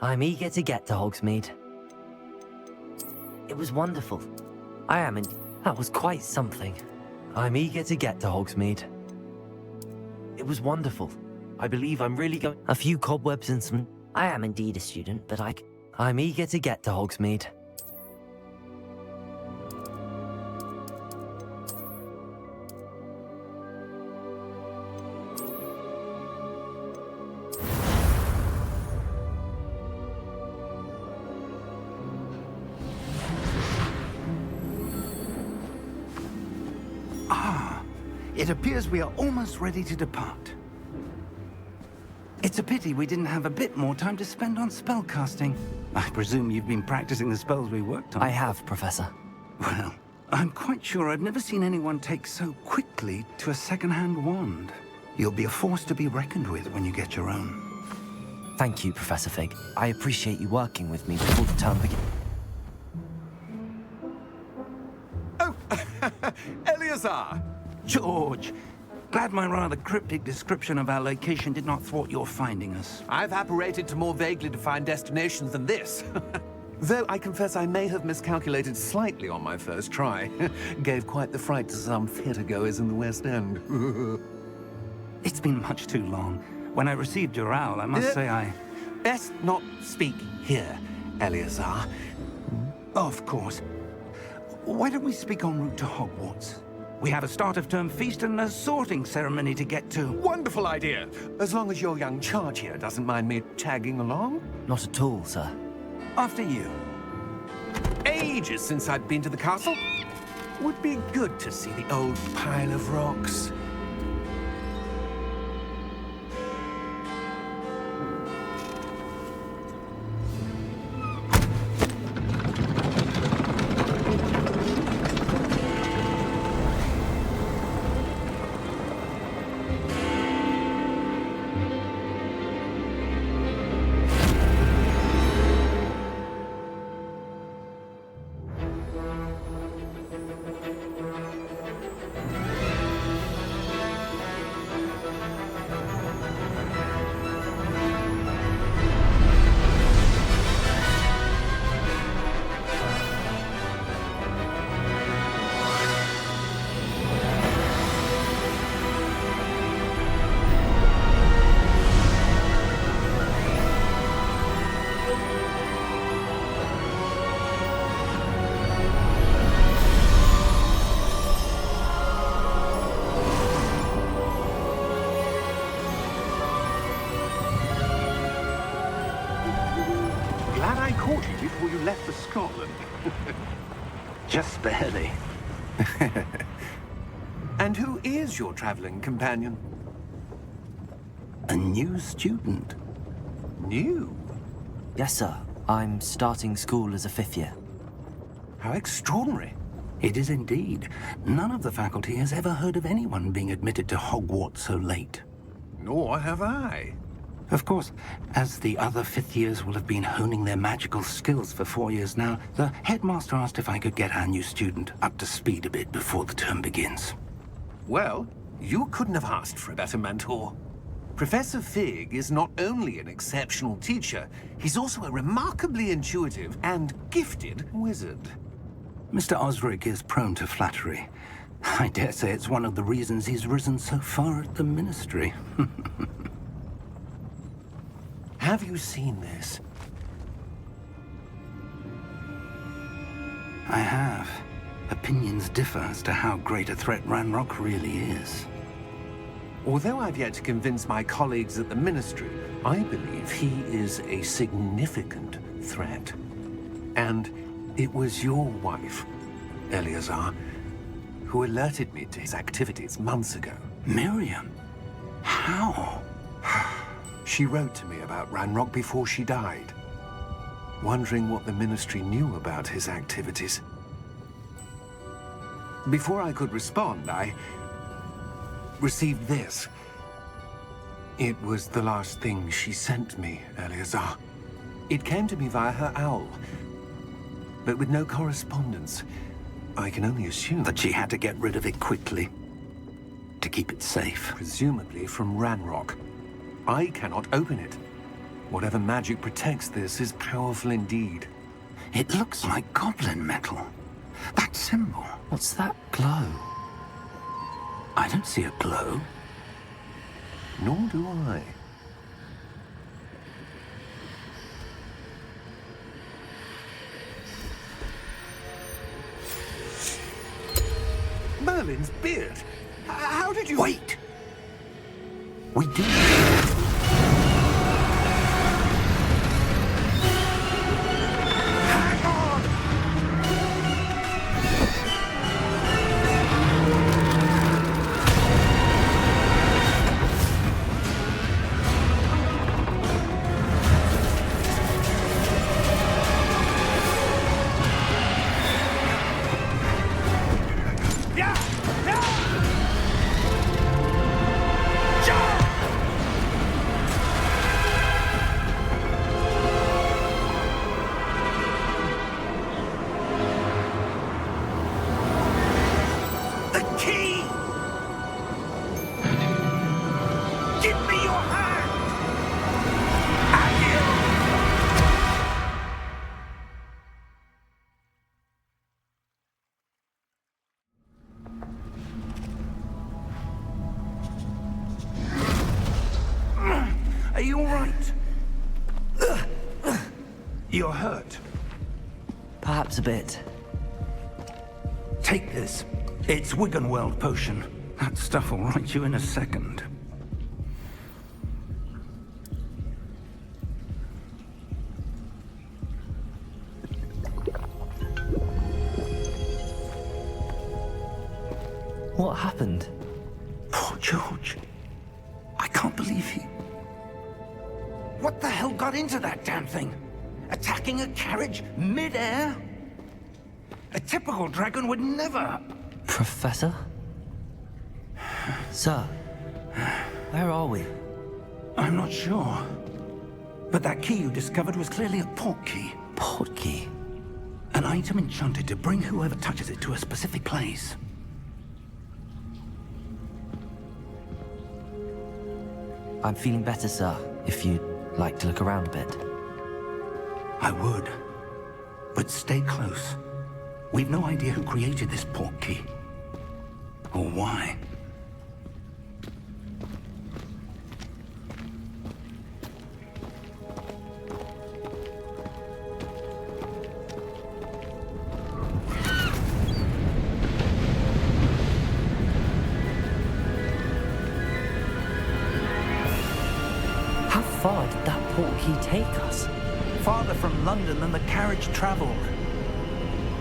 I'm eager to get to Hogsmeade. It was wonderful. I am in... That was quite something. I'm eager to get to Hogsmeade. It was wonderful. I believe I'm really going... A few cobwebs and some... I am indeed a student, but I'm eager to get to Hogsmeade. It appears we are almost ready to depart. It's a pity we didn't have a bit more time to spend on spellcasting. I presume you've been practicing the spells we worked on. I have, Professor. Well, I'm quite sure I've never seen anyone take so quickly to a second-hand wand. You'll be a force to be reckoned with when you get your own. Thank you, Professor Fig. I appreciate you working with me before the term begins. Oh, Eleazar! George, glad my rather cryptic description of our location did not thwart your finding us. I've apparated to more vaguely defined destinations than this. Though I confess I may have miscalculated slightly on my first try. Gave quite the fright to some theatre-goers in the West End. It's been much too long. When I received your owl, I must say I... Best not speak here, Eleazar. Of course. Why don't we speak en route to Hogwarts? We have a start-of-term feast and a sorting ceremony to get to. Wonderful idea! As long as your young charge here doesn't mind me tagging along. Not at all, sir. After you. Ages since I'd been to the castle. Would be good to see the old pile of rocks. Just barely. And who is your traveling companion? A new student. New? Yes, sir. I'm starting school as a 5th year. How extraordinary. It is indeed. None of the faculty has ever heard of anyone being admitted to Hogwarts so late. Nor have I. Of course, as the other 5th years will have been honing their magical skills for 4 years now, the headmaster asked if I could get our new student up to speed a bit before the term begins. Well, you couldn't have asked for a better mentor. Professor Fig is not only an exceptional teacher, he's also a remarkably intuitive and gifted wizard. Mr. Osric is prone to flattery. I dare say it's one of the reasons he's risen so far at the Ministry. Have you seen this? I have. Opinions differ as to how great a threat Ranrock really is. Although I've yet to convince my colleagues at the Ministry, I believe he is a significant threat. And it was your wife, Eleazar, who alerted me to his activities months ago. Miriam? How? She wrote to me about Ranrock before she died, wondering what the Ministry knew about his activities. Before I could respond, I received this. It was the last thing she sent me, Eleazar. It came to me via her owl, but with no correspondence. I can only assume That she had to get rid of it quickly, to keep it safe. presumably from Ranrock. I cannot open it. Whatever magic protects this is powerful indeed. It looks like goblin metal. That symbol. What's that glow? I don't see a glow. Nor do I. Merlin's beard. How did you... Wait! We do. Hang on! Yeah! Yeah! Jump! The key! Give me your hand! Accio! Are you all right? You're hurt. Perhaps a bit. Take this. It's Wiggenweld potion. That stuff will right you in a second. What happened? Poor George. I can't believe he... What the hell got into that damn thing? Attacking a carriage mid-air? A typical dragon would never... Professor? Sir, where are we? I'm not sure. But that key you discovered was clearly a port key. Port key. An item enchanted to bring whoever touches it to a specific place. I'm feeling better, sir, if you'd like to look around a bit. I would. But stay close. We've no idea who created this port key. Or why. How far did that port key take us? Farther from London than the carriage traveled.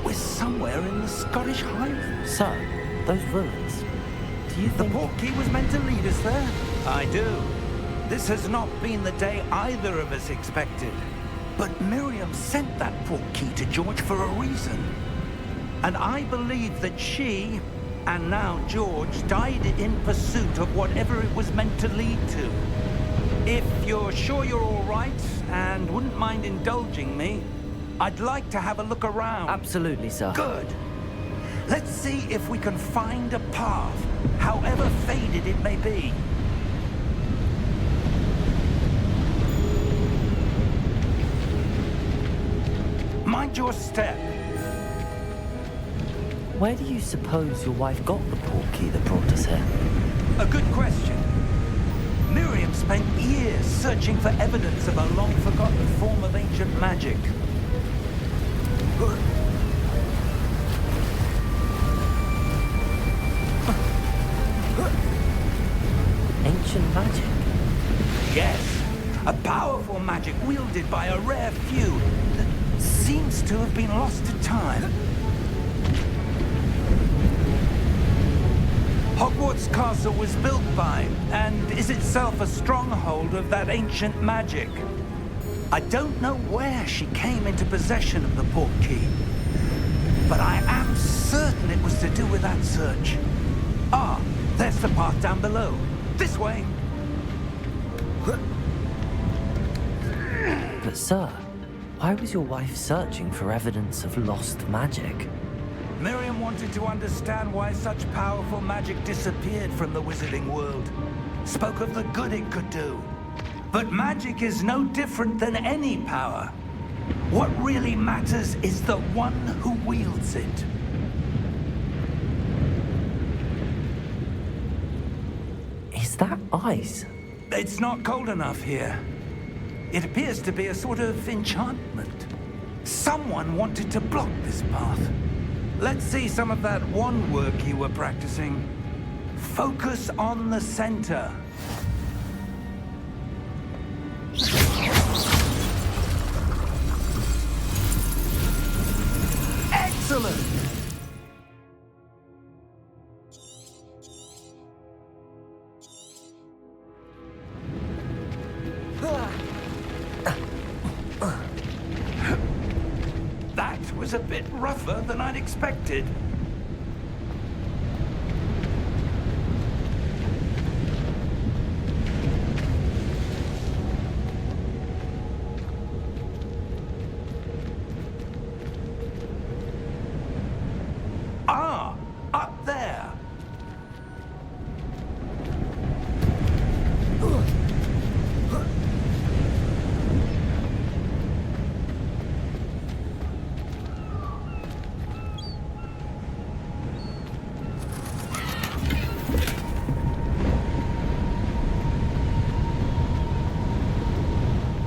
We're somewhere in the Scottish Highlands. Sir, those ruins. Do you The think... portkey was meant to lead us there? I do. This has not been the day either of us expected. But Miriam sent that portkey to George for a reason. And I believe that she, and now George, died in pursuit of whatever it was meant to lead to. If you're sure you're all right, and wouldn't mind indulging me, I'd like to have a look around. Absolutely, sir. Good. Let's see if we can find a path, however faded it may be. Mind your step. Where do you suppose your wife got the portkey that brought us here? A good question. Miriam spent years searching for evidence of a long-forgotten form of ancient magic. Ancient magic? Yes, a powerful magic wielded by a rare few that seems to have been lost to time. Hogwarts Castle was built by, and is itself a stronghold of that ancient magic. I don't know where she came into possession of the portkey, but I am certain it was to do with that search. Ah, there's the path down below. This way. But sir, why was your wife searching for evidence of lost magic? Miriam wanted to understand why such powerful magic disappeared from the wizarding world. Spoke of the good it could do. But magic is no different than any power. What really matters is the one who wields it. Is that ice? It's not cold enough here. It appears to be a sort of enchantment. Someone wanted to block this path. Let's see some of that wand work you were practicing. Focus on the center. Excellent! That was a bit rougher than I'd expected. Ah, up there.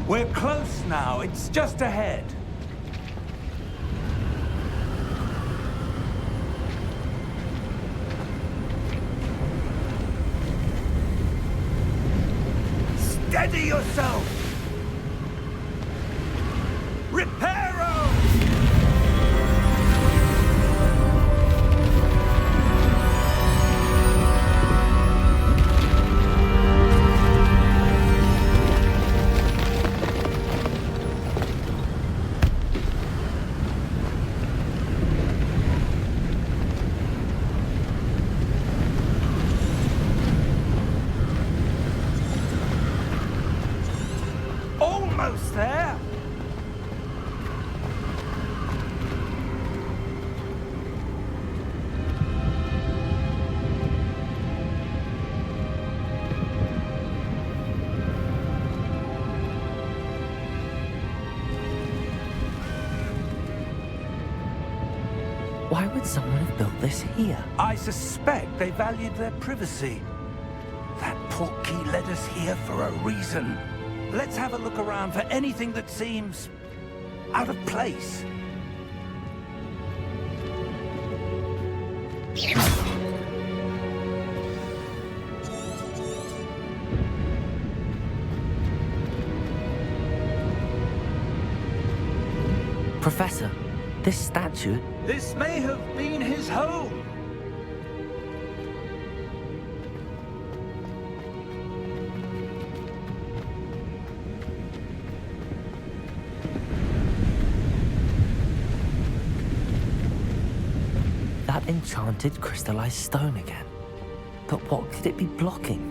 We're close now. It's just ahead. Steady yourself! Reparo! Almost there. Why would someone have built this here? I suspect they valued their privacy. That portkey led us here for a reason. Let's have a look around for anything that seems out of place. Professor, This statue? This may have been his home. That enchanted crystallized stone again. But what could it be blocking?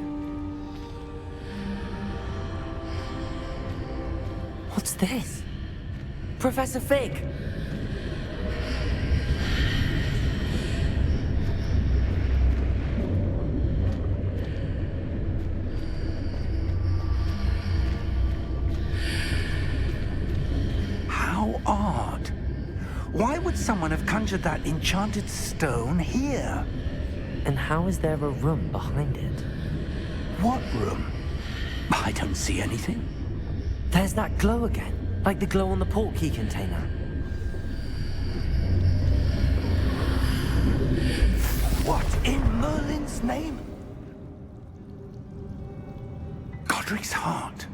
What's this? Professor Fig! How odd. Why would someone have conjured that enchanted stone here? And how is there a room behind it? What room? I don't see anything. There's that glow again, like the glow on the portkey container. What in Merlin's name? Godric's heart.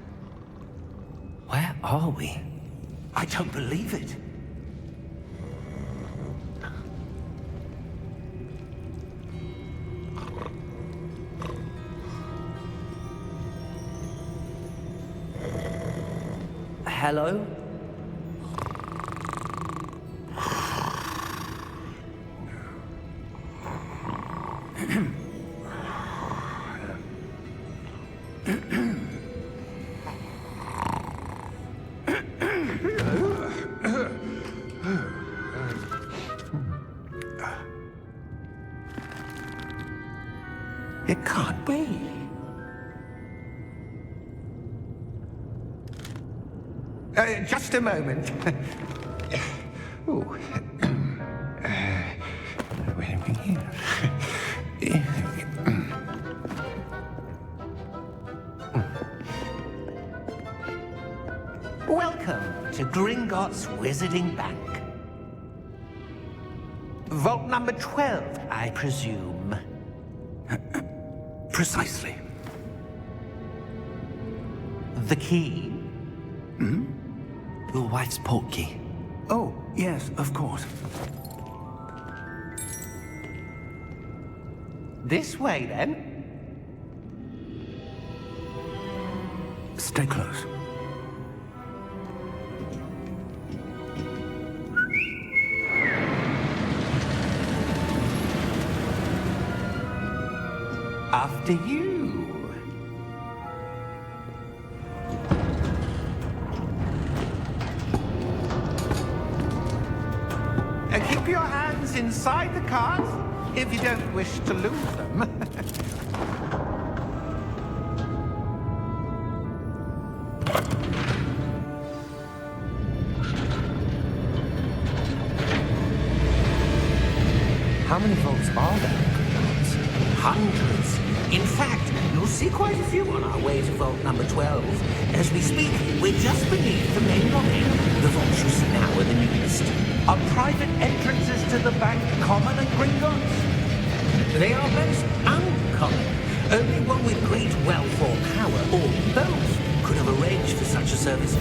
Where are we? I don't believe it. Hello? It can't be. Just a moment. Ooh. Wait a minute. Welcome to Gringotts Wizarding Bank. Vault number 12, I presume. Precisely. The key? Your wife's portkey. Oh, yes, of course. This way, then. Stay close. After you. Keep your hands inside the cards if you don't wish to lose them. How many vaults are there? Hundreds. In fact, you'll see quite a few on our way to vault number 12. As we speak, we're just beneath the main lobby. The vaults you see now are the newest. Are private entrances to the bank common at Gringotts? They are most uncommon. Only one with great wealth or power, or both, could have arranged for such a service.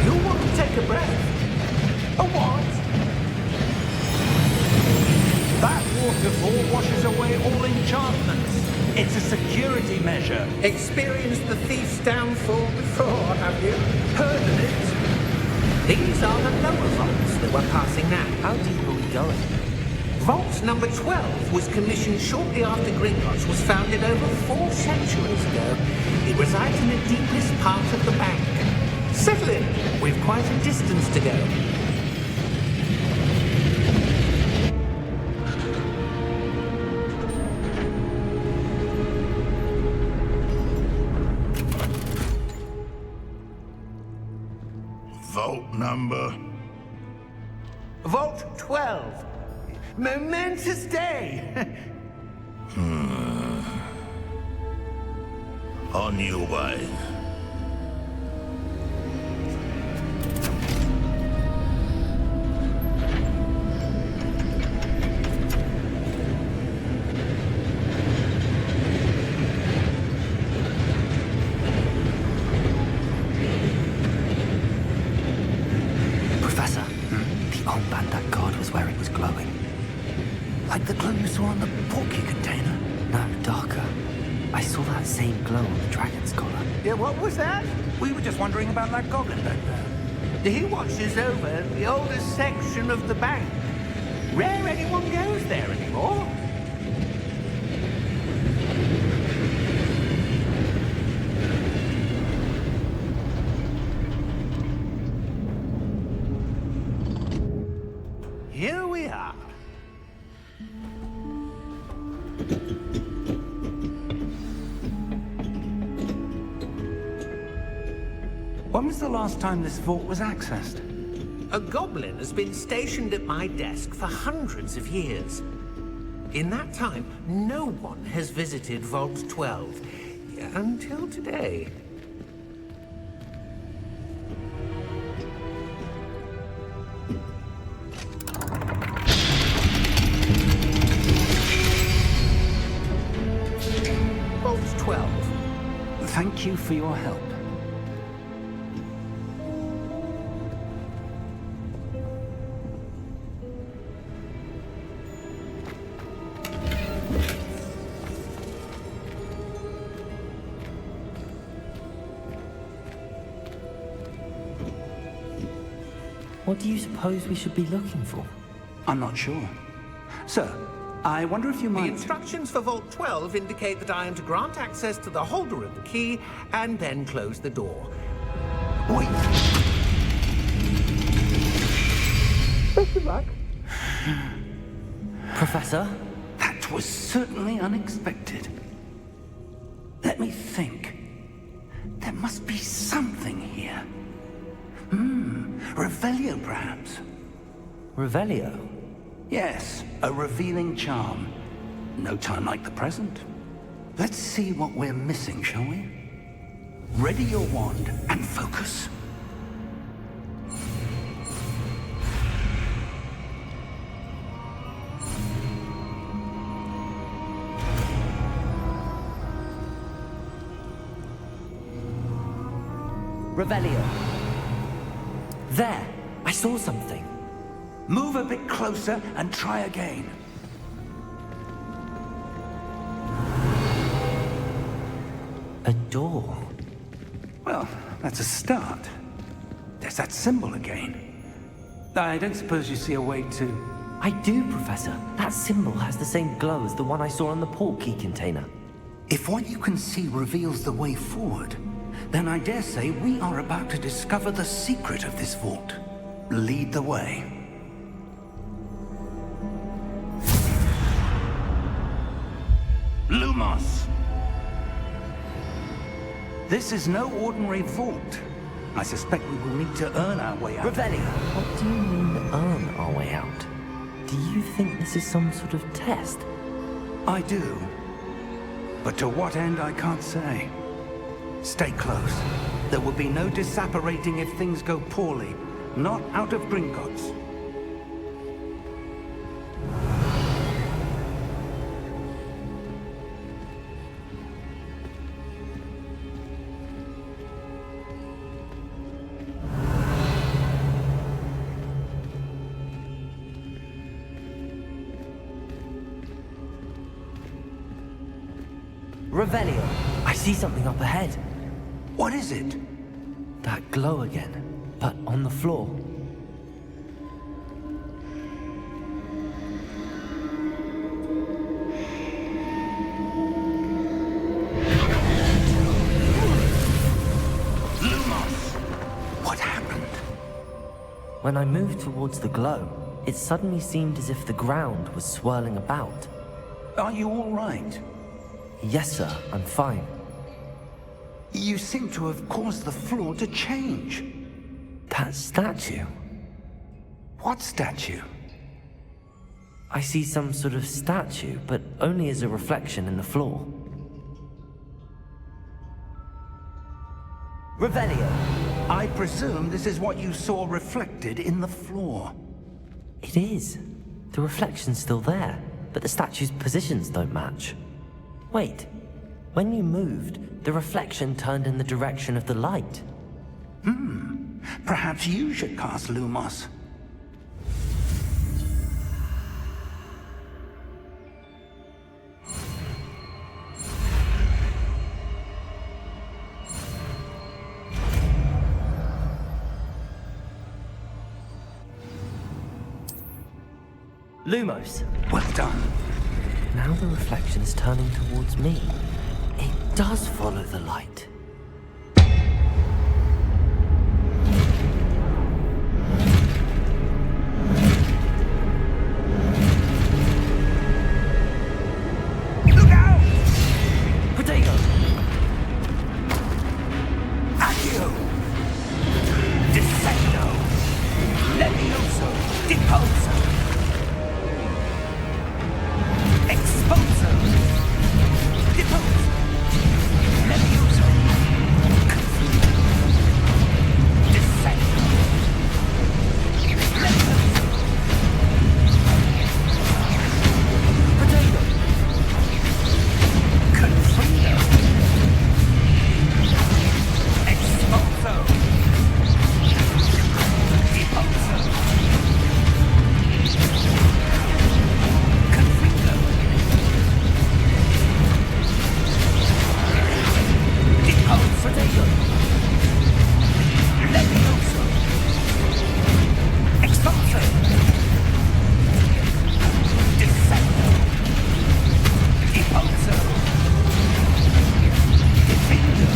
You'll want to take a breath. A what? That waterfall washes away all enchantments. It's a security measure. Experienced the thief's downfall before, have you? Heard of it? These are the lower vaults that we're passing now. How deep are we going? Vault number 12 was commissioned shortly after Gringotts was founded over 4 centuries ago. It resides in the deepest part of the bank. Settle in. We've quite a distance to go. Vault number? Vault 12. Momentous day. On your way. Professor, the armband that guard was wearing was glowing. Like the glow you saw on the porky container? No, darker. I saw that same glow on the dragon's collar. Yeah, what was that? We were just wondering about that goblin back there. He watches over the oldest section of the bank. Rare anyone goes there anymore. Here we are. When was the last time this vault was accessed? A goblin has been stationed at my desk for hundreds of years. In that time, no one has visited Vault 12. Until today. Vault 12. Thank you for your help. What do you suppose we should be looking for? I'm not sure. Sir, I wonder if you The might... instructions for Vault 12 indicate that I am to grant access to the holder of the key and then close the door. Wait! Best of luck. Professor? That was certainly unexpected. Let me think. There must be something here. Revelio, perhaps? Revelio? Yes, a revealing charm. No time like the present. Let's see what we're missing, shall we? Ready your wand and focus. Revelio. There! I saw something. Move a bit closer and try again. A door. Well, that's a start. There's that symbol again. I don't suppose you see a way to... I do, Professor. That symbol has the same glow as the one I saw on the port key container. If what you can see reveals the way forward, then I dare say we are about to discover the secret of this vault. Lead the way. Lumos! This is no ordinary vault. I suspect we will need to earn our way out. Revelio! What do you mean, earn our way out? Do you think this is some sort of test? I do. But to what end, I can't say. Stay close. There will be no disapparating if things go poorly. Not out of Gringotts. Revelio! I see something up ahead. What is it? That glow again, but on the floor. Lumos! What happened? When I moved towards the glow, it suddenly seemed as if the ground was swirling about. Are you all right? Yes, sir, I'm fine. You seem to have caused the floor to change. That statue? What statue? I see some sort of statue, but only as a reflection in the floor. Revelio! I presume this is what you saw reflected in the floor. It is. The reflection's still there, but the statue's positions don't match. Wait, when you moved, the reflection turned in the direction of the light. Perhaps you should cast Lumos. Lumos. Well done. Now the reflection is turning towards me. It does follow the light. Look out! Potato! Accio! Descendo! Levioso! Deposo! Exposo! Deposo! Levioso! Descendo! Levioso! Potato! Confundo! Exposo! Deposo! Confundo! Deposo! Potato! Levioso! Exposo! Descendo! Deposo! Defendo!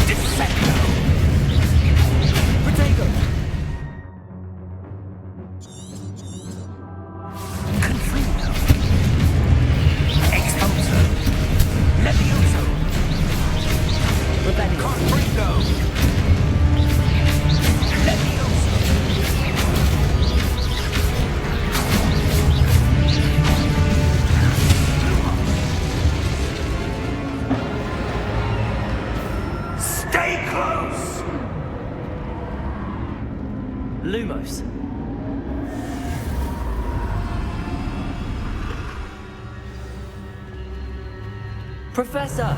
Descendo! Potato! Confundo! Exposo! Levioso! Rebellion! Confringo! Levioso! Stay close! Lumos. Professor!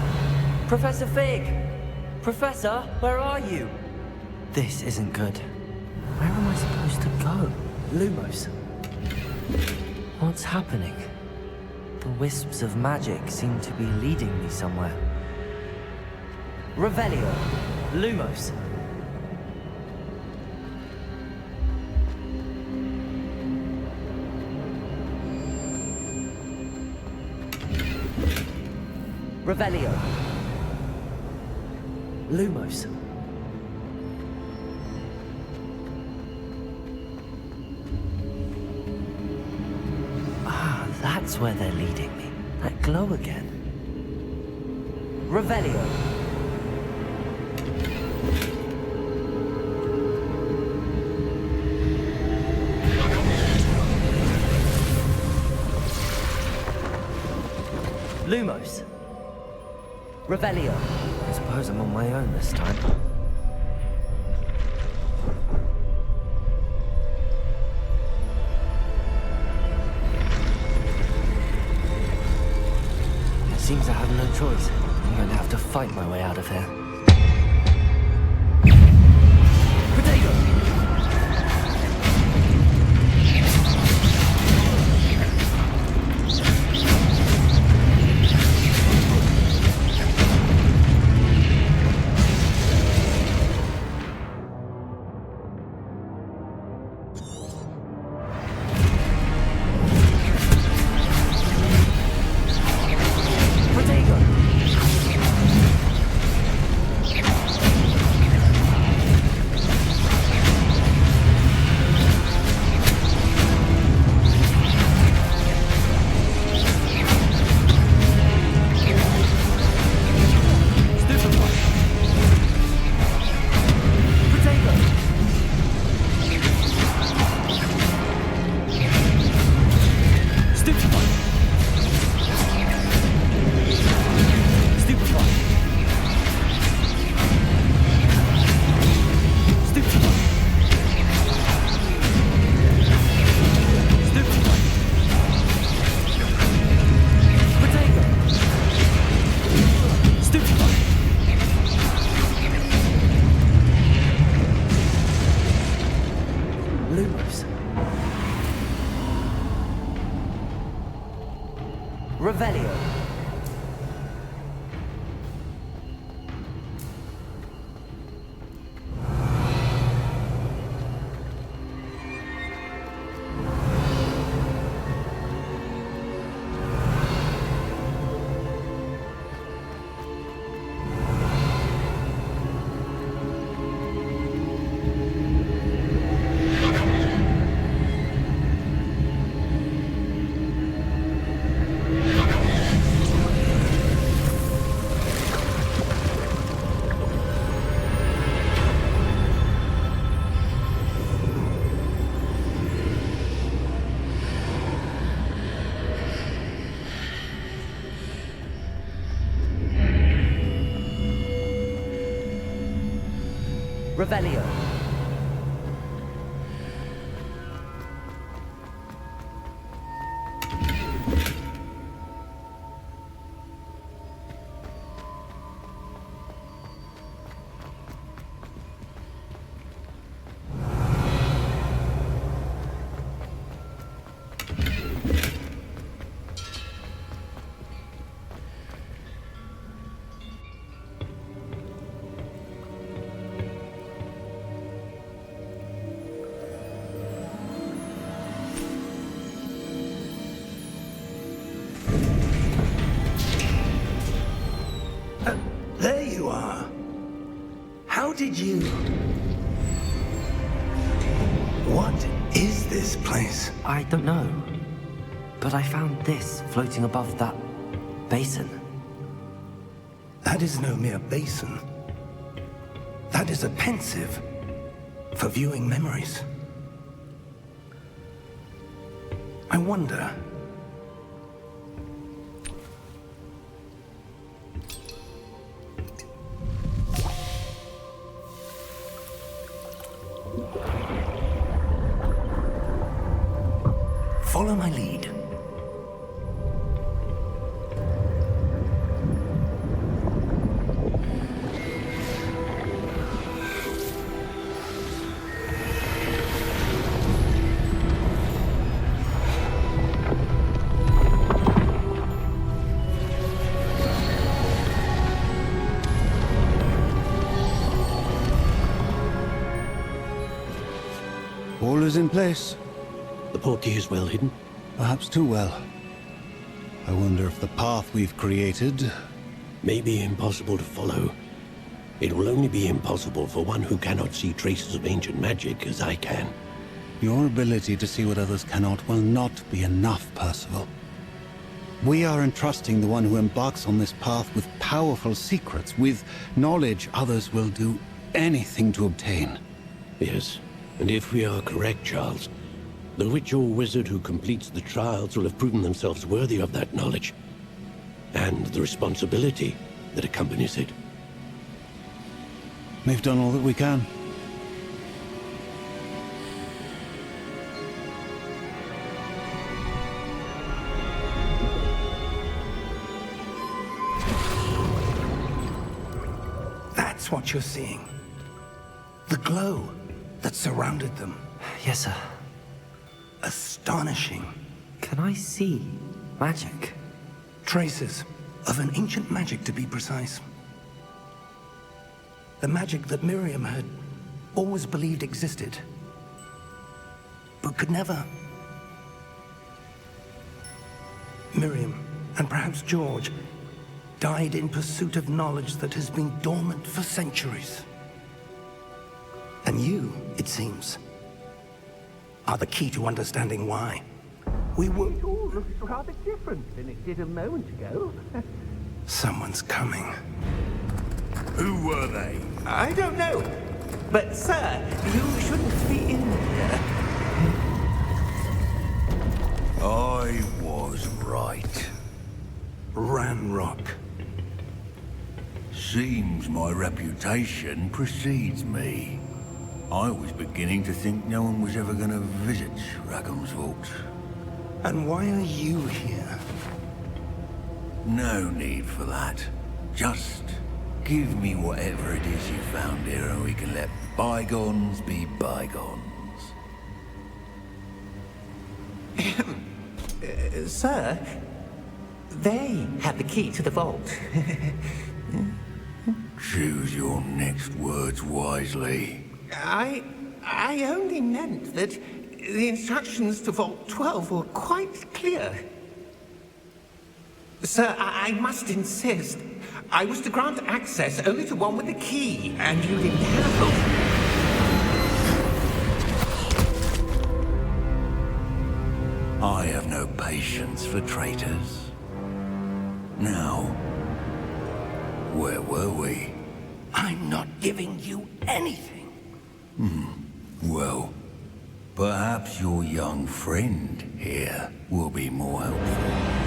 Professor Fig! Professor, where are you? This isn't good. Where am I supposed to go? Lumos. What's happening? The wisps of magic seem to be leading me somewhere. Revelio. Lumos. Revelio. Lumos. Ah, that's where they're leading me. That glow again. Revelio. Lumos. Revelio. I suppose I'm on my own this time. It seems I have no choice. I'm going to have to fight my way out of here. Potato! Revelio. Revelio. There you are. How did you... What is this place? I don't know. But I found this floating above that basin. That is no mere basin. That is a pensive for viewing memories. I wonder... Follow my lead. All is in place. The portkey is well hidden. Perhaps too well. I wonder if the path we've created... May be impossible to follow. It will only be impossible for one who cannot see traces of ancient magic as I can. Your ability to see what others cannot will not be enough, Percival. We are entrusting the one who embarks on this path with powerful secrets, with knowledge others will do anything to obtain. Yes, and if we are correct, Charles, the witch or wizard who completes the trials will have proven themselves worthy of that knowledge, and the responsibility that accompanies it. We've done all that we can. That's what you're seeing. The glow that surrounded them. Yes, sir. Astonishing. Can I see magic? Traces of an ancient magic, to be precise. The magic that Miriam had always believed existed, but could never. Miriam, and perhaps George, died in pursuit of knowledge that has been dormant for centuries. And you, it seems, are the key to understanding why. We were... It all looks rather different than it did a moment ago. Someone's coming. Who were they? I don't know. But, sir, you shouldn't be in here. I was right. Ranrock. Seems my reputation precedes me. I was beginning to think no one was ever going to visit Rackham's Vault. And why are you here? No need for that. Just give me whatever it is you found here and we can let bygones be bygones. Sir, They had the key to the vault. Choose your next words wisely. I only meant that the instructions to Vault 12 were quite clear. Sir, I must insist. I was to grant access only to one with the key, and you didn't have it. I have no patience for traitors. Now, where were we? I'm not giving you anything. Well, perhaps your young friend here will be more helpful.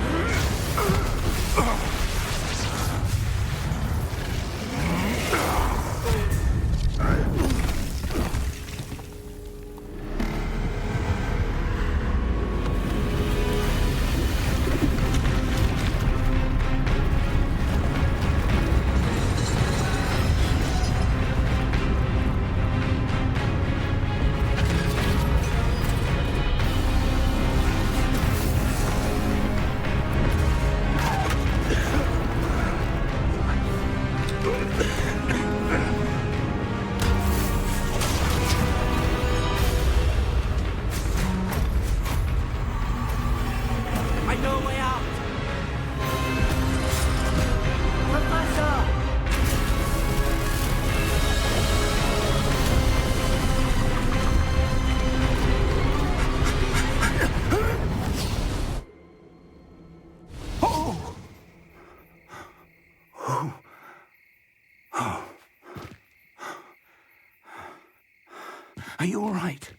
Are you all right?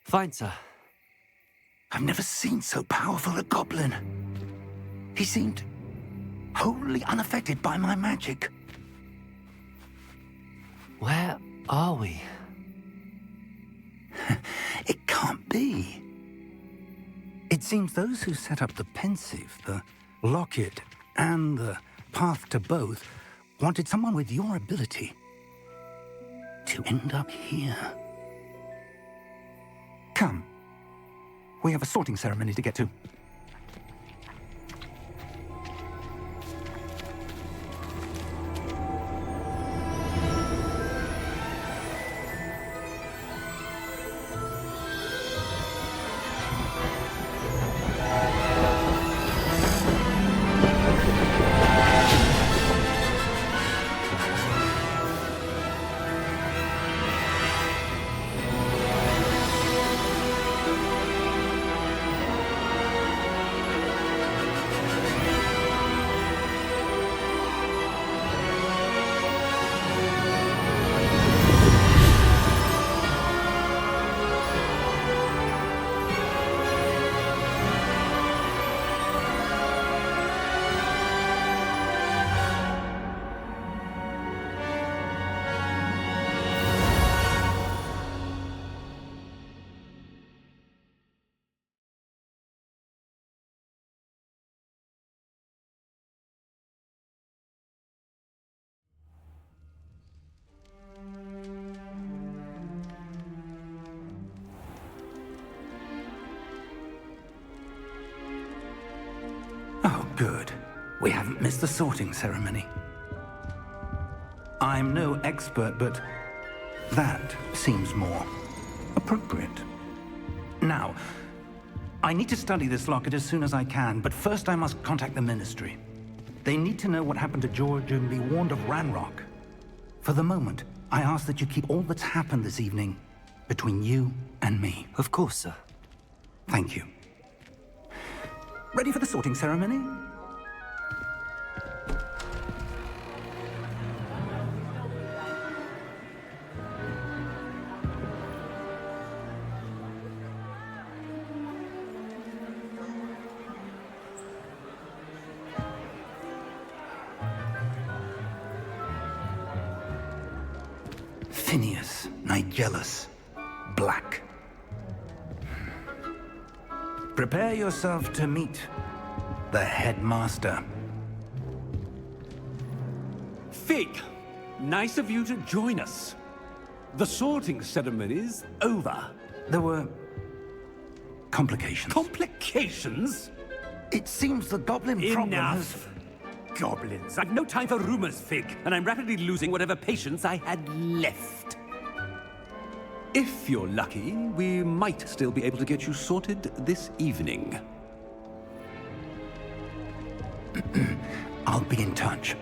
Fine, sir. I've never seen so powerful a goblin. He seemed wholly unaffected by my magic. Where are we? It can't be. It seems those who set up the pensive, the locket, and the path to both wanted someone with your ability to end up here. Come. We have a sorting ceremony to get to. Oh, good. We haven't missed the sorting ceremony. I'm no expert, but that seems more appropriate. Now, I need to study this locket as soon as I can, but first I must contact the Ministry. They need to know what happened to George and be warned of Ranrock. For the moment, I ask that you keep all that's happened this evening between you and me. Of course, sir. Thank you. Ready for the sorting ceremony? Phineas, Nigellus, Black. Prepare yourself to meet the headmaster. Fig, nice of you to join us. The sorting ceremony's over. There were complications. Complications? It seems the goblin problem has... Enough! Goblins. I've no time for rumors, Fig, and I'm rapidly losing whatever patience I had left. If you're lucky, we might still be able to get you sorted this evening. I'll be in touch.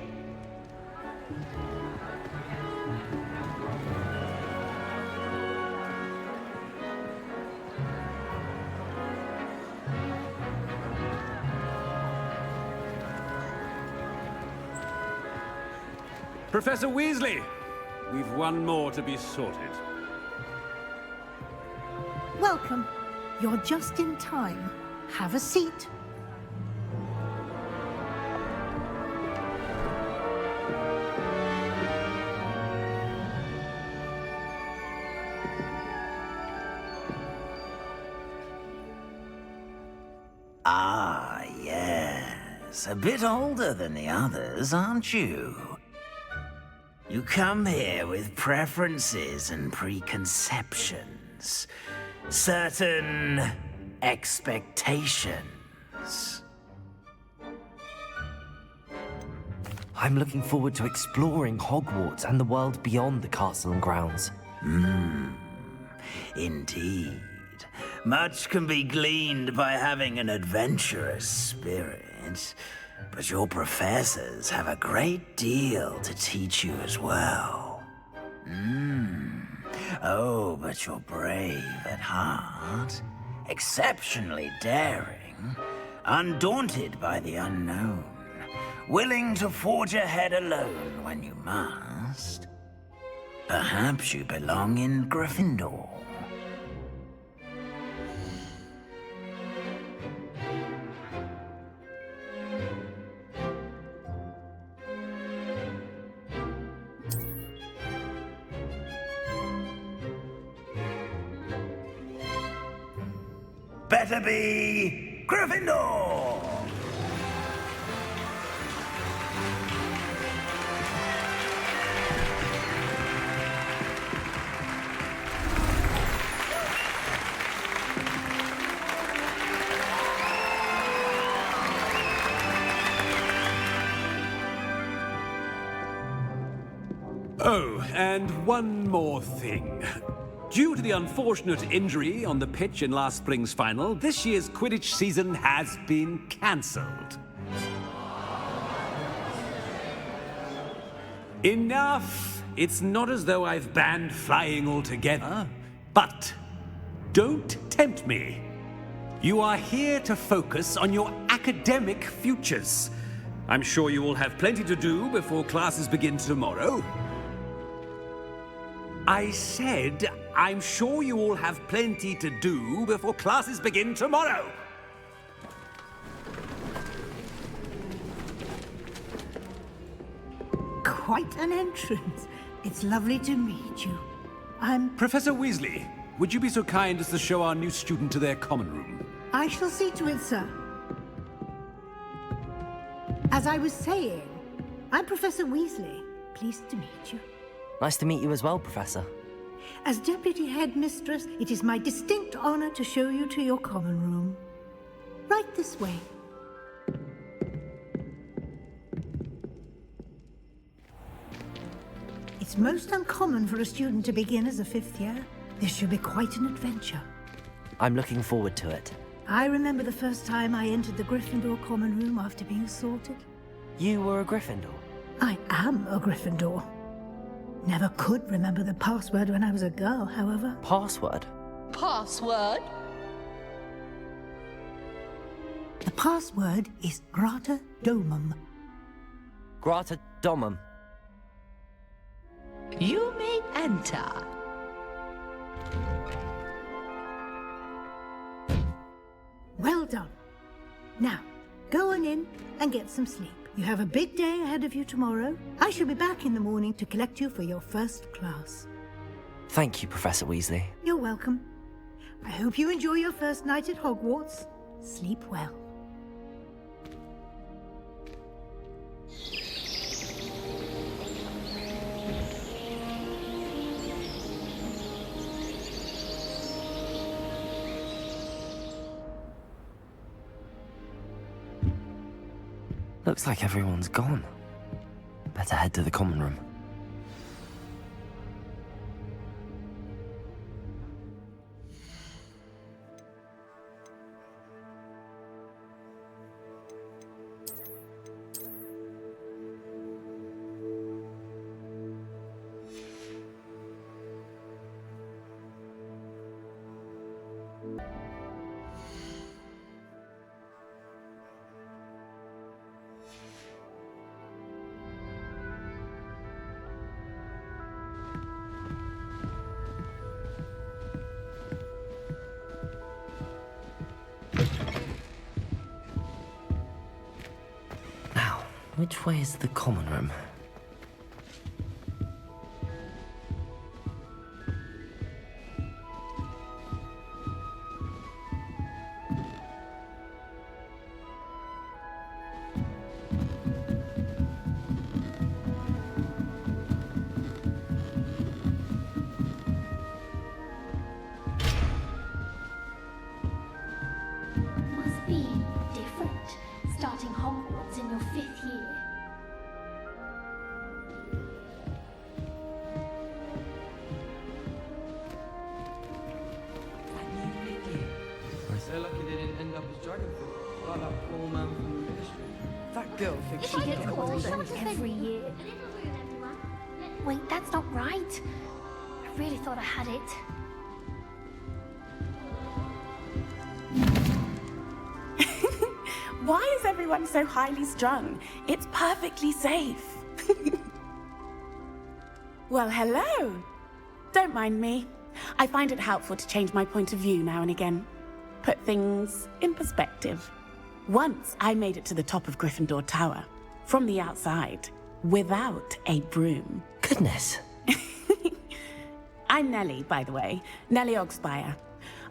Professor Weasley, we've one more to be sorted. Welcome. You're just in time. Have a seat. Ah, yes. A bit older than the others, aren't you? You come here with preferences and preconceptions. Certain expectations. I'm looking forward to exploring Hogwarts and the world beyond the castle and grounds. Indeed. Much can be gleaned by having an adventurous spirit, but your professors have a great deal to teach you as well. Oh, but you're brave at heart, exceptionally daring, undaunted by the unknown, willing to forge ahead alone when you must. Perhaps you belong in Gryffindor. Better be Gryffindor! Oh, and one more thing. Due to the unfortunate injury on the pitch in last spring's final, this year's Quidditch season has been cancelled. Enough! It's not as though I've banned flying altogether, but don't tempt me. You are here to focus on your academic futures. I'm sure you will have plenty to do before classes begin tomorrow. I said, I'm sure you all have plenty to do before classes begin tomorrow. Quite an entrance. It's lovely to meet you. Professor Weasley, would you be so kind as to show our new student to their common room? I shall see to it, sir. As I was saying, I'm Professor Weasley. Pleased to meet you. Nice to meet you as well, Professor. As Deputy Headmistress, it is my distinct honor to show you to your common room. Right this way. It's most uncommon for a student to begin as a fifth year. This should be quite an adventure. I'm looking forward to it. I remember the first time I entered the Gryffindor common room after being sorted. You were a Gryffindor? I am a Gryffindor. Never could remember the password when I was a girl, however. Password? Password? The password is Grata Domum. Grata Domum. You may enter. Well done. Now, go on in and get some sleep. You have a big day ahead of you tomorrow. I shall be back in the morning to collect you for your first class. Thank you, Professor Weasley. You're welcome. I hope you enjoy your first night at Hogwarts. Sleep well. Looks like everyone's gone. Better head to the common room. Which way is the common room? Must be different, starting Hogwarts in your 5th year. They're lucky they didn't end up as Dragonfly, like that poor man from the ministry. That girl thinks She gets called every year. Wait, that's not right. I really thought I had it. Why is everyone so highly strung? It's perfectly safe. Well, hello. Don't mind me. I find it helpful to change my point of view now and again. Put things in perspective. Once I made it to the top of Gryffindor Tower, from the outside, without a broom. Goodness. I'm Nellie, by the way. Nellie Ogspire.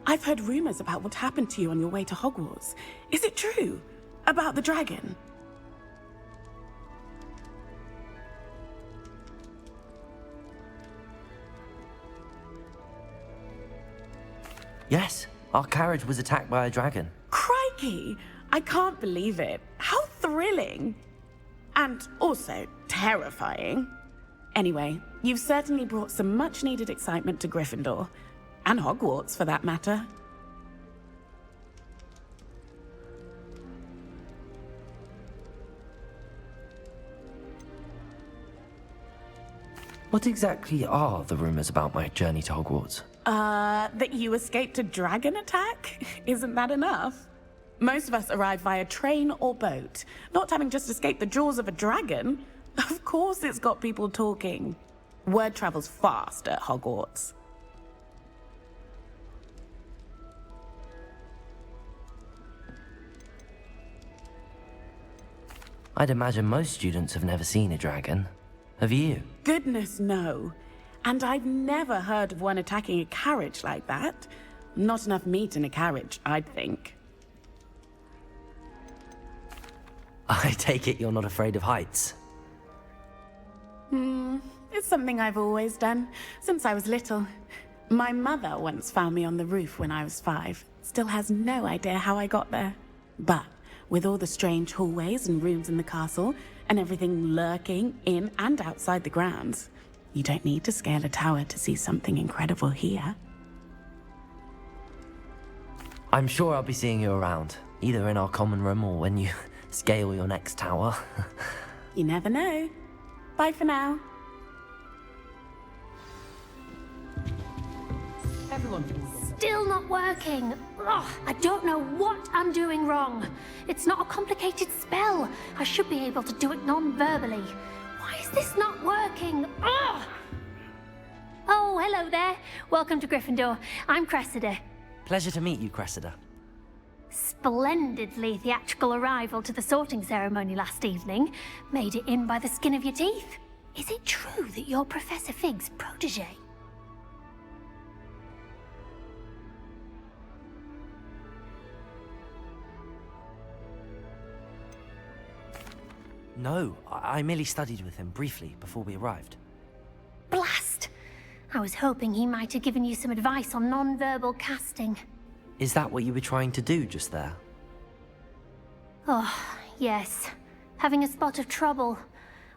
I've heard rumors about what happened to you on your way to Hogwarts. Is it true? About the dragon? Yes, our carriage was attacked by a dragon. Crikey! I can't believe it. How thrilling! And also terrifying. Anyway, you've certainly brought some much-needed excitement to Gryffindor. And Hogwarts, for that matter. What exactly are the rumors about my journey to Hogwarts? That you escaped a dragon attack? Isn't that enough? Most of us arrive via train or boat, not having just escaped the jaws of a dragon. Of course it's got people talking. Word travels fast at Hogwarts. I'd imagine most students have never seen a dragon. Have you? Goodness, no. And I've never heard of one attacking a carriage like that. Not enough meat in a carriage, I'd think. I take it you're not afraid of heights? It's something I've always done, since I was little. My mother once found me on the roof when I was 5. Still has no idea how I got there. But with all the strange hallways and rooms in the castle, and everything lurking in and outside the grounds, you don't need to scale a tower to see something incredible here. I'm sure I'll be seeing you around, either in our common room or when you scale your next tower. You never know. Bye for now. Still not working. Ugh, I don't know what I'm doing wrong. It's not a complicated spell. I should be able to do it non-verbally. Why is this not working? Ugh! Oh, hello there. Welcome to Gryffindor. I'm Cressida. Pleasure to meet you, Cressida. Splendidly theatrical arrival to the sorting ceremony last evening. Made it in by the skin of your teeth. Is it true that you're Professor Fig's protege? No, I merely studied with him briefly before we arrived. Blast! I was hoping he might have given you some advice on non-verbal casting. Is that what you were trying to do just there? Oh, yes. having a spot of trouble.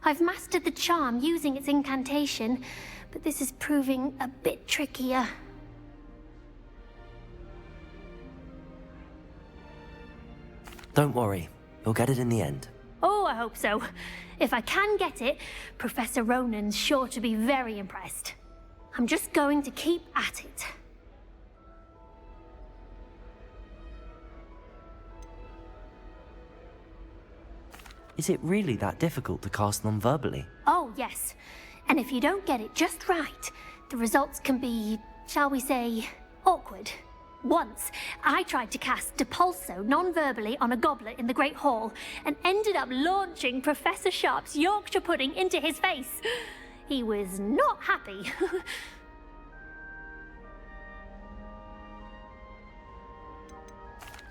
I've mastered the charm using its incantation, but this is proving a bit trickier. Don't worry, you'll get it in the end. Oh, I hope so. If I can get it, Professor Ronan's sure to be very impressed. I'm just going to keep at it. Is it really that difficult to cast non-verbally? Oh, yes. And if you don't get it just right, the results can be, shall we say, awkward. Once, I tried to cast Depulso non-verbally on a goblet in the Great Hall and ended up launching Professor Sharp's Yorkshire pudding into his face. He was not happy.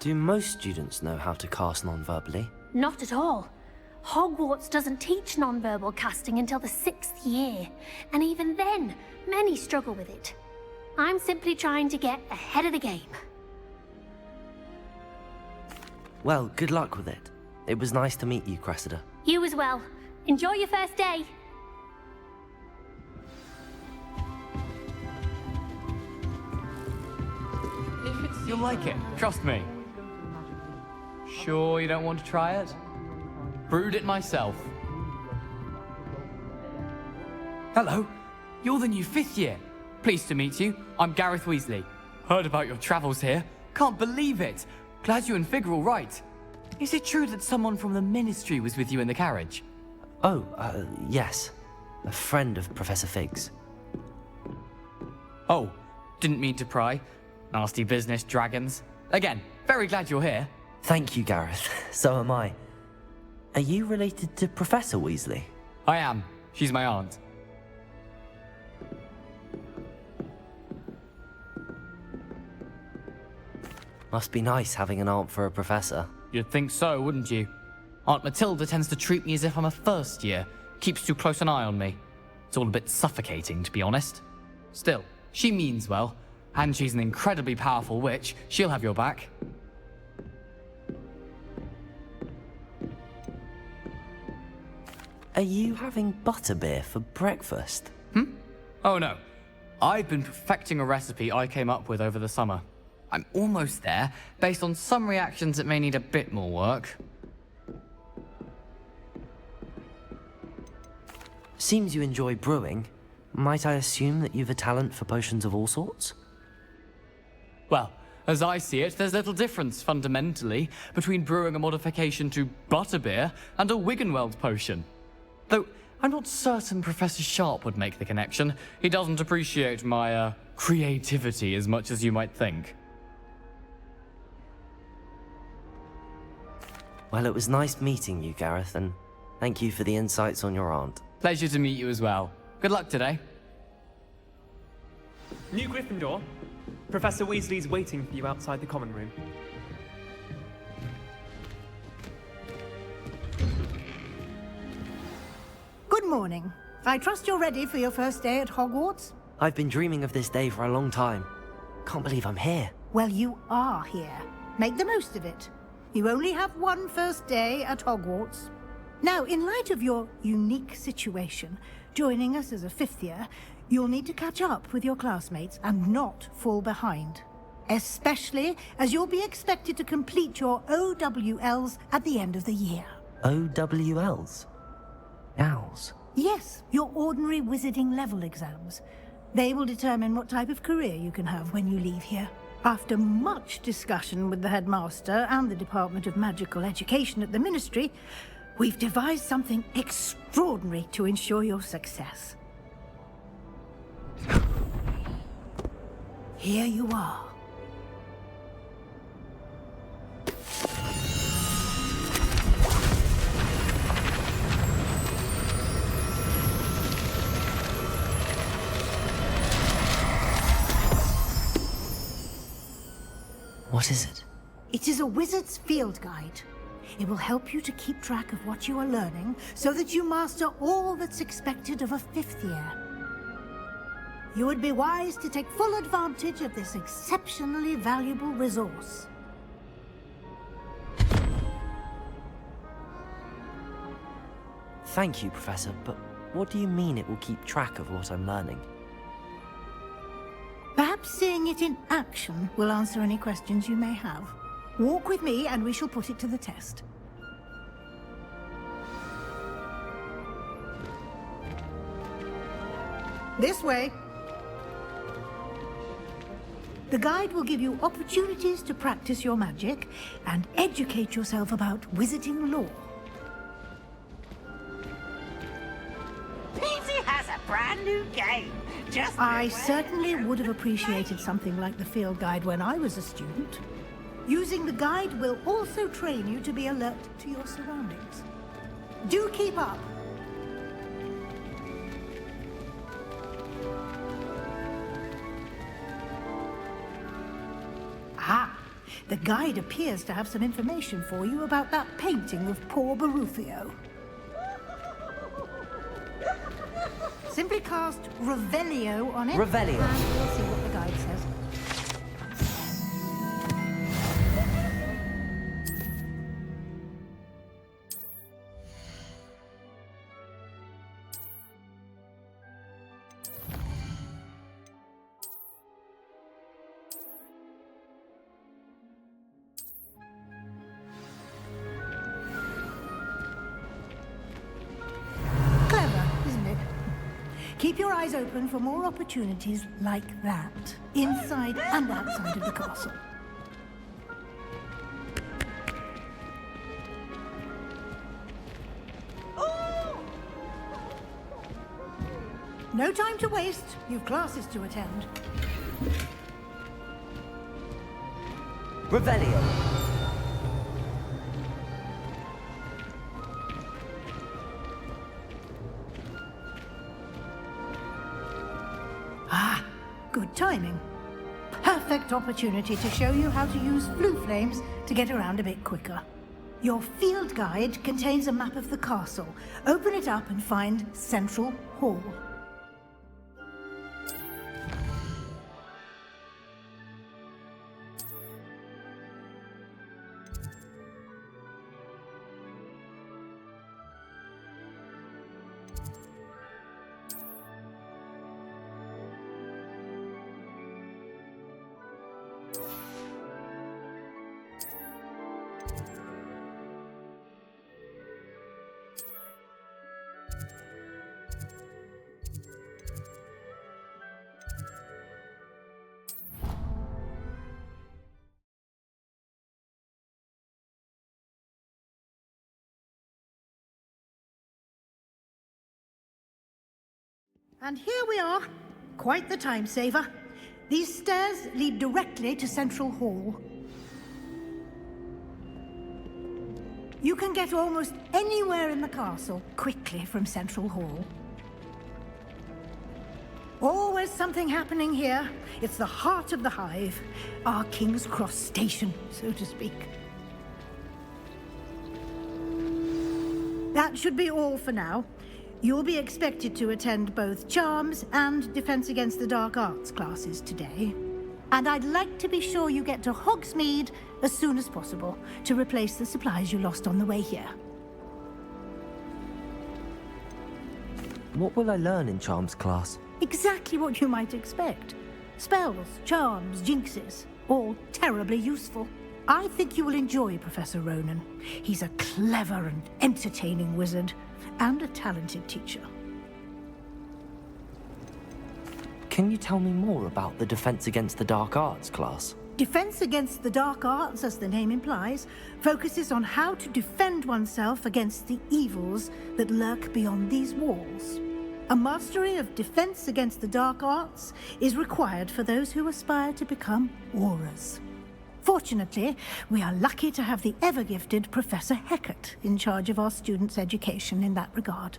Do most students know how to cast non-verbally? Not at all. Hogwarts doesn't teach non-verbal casting until the 6th year, and even then, many struggle with it. I'm simply trying to get ahead of the game. Well, good luck with it. It was nice to meet you, Cressida. You as well. Enjoy your first day. You'll like it, trust me. Sure you don't want to try it? Brewed it myself. Hello, you're the new 5th year. Pleased to meet you. I'm Gareth Weasley. Heard about your travels here. Can't believe it. Glad you and Fig are all right. Is it true that someone from the Ministry was with you in the carriage? Oh, yes. A friend of Professor Fig's. Oh, didn't mean to pry. Nasty business, dragons. Again, very glad you're here. Thank you, Gareth. So am I. Are you related to Professor Weasley? I am. She's my aunt. Must be nice having an aunt for a professor. You'd think so, wouldn't you? Aunt Matilda tends to treat me as if I'm a first year. Keeps too close an eye on me. It's all a bit suffocating, to be honest. Still, she means well. And she's an incredibly powerful witch. She'll have your back. Are you having butterbeer for breakfast? Oh no. I've been perfecting a recipe I came up with over the summer. I'm almost there, based on some reactions that may need a bit more work. Seems you enjoy brewing. Might I assume that you've a talent for potions of all sorts? Well, as I see it, there's little difference, fundamentally, between brewing a modification to butterbeer and a Wiggenweld potion. Though, I'm not certain Professor Sharp would make the connection. He doesn't appreciate my, creativity as much as you might think. Well, it was nice meeting you, Gareth, and thank you for the insights on your aunt. Pleasure to meet you as well. Good luck today. New Gryffindor. Professor Weasley's waiting for you outside the common room. Good morning. I trust you're ready for your first day at Hogwarts? I've been dreaming of this day for a long time. Can't believe I'm here. Well, you are here. Make the most of it. You only have one first day at Hogwarts. Now, in light of your unique situation, joining us as a 5th year, you'll need to catch up with your classmates and not fall behind. Especially as you'll be expected to complete your OWLs at the end of the year. OWLs? Owls? Yes, your ordinary wizarding level exams. They will determine what type of career you can have when you leave here. After much discussion with the headmaster and the Department of Magical Education at the Ministry, we've devised something extraordinary to ensure your success. Here you are. What is it? It is a wizard's field guide. It will help you to keep track of what you are learning so that you master all that's expected of a 5th year. You would be wise to take full advantage of this exceptionally valuable resource. Thank you, Professor, but what do you mean it will keep track of what I'm learning? Perhaps seeing it in action will answer any questions you may have. Walk with me and we shall put it to the test. This way. The guide will give you opportunities to practice your magic and educate yourself about wizarding lore. PC has a brand new game. Just I certainly would have appreciated something like the field guide when I was a student. Using the guide will also train you to be alert to your surroundings. Do keep up. Ah, the guide appears to have some information for you about that painting of poor Barufio. Simply cast Revelio on it. Revelio. And we'll see what the guide says. Keep your eyes open for more opportunities like that, inside and outside of the castle. No time to waste. You've classes to attend. Revelio. Good timing. Perfect opportunity to show you how to use blue flames to get around a bit quicker. Your field guide contains a map of the castle. Open it up and find Central Hall. And here we are. Quite the time saver. These stairs lead directly to Central Hall. You can get almost anywhere in the castle quickly from Central Hall. Always something happening here. It's the heart of the hive. Our King's Cross station, so to speak. That should be all for now. You'll be expected to attend both Charms and Defense Against the Dark Arts classes today. And I'd like to be sure you get to Hogsmeade as soon as possible to replace the supplies you lost on the way here. What will I learn in Charms class? Exactly what you might expect. Spells, charms, jinxes, all terribly useful. I think you will enjoy Professor Ronan. He's a clever and entertaining wizard, and a talented teacher. Can you tell me more about the Defense Against the Dark Arts class? Defense Against the Dark Arts, as the name implies, focuses on how to defend oneself against the evils that lurk beyond these walls. A mastery of Defense Against the Dark Arts is required for those who aspire to become Aurors. Fortunately, we are lucky to have the ever-gifted Professor Hecat in charge of our students' education in that regard.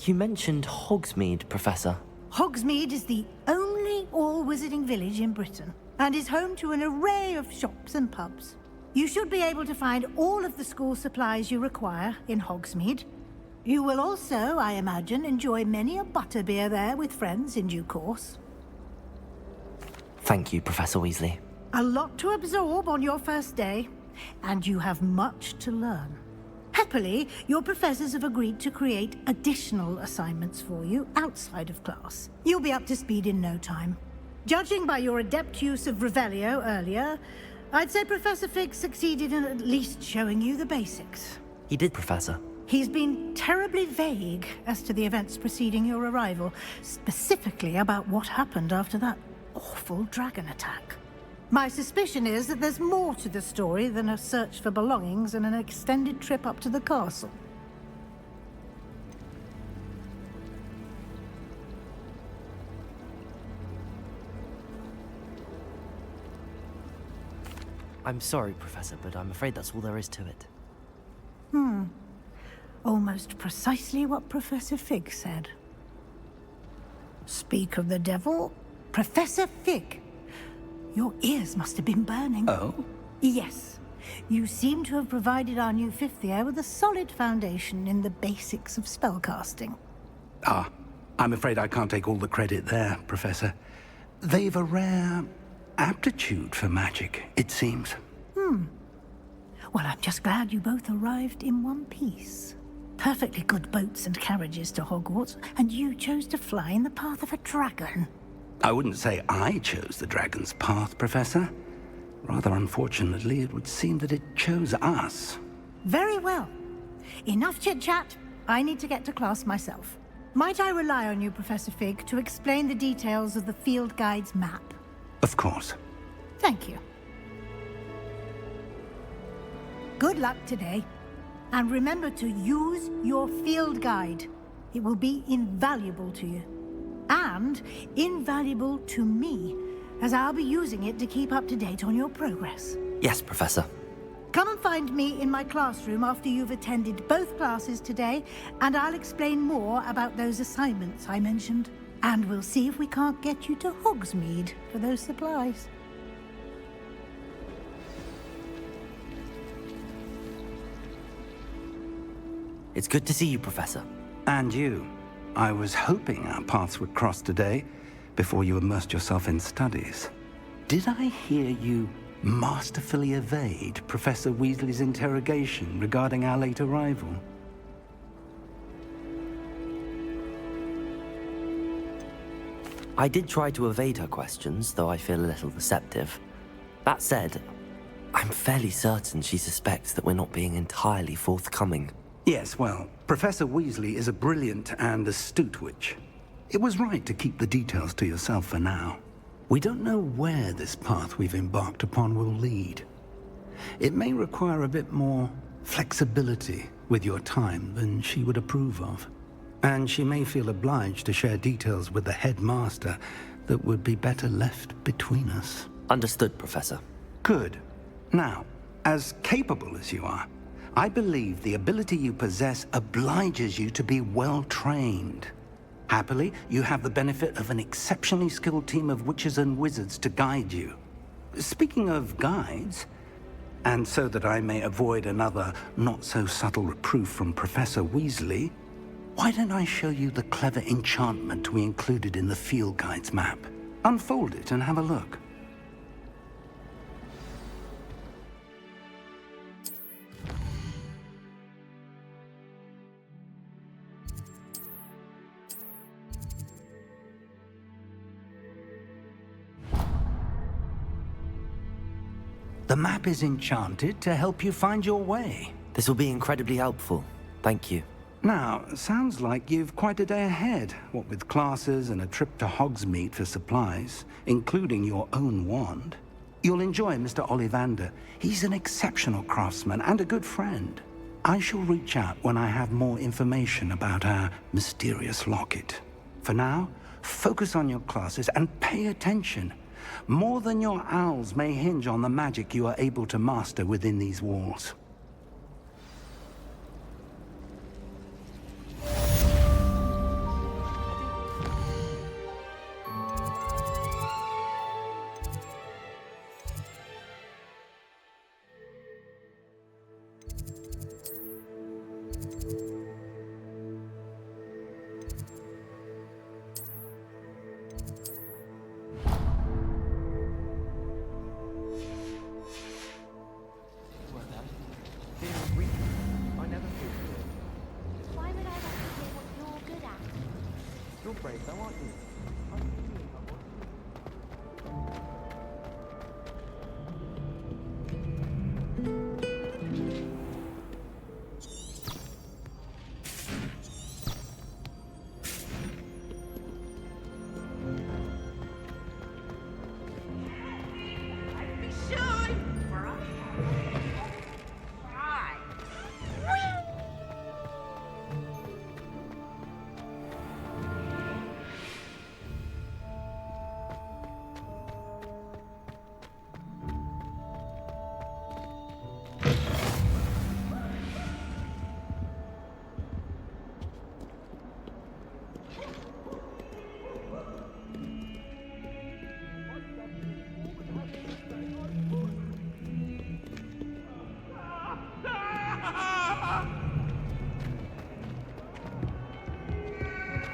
You mentioned Hogsmeade, Professor. Hogsmeade is the only all-wizarding village in Britain, and is home to an array of shops and pubs. You should be able to find all of the school supplies you require in Hogsmeade. You will also, I imagine, enjoy many a butterbeer there with friends in due course. Thank you, Professor Weasley. A lot to absorb on your first day, and you have much to learn. Happily, your professors have agreed to create additional assignments for you outside of class. You'll be up to speed in no time. Judging by your adept use of Revelio earlier, I'd say Professor Fig succeeded in at least showing you the basics. He did, Professor. He's been terribly vague as to the events preceding your arrival, specifically about what happened after that awful dragon attack. My suspicion is that there's more to the story than a search for belongings and an extended trip up to the castle. I'm sorry, Professor, but I'm afraid that's all there is to it. Almost precisely what Professor Fig said. Speak of the devil, Professor Fig. Your ears must have been burning. Oh? Yes. You seem to have provided our new fifth year with a solid foundation in the basics of spellcasting. Ah, I'm afraid I can't take all the credit there, Professor. They've a rare aptitude for magic, it seems. Well, I'm just glad you both arrived in one piece. Perfectly good boats and carriages to Hogwarts, and you chose to fly in the path of a dragon. I wouldn't say I chose the dragon's path, Professor. Rather unfortunately, it would seem that it chose us. Very well. Enough chit-chat. I need to get to class myself. Might I rely on you, Professor Fig, to explain the details of the field guide's map? Of course. Thank you. Good luck today. And remember to use your field guide. It will be invaluable to you. And invaluable to me, as I'll be using it to keep up to date on your progress. Yes, Professor. Come and find me in my classroom after you've attended both classes today, and I'll explain more about those assignments I mentioned. And we'll see if we can't get you to Hogsmeade for those supplies. It's good to see you, Professor. And you. I was hoping our paths would cross today, before you immersed yourself in studies. Did I hear you masterfully evade Professor Weasley's interrogation regarding our late arrival? I did try to evade her questions, though I feel a little deceptive. That said, I'm fairly certain she suspects that we're not being entirely forthcoming. Yes, well, Professor Weasley is a brilliant and astute witch. It was right to keep the details to yourself for now. We don't know where this path we've embarked upon will lead. It may require a bit more flexibility with your time than she would approve of. And she may feel obliged to share details with the headmaster that would be better left between us. Understood, Professor. Good. Now, as capable as you are, I believe the ability you possess obliges you to be well-trained. Happily, you have the benefit of an exceptionally skilled team of witches and wizards to guide you. Speaking of guides, and so that I may avoid another not-so-subtle reproof from Professor Weasley, why don't I show you the clever enchantment we included in the field guide's map? Unfold it and have a look. The map is enchanted to help you find your way. This will be incredibly helpful. Thank you. Now, sounds like you've quite a day ahead, what with classes and a trip to Hogsmeade for supplies, including your own wand. You'll enjoy Mr. Ollivander. He's an exceptional craftsman and a good friend. I shall reach out when I have more information about our mysterious locket. For now, focus on your classes and pay attention. More than your owls may hinge on the magic you are able to master within these walls.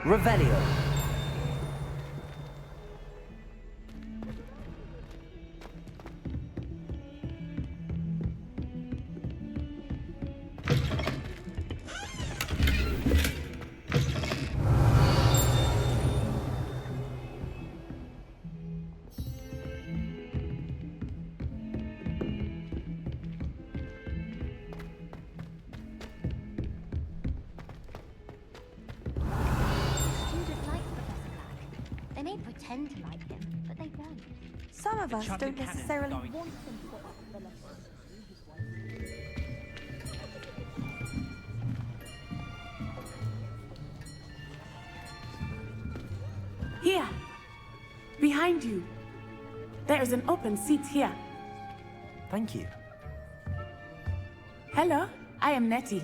Revelio. They may pretend to like him, but they don't. Some of us don't necessarily want them to. Here! Behind you! There is an open seat here. Thank you. Hello, I am Nettie.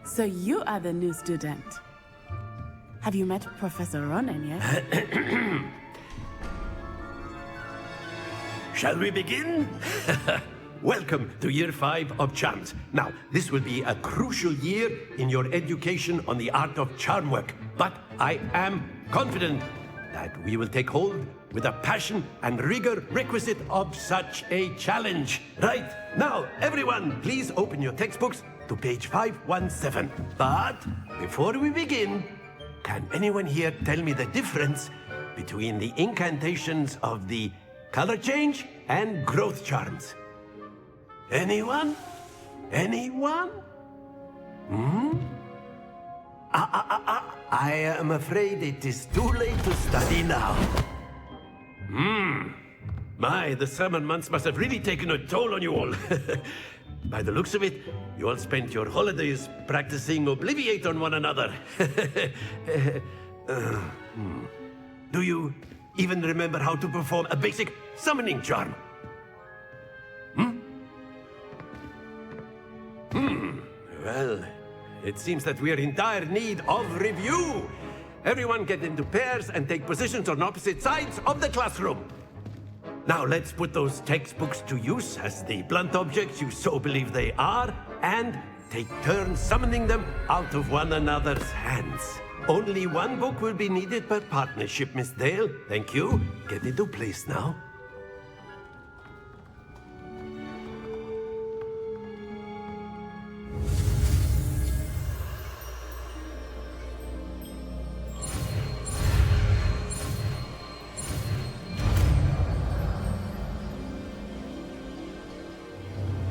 So you are the new student. Have you met Professor Ronan yet? Shall we begin? Welcome to Year 5 of Charms. Now, this will be a crucial year in your education on the art of charm work, but I am confident that we will take hold with the passion and rigor requisite of such a challenge. Right, now, everyone, please open your textbooks to page 517. But before we begin, can anyone here tell me the difference between the incantations of the color change and growth charms? Anyone? Anyone? I am afraid it is too late to study now. My, the summer months must have really taken a toll on you all. By the looks of it, you all spent your holidays practicing Obliviate on one another. Do you even remember how to perform a basic summoning charm? Well, it seems that we are in dire need of review. Everyone get into pairs and take positions on opposite sides of the classroom. Now let's put those textbooks to use as the blunt objects you so believe they are, and take turns summoning them out of one another's hands. Only one book will be needed per partnership, Miss Dale. Thank you. Get into place now.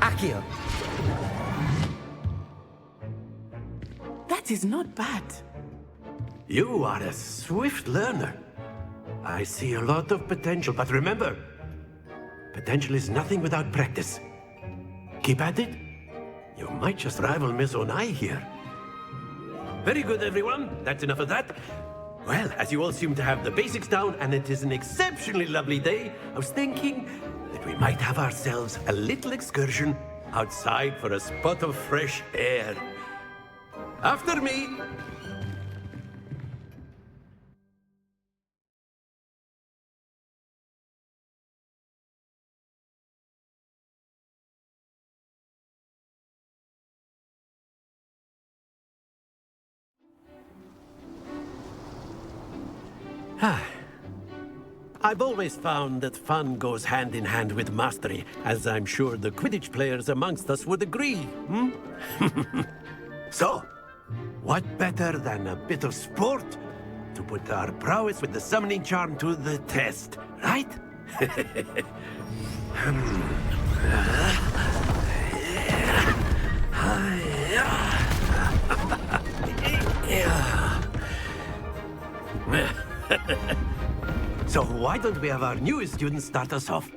Accio. That is not bad. You are a swift learner. I see a lot of potential, but remember, potential is nothing without practice. Keep at it. You might just rival Miss Onai here. Very good, everyone. That's enough of that. Well, as you all seem to have the basics down, and it is an exceptionally lovely day, I was thinking that we might have ourselves a little excursion outside for a spot of fresh air. After me. I've always found that fun goes hand in hand with mastery, as I'm sure the Quidditch players amongst us would agree, So, what better than a bit of sport to put our prowess with the summoning charm to the test, right? So why don't we have our newest student start us off?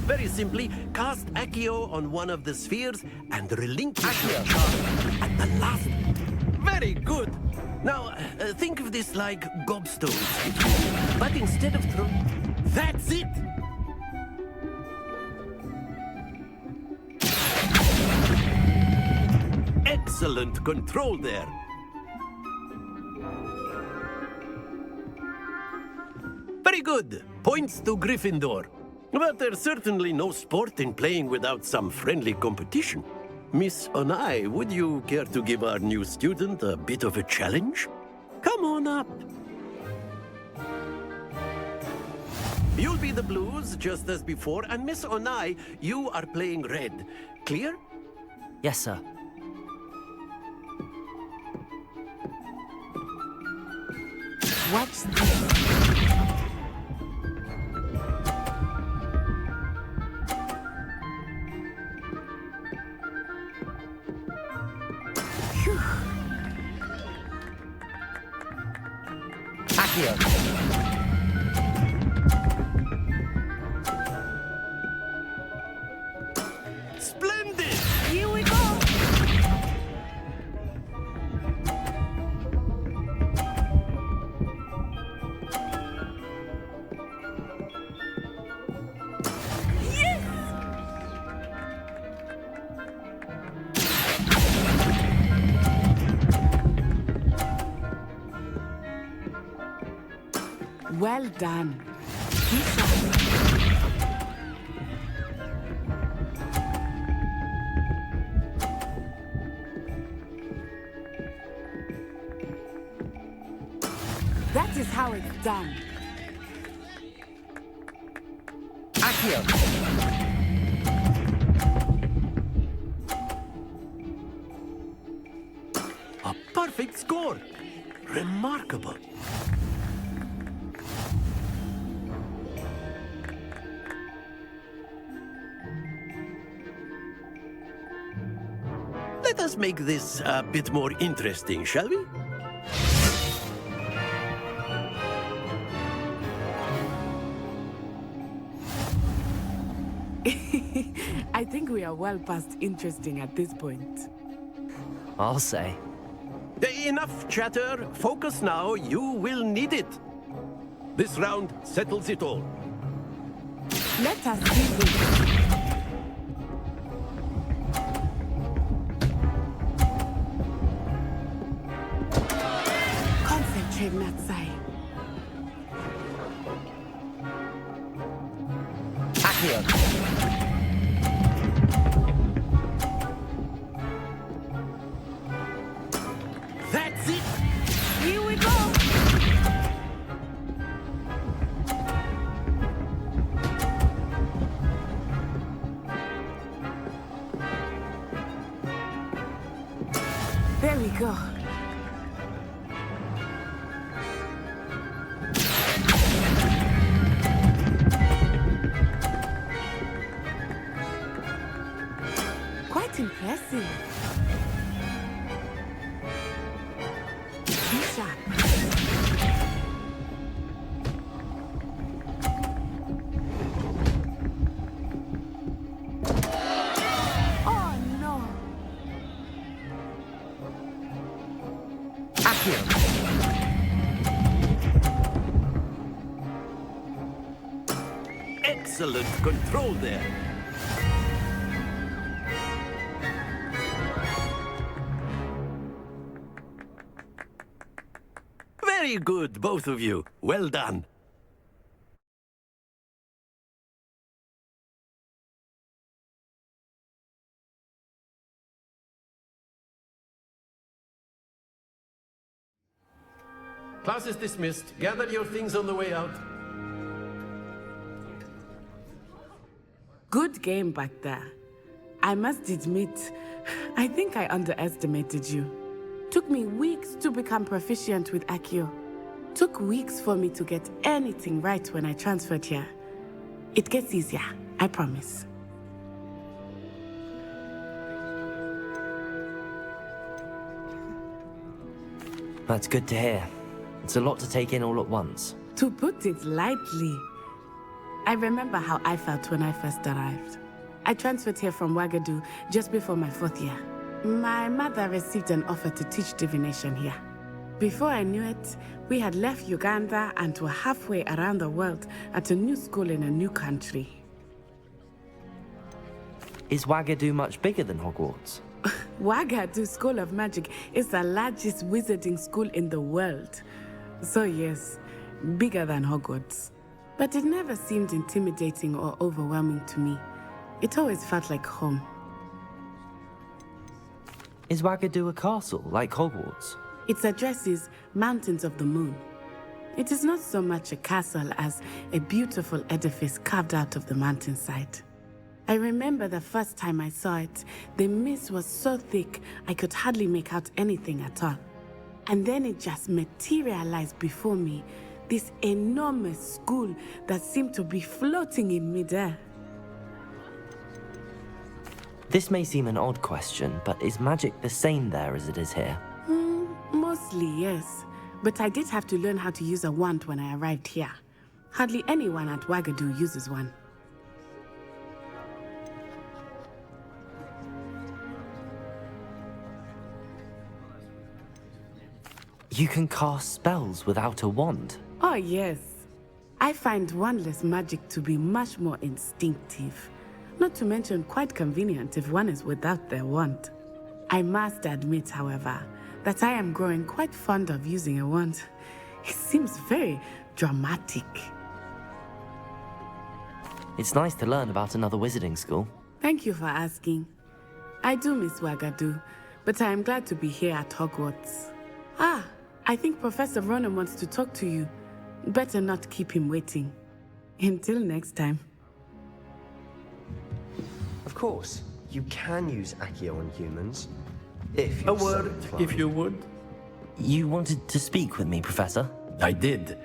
Very simply, cast Accio on one of the spheres and relinquish your charm at the last. Very good. Now, think of this like gobstones. But instead of throwing... That's it! Excellent control there. Very good. Points to Gryffindor. But there's certainly no sport in playing without some friendly competition. Miss Onai, would you care to give our new student a bit of a challenge? Come on up. You'll be the blues, just as before, and Miss Onai, you are playing red. Clear? Yes, sir. What's this? Accio. Splendid! Here we go! Yes! Well done. That is how it's done. Accio. A perfect score! Remarkable. Let us make this a bit more interesting, shall we? I think we are well past interesting at this point. I'll say. Enough chatter. Focus now. You will need it. This round settles it all. Let us see this. Concentrate, Natsai. Accio. That's it! Here we go! There we go. Quite impressive. Oh no! Excellent control there. Very good, both of you. Well done. Class is dismissed. Gather your things on the way out. Good game back there. I must admit, I think I underestimated you. Took me weeks to become proficient with Accio. Took weeks for me to get anything right when I transferred here. It gets easier, I promise. That's good to hear. It's a lot to take in all at once. To put it lightly, I remember how I felt when I first arrived. I transferred here from Wagadu just before my 4th year. My mother received an offer to teach divination here. Before I knew it, we had left Uganda and were halfway around the world at a new school in a new country. Is Wagadu much bigger than Hogwarts? Wagadu School of Magic is the largest wizarding school in the world. So yes, bigger than Hogwarts. But it never seemed intimidating or overwhelming to me. It always felt like home. Is Wagadu a castle, like Hogwarts? Its address is Mountains of the Moon. It is not so much a castle as a beautiful edifice carved out of the mountainside. I remember the first time I saw it, the mist was so thick I could hardly make out anything at all. And then it just materialized before me, this enormous school that seemed to be floating in midair. This may seem an odd question, but is magic the same there as it is here? Mostly, yes. But I did have to learn how to use a wand when I arrived here. Hardly anyone at Wagadu uses one. You can cast spells without a wand? Oh, yes. I find wandless magic to be much more instinctive. Not to mention quite convenient if one is without their wand. I must admit, however, that I am growing quite fond of using a wand. It seems very dramatic. It's nice to learn about another wizarding school. Thank you for asking. I do miss Wagadu, but I am glad to be here at Hogwarts. Ah, I think Professor Ronan wants to talk to you. Better not keep him waiting. Until next time. Of course, you can use Accio on humans. If A word, if you would. You wanted to speak with me, Professor? I did.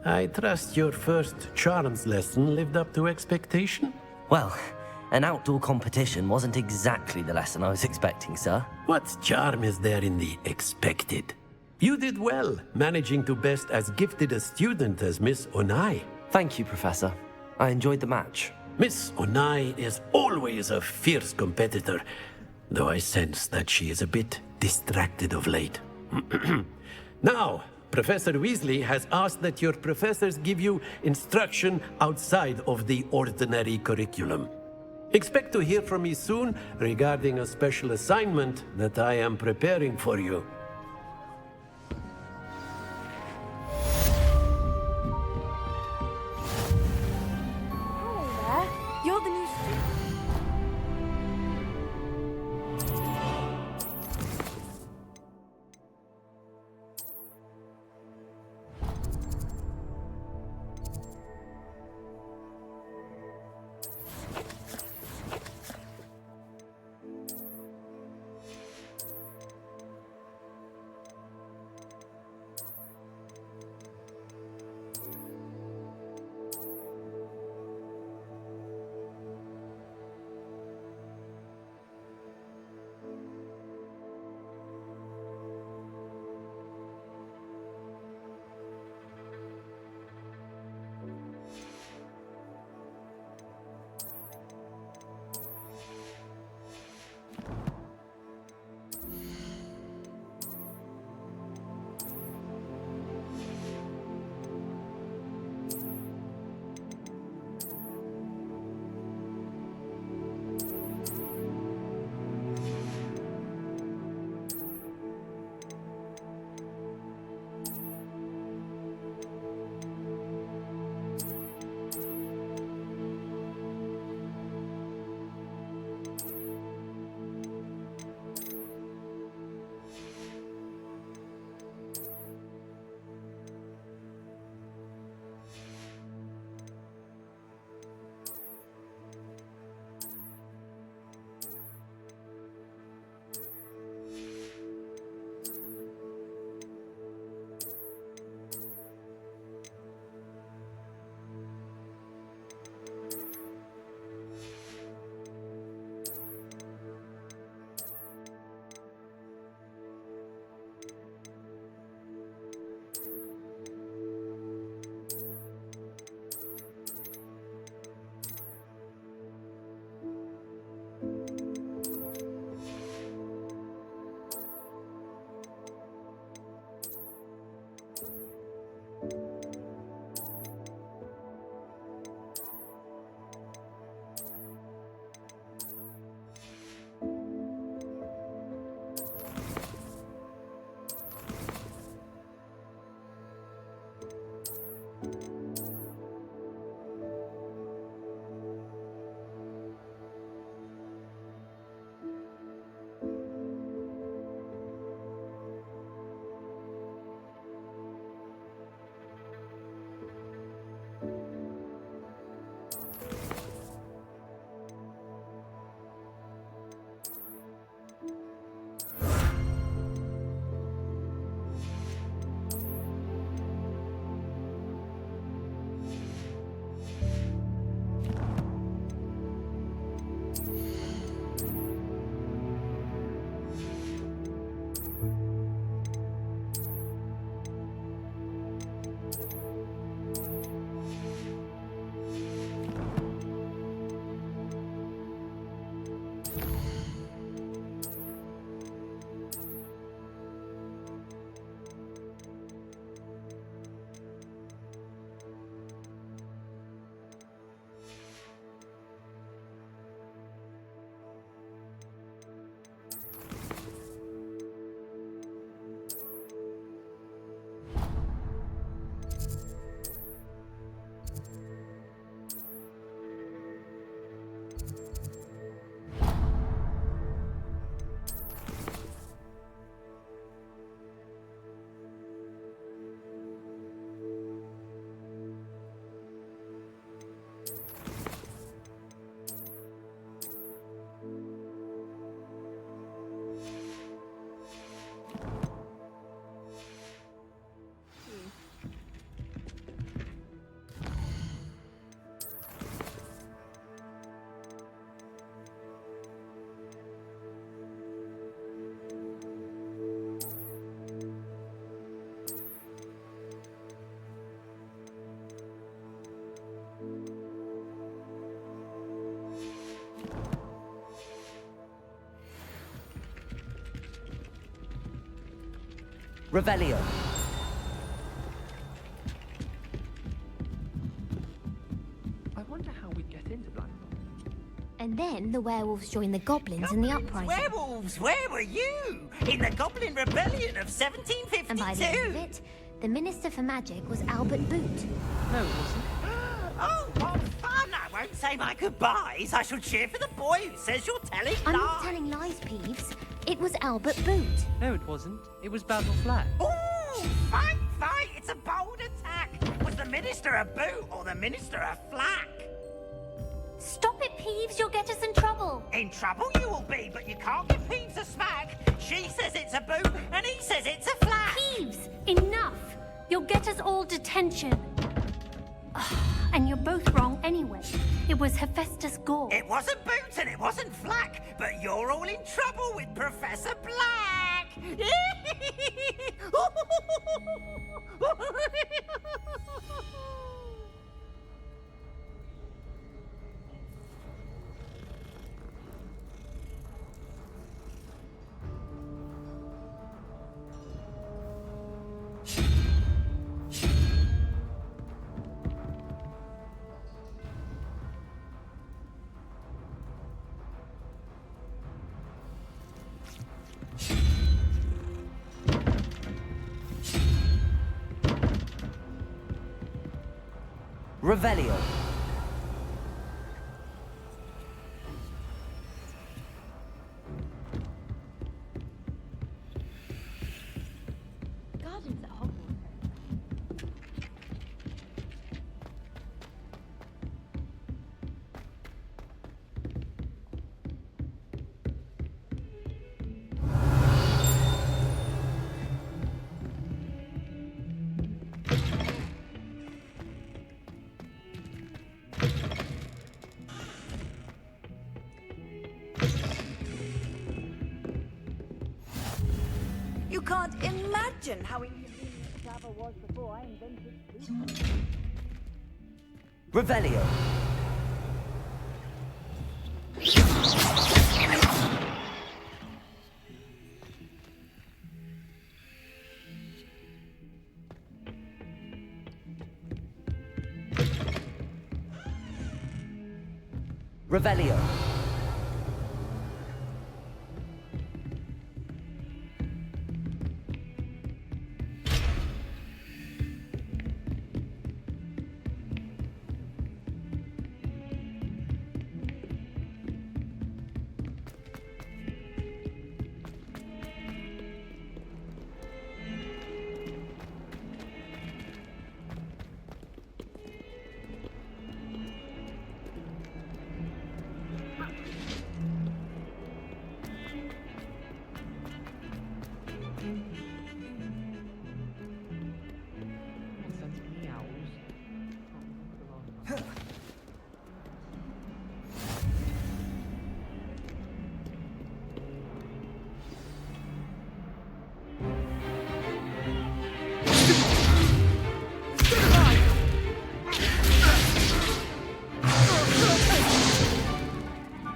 I trust your first charms lesson lived up to expectation? Well, an outdoor competition wasn't exactly the lesson I was expecting, sir. What charm is there in the expected? You did well, managing to best as gifted a student as Miss Onai. Thank you, Professor. I enjoyed the match. Miss Onai is always a fierce competitor, though I sense that she is a bit distracted of late. Now, Professor Weasley has asked that your professors give you instruction outside of the ordinary curriculum. Expect to hear from me soon regarding a special assignment that I am preparing for you. You're the new student. Revelio. I wonder how we'd get into Blackpool. And then the werewolves joined the goblins in the uprising. Werewolves, where were you? In the Goblin Rebellion of 1752? And by the end of it, the Minister for Magic was Albert Boot. No, it wasn't. Oh, what fun! I won't say my goodbyes. I shall cheer for the boy who says you're telling I'm lies. not telling lies, Peeves. It was Albert Boot. No, it wasn't. It was Basil Flack. Ooh, fight! It's a bold attack. Was the Minister a Boot or the Minister a Flack? Stop it, Peeves. You'll get us in trouble. In trouble you will be, but you can't give Peeves a smack. She says it's a Boot, and he says it's a Flack. Peeves, enough. You'll get us all detention. And you're both wrong anyway. It was Hephaestus Gore. It wasn't Boot and it wasn't Flack, but you're all in trouble with Professor Black. Revelio. Gardens at Hogwarts. You can't imagine how inconvenient travel was before I invented sleep. Revelio. Revelio.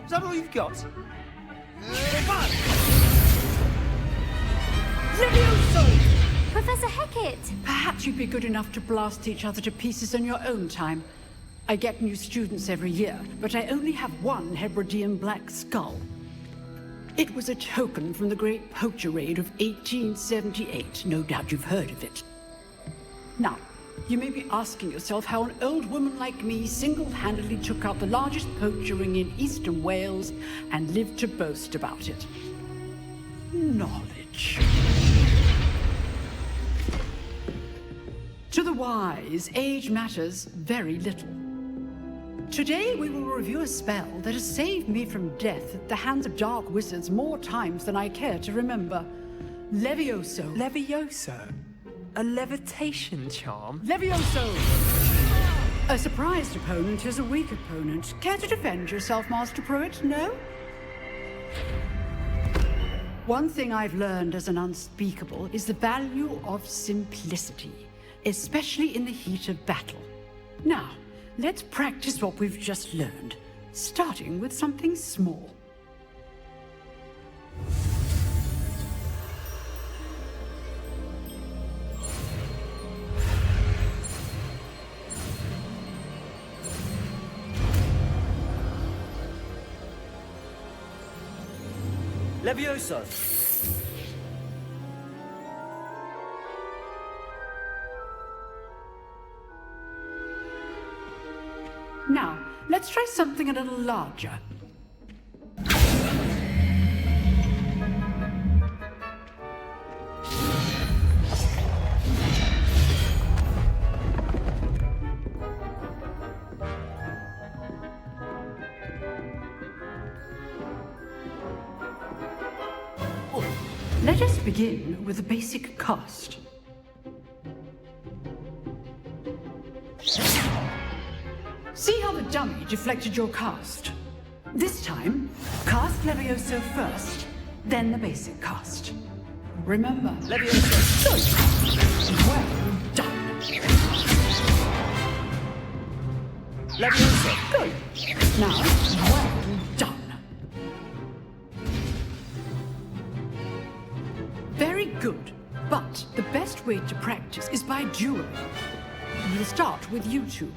Is that all you've got? Professor Hecat! Perhaps you'd be good enough to blast each other to pieces in your own time. I get new students every year, but I only have one Hebridean black skull. It was a token from the Great Poacher Raid of 1878. No doubt you've heard of it. Now, you may be asking yourself how an old woman like me single-handedly took out the largest poacher ring in eastern Wales and lived to boast about it. Knowledge. To the wise, age matters very little. Today we will review a spell that has saved me from death at the hands of dark wizards more times than I care to remember. Levioso. Levioso? A levitation charm? Levioso! A surprised opponent is a weak opponent. Care to defend yourself, Master Pruitt? No? One thing I've learned as an unspeakable is the value of simplicity, especially in the heat of battle. Now, let's practice what we've just learned, starting with something small. Levioso! Now, let's try something a little larger. Let us begin with the basic cast. See how the dummy deflected your cast? This time, cast Levioso first, then the basic cast. Remember, Levioso. Good. Well done. Levioso. Good. Now, well done. Very good. But the best way to practice is by dueling. We'll start with you two.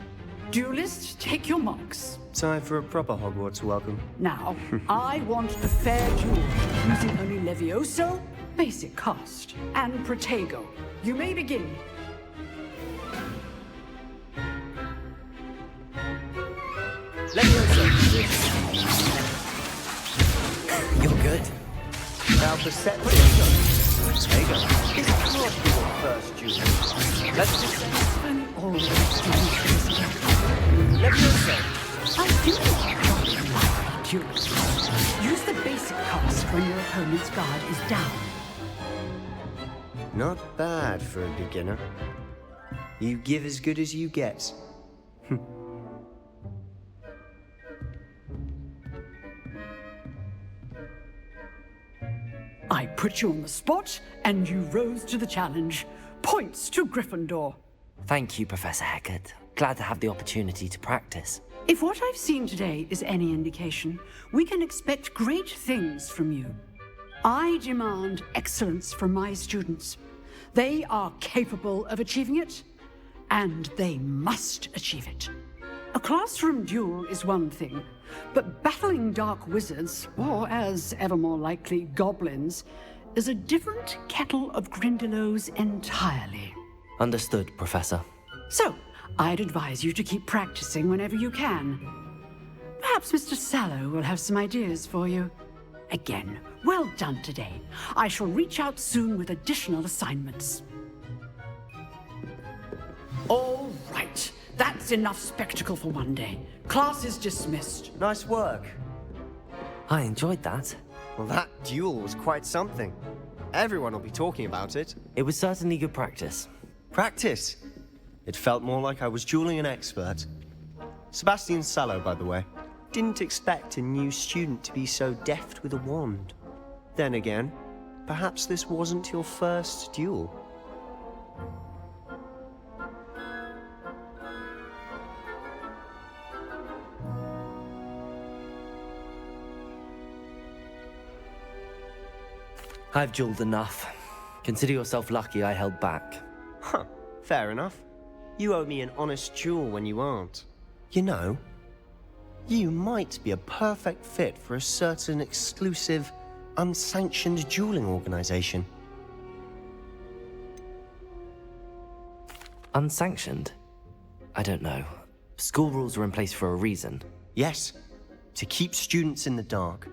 Duelists, take your marks. Time for a proper Hogwarts welcome. Now, I want a fair duel, using only Levioso, basic cast, and Protego. You may begin. Levioso! You're good. Now perception. There you go. This can't be your first duel. Let's just say... I'm always doing this. Levioso! I do not duels. Use the basic cast when your opponent's guard is down. Not bad for a beginner. You give as good as you get. I put you on the spot, and you rose to the challenge. Points to Gryffindor. Thank you, Professor Hecat. Glad to have the opportunity to practice. If what I've seen today is any indication, we can expect great things from you. I demand excellence from my students. They are capable of achieving it, and they must achieve it. A classroom duel is one thing, but battling dark wizards, or as ever more likely, goblins, is a different kettle of Grindylows entirely. Understood, Professor. So, I'd advise you to keep practicing whenever you can. Perhaps Mr. Sallow will have some ideas for you. Again, well done today. I shall reach out soon with additional assignments. All right. That's enough spectacle for one day. Class is dismissed. Nice work. I enjoyed that. Well, that duel was quite something. Everyone will be talking about it. It was certainly good practice. Practice? It felt more like I was dueling an expert. Sebastian Sallow, by the way. Didn't expect a new student to be so deft with a wand. Then again, perhaps this wasn't your first duel. I've dueled enough. Consider yourself lucky I held back. Huh, fair enough. You owe me an honest duel when you aren't. You know, you might be a perfect fit for a certain exclusive, unsanctioned dueling organization. Unsanctioned? I don't know. School rules are in place for a reason. Yes, to keep students in the dark.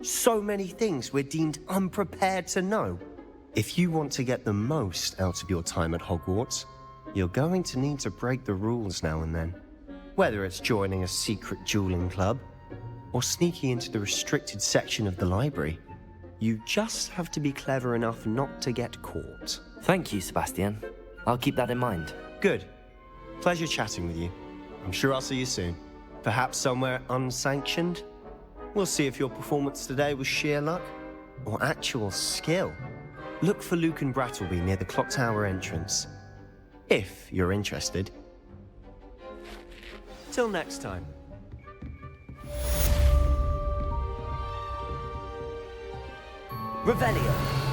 So many things we're deemed unprepared to know. If you want to get the most out of your time at Hogwarts, you're going to need to break the rules now and then. Whether it's joining a secret dueling club, or sneaking into the restricted section of the library, you just have to be clever enough not to get caught. Thank you, Sebastian. I'll keep that in mind. Good. Pleasure chatting with you. I'm sure I'll see you soon. Perhaps somewhere unsanctioned? We'll see if your performance today was sheer luck, or actual skill. Look for Luke and Brattleby near the clock tower entrance. If you're interested. Till next time. Revelio.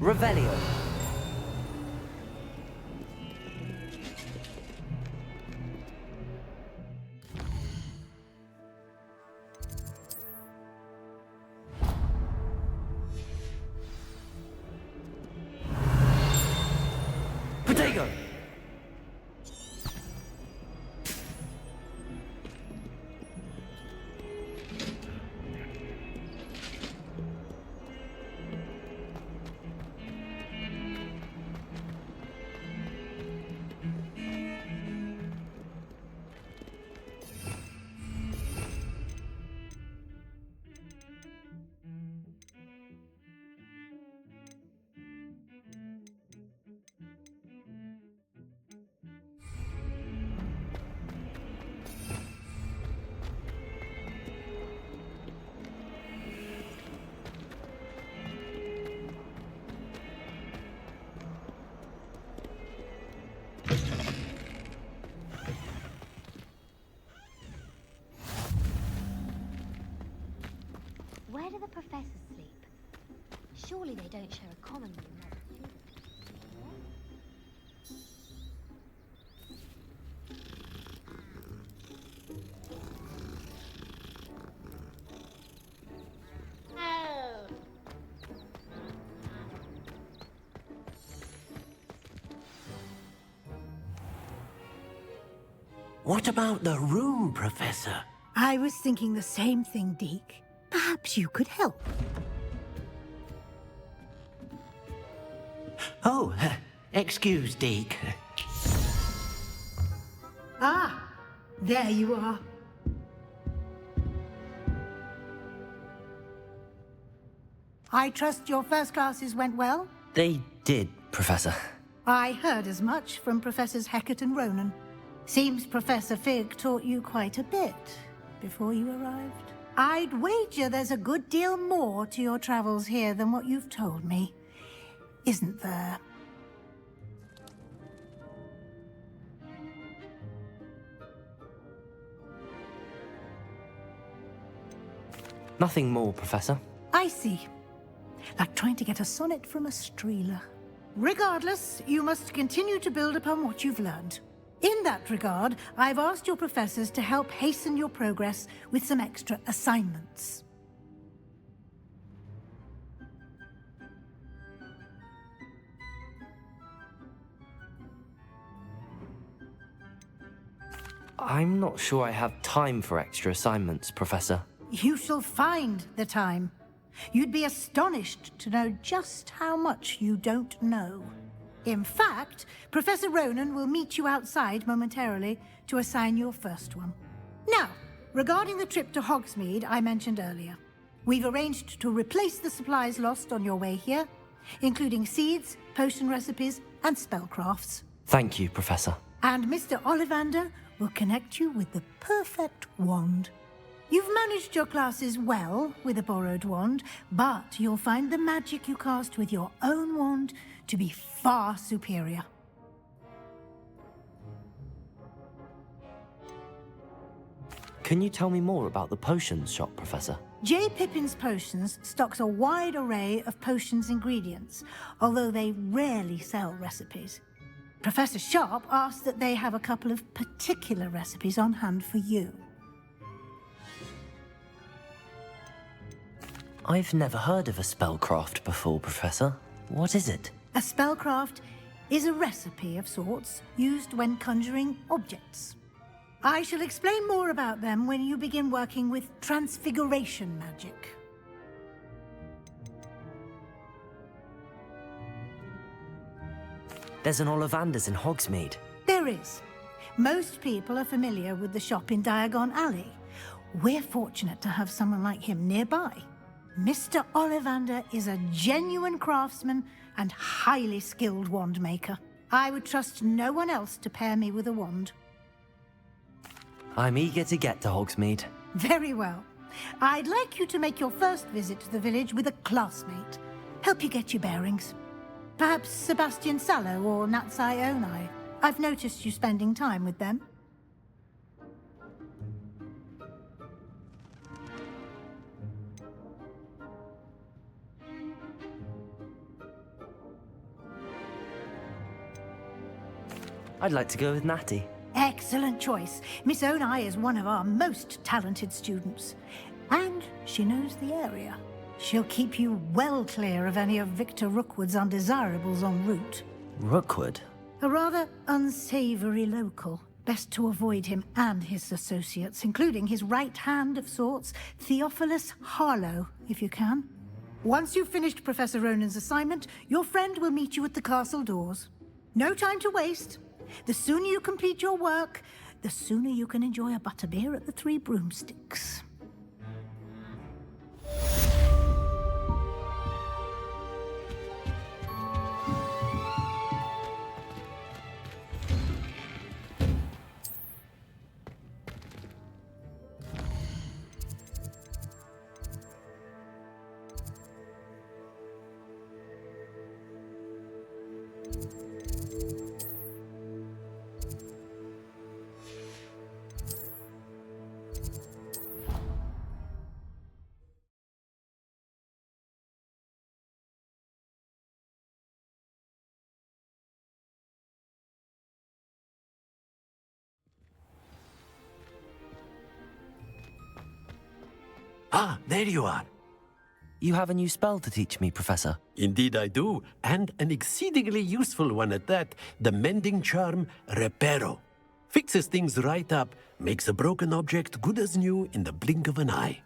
Revelio. Protego. Where do the professors sleep? Surely they don't share a common room like the children. What about the room, Professor? I was thinking the same thing, Deke. Perhaps you could help. Oh, excuse, Deke. Ah, there you are. I trust your first classes went well? They did, Professor. I heard as much from Professors Hecat and Ronan. Seems Professor Fig taught you quite a bit before you arrived. I'd wager there's a good deal more to your travels here than what you've told me, isn't there? Nothing more, Professor. I see. Like trying to get a sonnet from a streeler. Regardless, you must continue to build upon what you've learned. In that regard, I've asked your professors to help hasten your progress with some extra assignments. I'm not sure I have time for extra assignments, Professor. You shall find the time. You'd be astonished to know just how much you don't know. In fact, Professor Ronan will meet you outside momentarily to assign your first one. Now, regarding the trip to Hogsmeade I mentioned earlier, we've arranged to replace the supplies lost on your way here, including seeds, potion recipes, and spellcrafts. Thank you, Professor. And Mr. Ollivander will connect you with the perfect wand. You've managed your classes well with a borrowed wand, but you'll find the magic you cast with your own wand to be far superior. Can you tell me more about the potions shop, Professor? J. Pippin's Potions stocks a wide array of potions ingredients, although they rarely sell recipes. Professor Sharp asked that they have a couple of particular recipes on hand for you. I've never heard of a spellcraft before, Professor. What is it? A spellcraft is a recipe of sorts used when conjuring objects. I shall explain more about them when you begin working with transfiguration magic. There's an Ollivander's in Hogsmeade. There is. Most people are familiar with the shop in Diagon Alley. We're fortunate to have someone like him nearby. Mr. Ollivander is a genuine craftsman and highly skilled wand maker. I would trust no one else to pair me with a wand. I'm eager to get to Hogsmeade. Very well. I'd like you to make your first visit to the village with a classmate. Help you get your bearings. Perhaps Sebastian Sallow or Natsai Onai. I've noticed you spending time with them. I'd like to go with Natty. Excellent choice. Miss Onai is one of our most talented students. And she knows the area. She'll keep you well clear of any of Victor Rookwood's undesirables en route. Rookwood? A rather unsavory local. Best to avoid him and his associates, including his right hand of sorts, Theophilus Harlow, if you can. Once you've finished Professor Ronan's assignment, your friend will meet you at the castle doors. No time to waste. The sooner you complete your work, the sooner you can enjoy a butterbeer at the Three Broomsticks. Ah, there you are. You have a new spell to teach me, Professor. Indeed I do, and an exceedingly useful one at that. The mending charm, Reparo. Fixes things right up, makes a broken object good as new in the blink of an eye.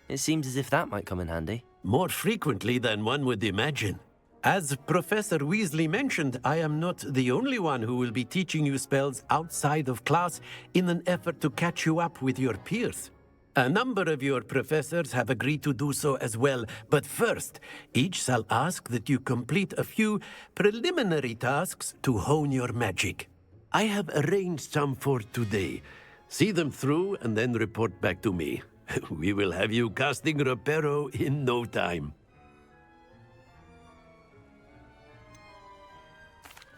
It seems as if that might come in handy. More frequently than one would imagine. As Professor Weasley mentioned, I am not the only one who will be teaching you spells outside of class in an effort to catch you up with your peers. A number of your professors have agreed to do so as well, but first, each shall ask that you complete a few preliminary tasks to hone your magic. I have arranged some for today. See them through and then report back to me. We will have you casting Reparo in no time.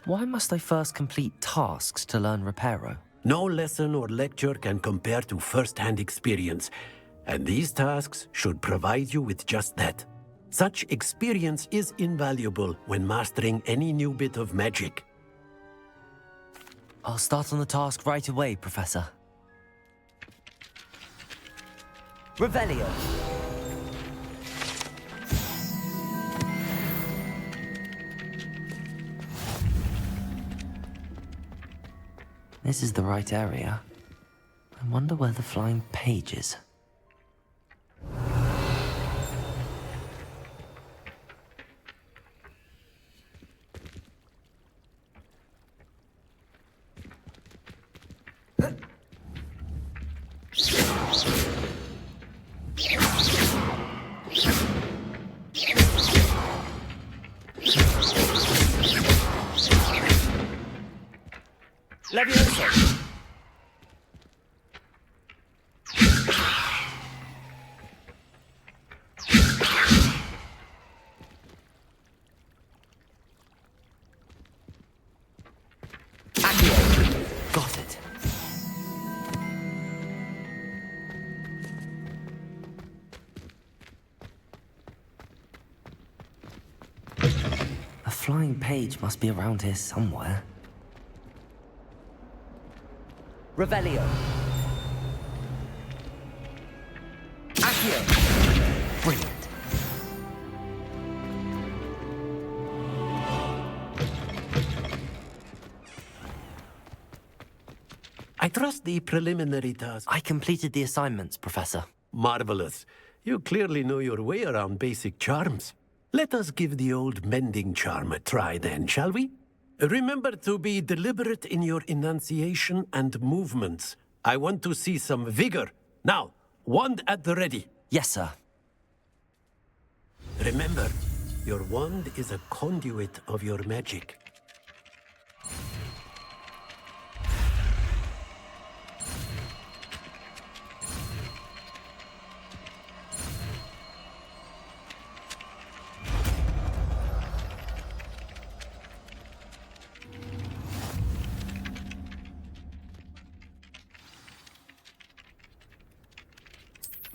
Why must I first complete tasks to learn Reparo? No lesson or lecture can compare to first-hand experience, and these tasks should provide you with just that. Such experience is invaluable when mastering any new bit of magic. I'll start on the task right away, Professor. Revelio. This is the right area. I wonder where the flying page is. Levioso! Got it. A flying page must be around here somewhere. Revelio. Accio. Brilliant. I trust the preliminary task. I completed the assignments, Professor. Marvelous. You clearly know your way around basic charms. Let us give the old mending charm a try then, shall we? Remember to be deliberate in your enunciation and movements. I want to see some vigor. Now, wand at the ready. Yes, sir. Remember, your wand is a conduit of your magic.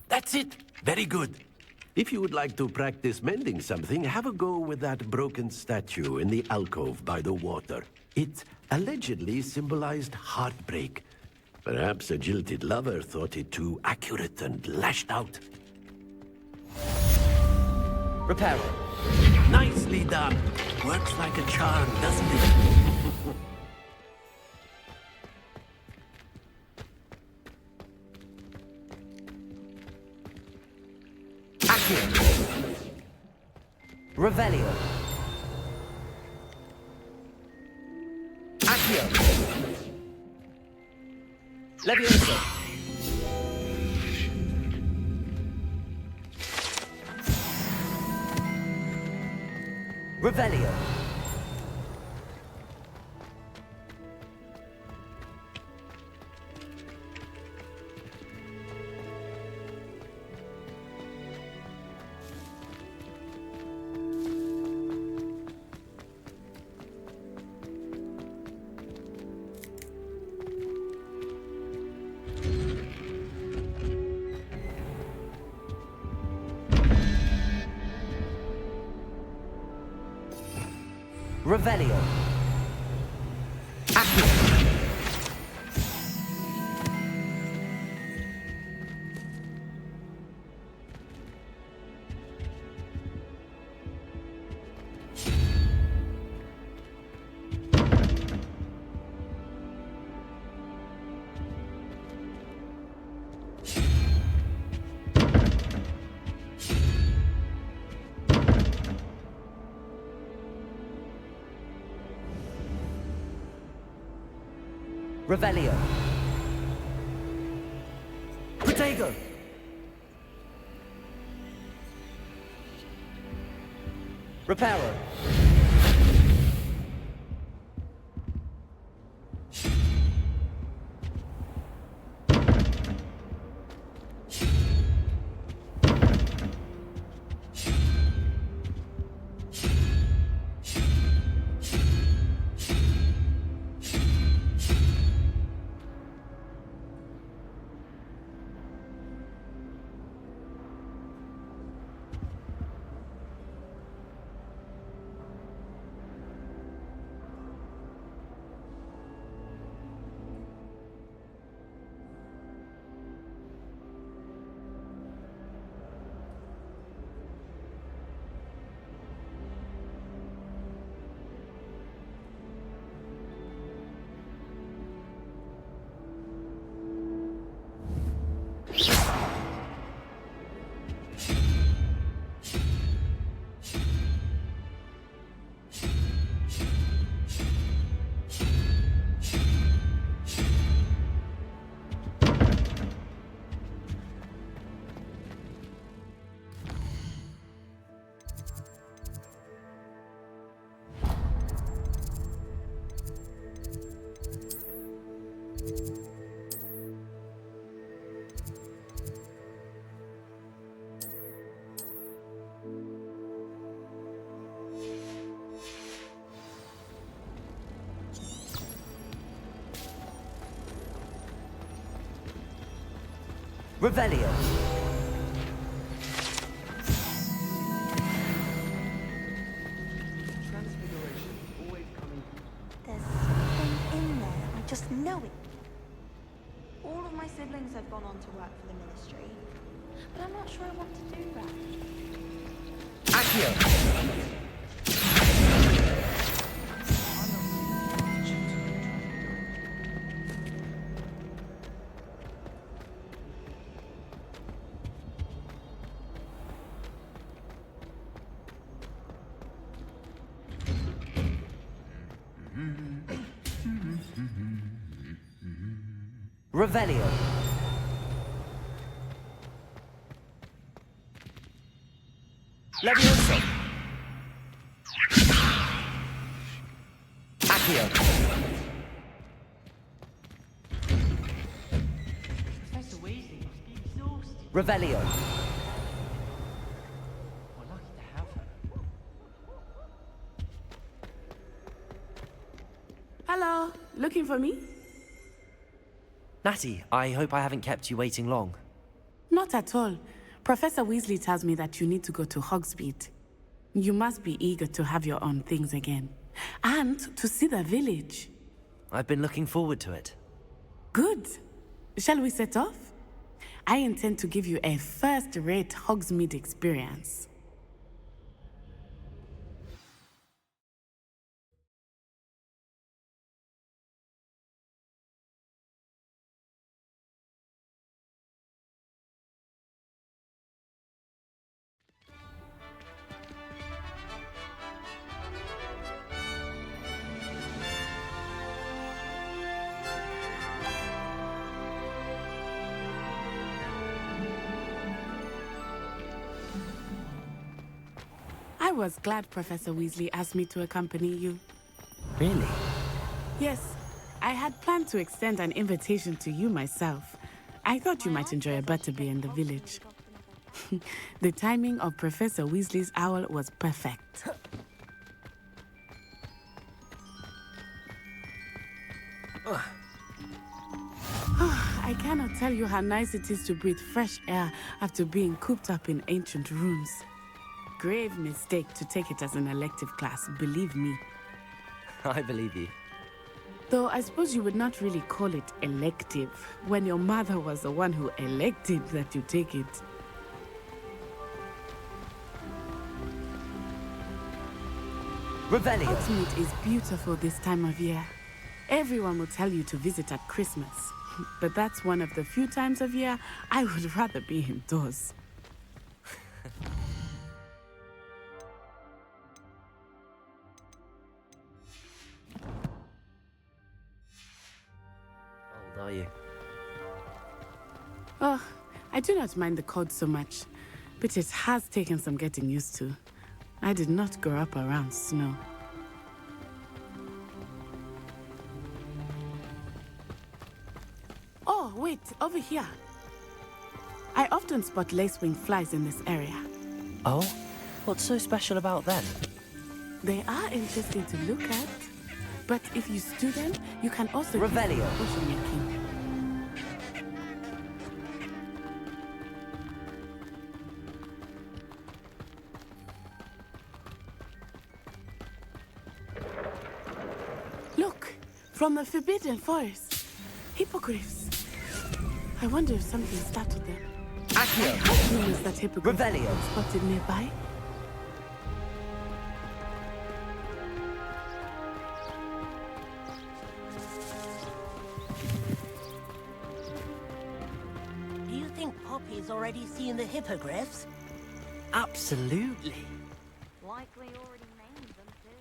That's it. Very good. If you would like to practice mending something, have a go with that broken statue in the alcove by the water. It allegedly symbolized heartbreak. Perhaps a jilted lover thought it too accurate and lashed out. Repair. Nicely done. Works like a charm, doesn't it? Revelio. Accio. Levioso. Revelio. Revelio. Revelio. Protego. Reparo. Revelio. There's something in there. I just know it. All of my siblings have gone on to work for the ministry, but I'm not sure I want to do that. Accio. Revelio. Levioso. Accio. Professor Weasley must be exhausted. Revelio. We're lucky to have her. Hello, looking for me? Natty, I hope I haven't kept you waiting long. Not at all. Professor Weasley tells me that you need to go to Hogsmeade. You must be eager to have your own things again. And to see the village. I've been looking forward to it. Good. Shall we set off? I intend to give you a first-rate Hogsmeade experience. I was glad Professor Weasley asked me to accompany you. Really? Yes, I had planned to extend an invitation to you myself. I thought you might enjoy a butterbeer in the village. The timing of Professor Weasley's owl was perfect. I cannot tell you how nice it is to breathe fresh air after being cooped up in ancient rooms. Grave mistake to take it as an elective class, believe me. I believe you. Though I suppose you would not really call it elective when your mother was the one who elected that you take it. Revelio! Hogsmeade is beautiful this time of year. Everyone will tell you to visit at Christmas. But that's one of the few times of year I would rather be indoors. How old are you? Oh, I do not mind the cold so much, but it has taken some getting used to. I did not grow up around snow. Oh, wait, over here. I often spot lacewing flies in this area. Oh? What's so special about them? They are interesting to look at, but if you stew them, you can also Revelio. use them for potion making. Look, from the Forbidden Forest. Hippogriffs. I wonder if something startled them. Accio! I have rumors that hippogriffs Revelio. are spotted nearby. Do you think Poppy's already seen the hippogriffs? Absolutely. Likely already named them too.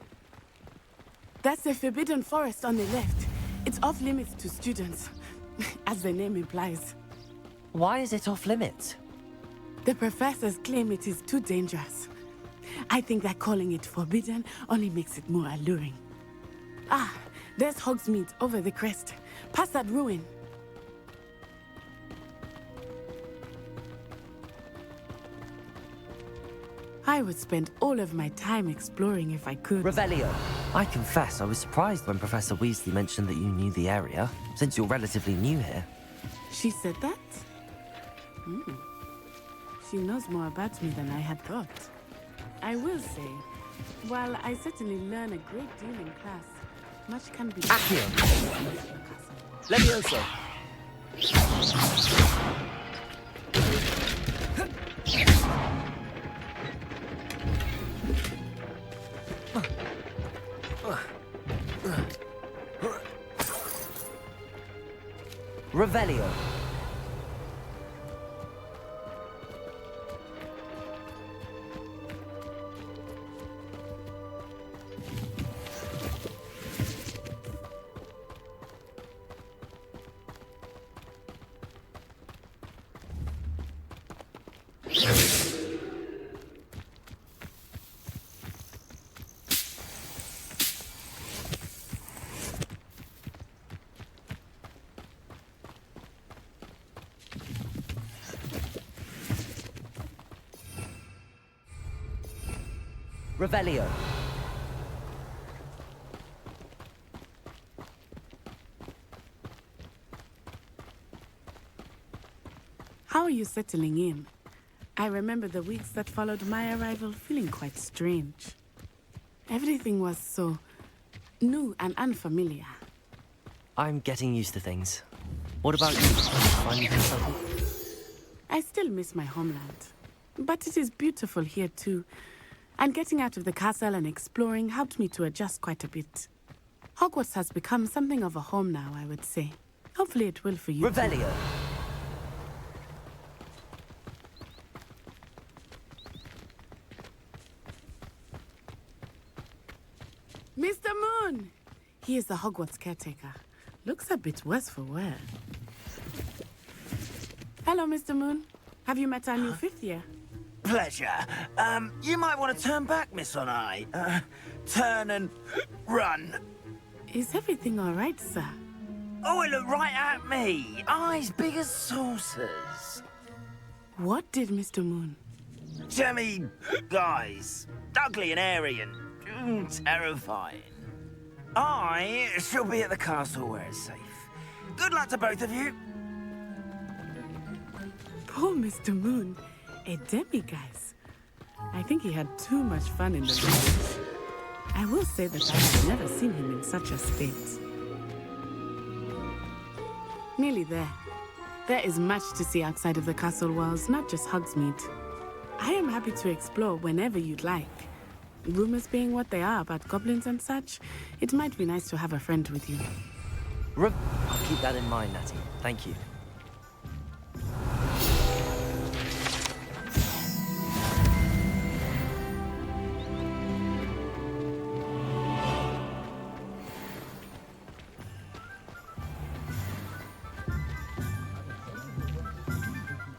That's the Forbidden Forest on the left. It's off limits to students, as the name implies. Why is it off limits? The professors claim it is too dangerous. I think that calling it forbidden only makes it more alluring. Ah, there's Hogsmeade over the crest, past that ruin. I would spend all of my time exploring if I could. Revelio. I confess I was surprised when Professor Weasley mentioned that you knew the area, since you're relatively new here. She said that? She knows more about me than I had thought. I will say, while I certainly learn a great deal in class, much can be... Accio! Levioso! Revelio. Revelio. How are you settling in? I remember the weeks that followed my arrival feeling quite strange. Everything was so new and unfamiliar. I'm getting used to things. What about you? Finally doing something? I still miss my homeland. But it is beautiful here too. And getting out of the castle and exploring helped me to adjust quite a bit. Hogwarts has become something of a home now, I would say. Hopefully it will for you. Revelio! Mr. Moon! He is the Hogwarts caretaker. Looks a bit worse for wear. Hello, Mr. Moon. Have you met our new fifth year? Pleasure. You might want to turn back, Miss Onai. Turn and run. Is everything all right, sir? Oh, it looked right at me. Eyes big as saucers. What did Mr. Moon? Jemmy guys. Ugly and airy and terrifying. I shall be at the castle where it's safe. Good luck to both of you. Poor Mr. Moon. A demiguise. I think he had too much fun in the village. I will say that I have never seen him in such a state. Nearly there. There is much to see outside of the castle walls, not just Hogsmeade. I am happy to explore whenever you'd like. Rumors being what they are about goblins and such, it might be nice to have a friend with you. I'll keep that in mind, Natty. Thank you.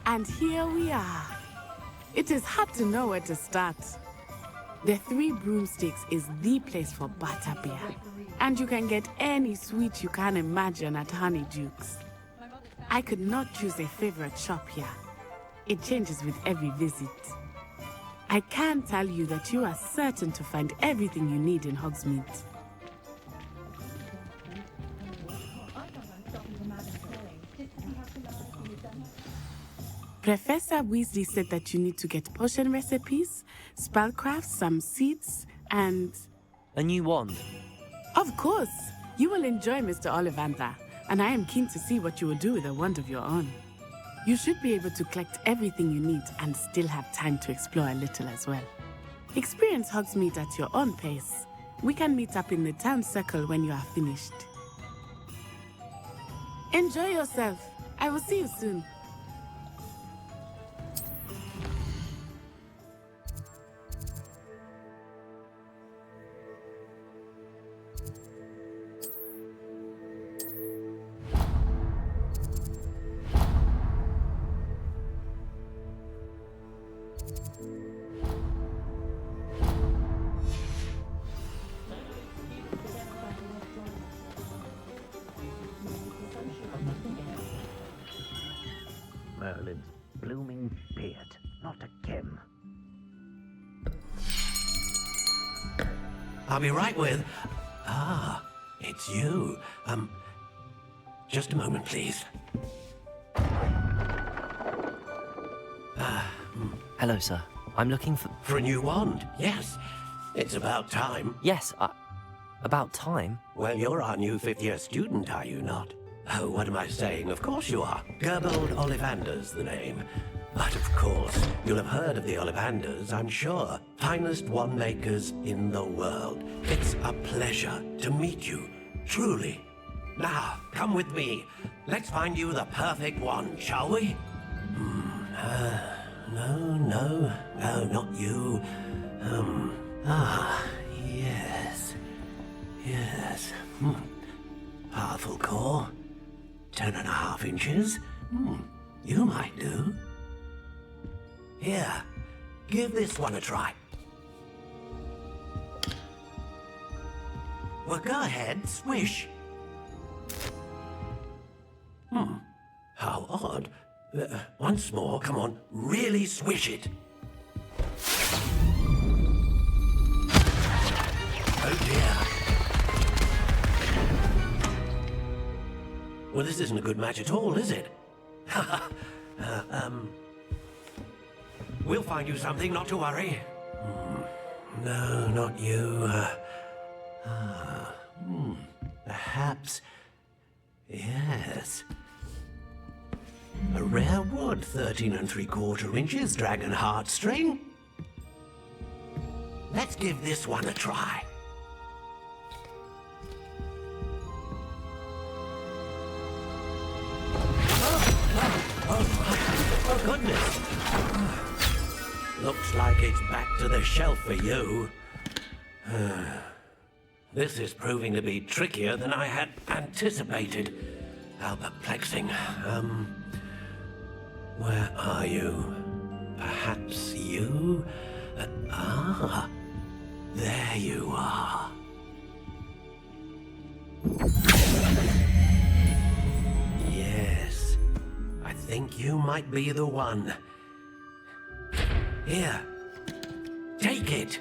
And here we are. It is hard to know where to start. The Three Broomsticks is the place for butterbeer. And you can get any sweet you can imagine at Honeydukes. I could not choose a favorite shop here. It changes with every visit. I can tell you that you are certain to find everything you need in Hogsmeade. Professor Weasley said that you need to get potion recipes, spellcraft, some seeds, and... A new wand? Of course! You will enjoy Mr. Ollivander, and I am keen to see what you will do with a wand of your own. You should be able to collect everything you need and still have time to explore a little as well. Experience Hogsmeade at your own pace. We can meet up in the town circle when you are finished. Enjoy yourself. I will see you soon. Merlin's blooming beard, not a Kim. I'll be right with... Ah, it's you. Just a moment, please. Hello, sir. I'm looking for... For a new wand, yes. It's about time. Yes, about time? Well, you're our new fifth-year student, are you not? Oh, what am I saying? Of course you are. Gerbold Ollivander's the name. But of course, you'll have heard of the Ollivanders, I'm sure. Finest wand makers in the world. It's a pleasure to meet you, truly. Now, come with me. Let's find you the perfect wand, shall we? No, not you. Yes. Powerful core. 10.5 inches. You might do. Here, give this one a try. Well, go ahead, swish. How odd. Once more, come on, really swish it. Oh dear. Well, this isn't a good match at all, is it? We'll find you something, not to worry. No, not you. Perhaps... Yes. A rare wood, 13 3/4 inches, dragon heartstring. Let's give this one a try. Oh, goodness. Looks like it's back to the shelf for you. This is proving to be trickier than I had anticipated. How perplexing. Where are you? Perhaps you? There you are. Yes, I think you might be the one. Here, take it.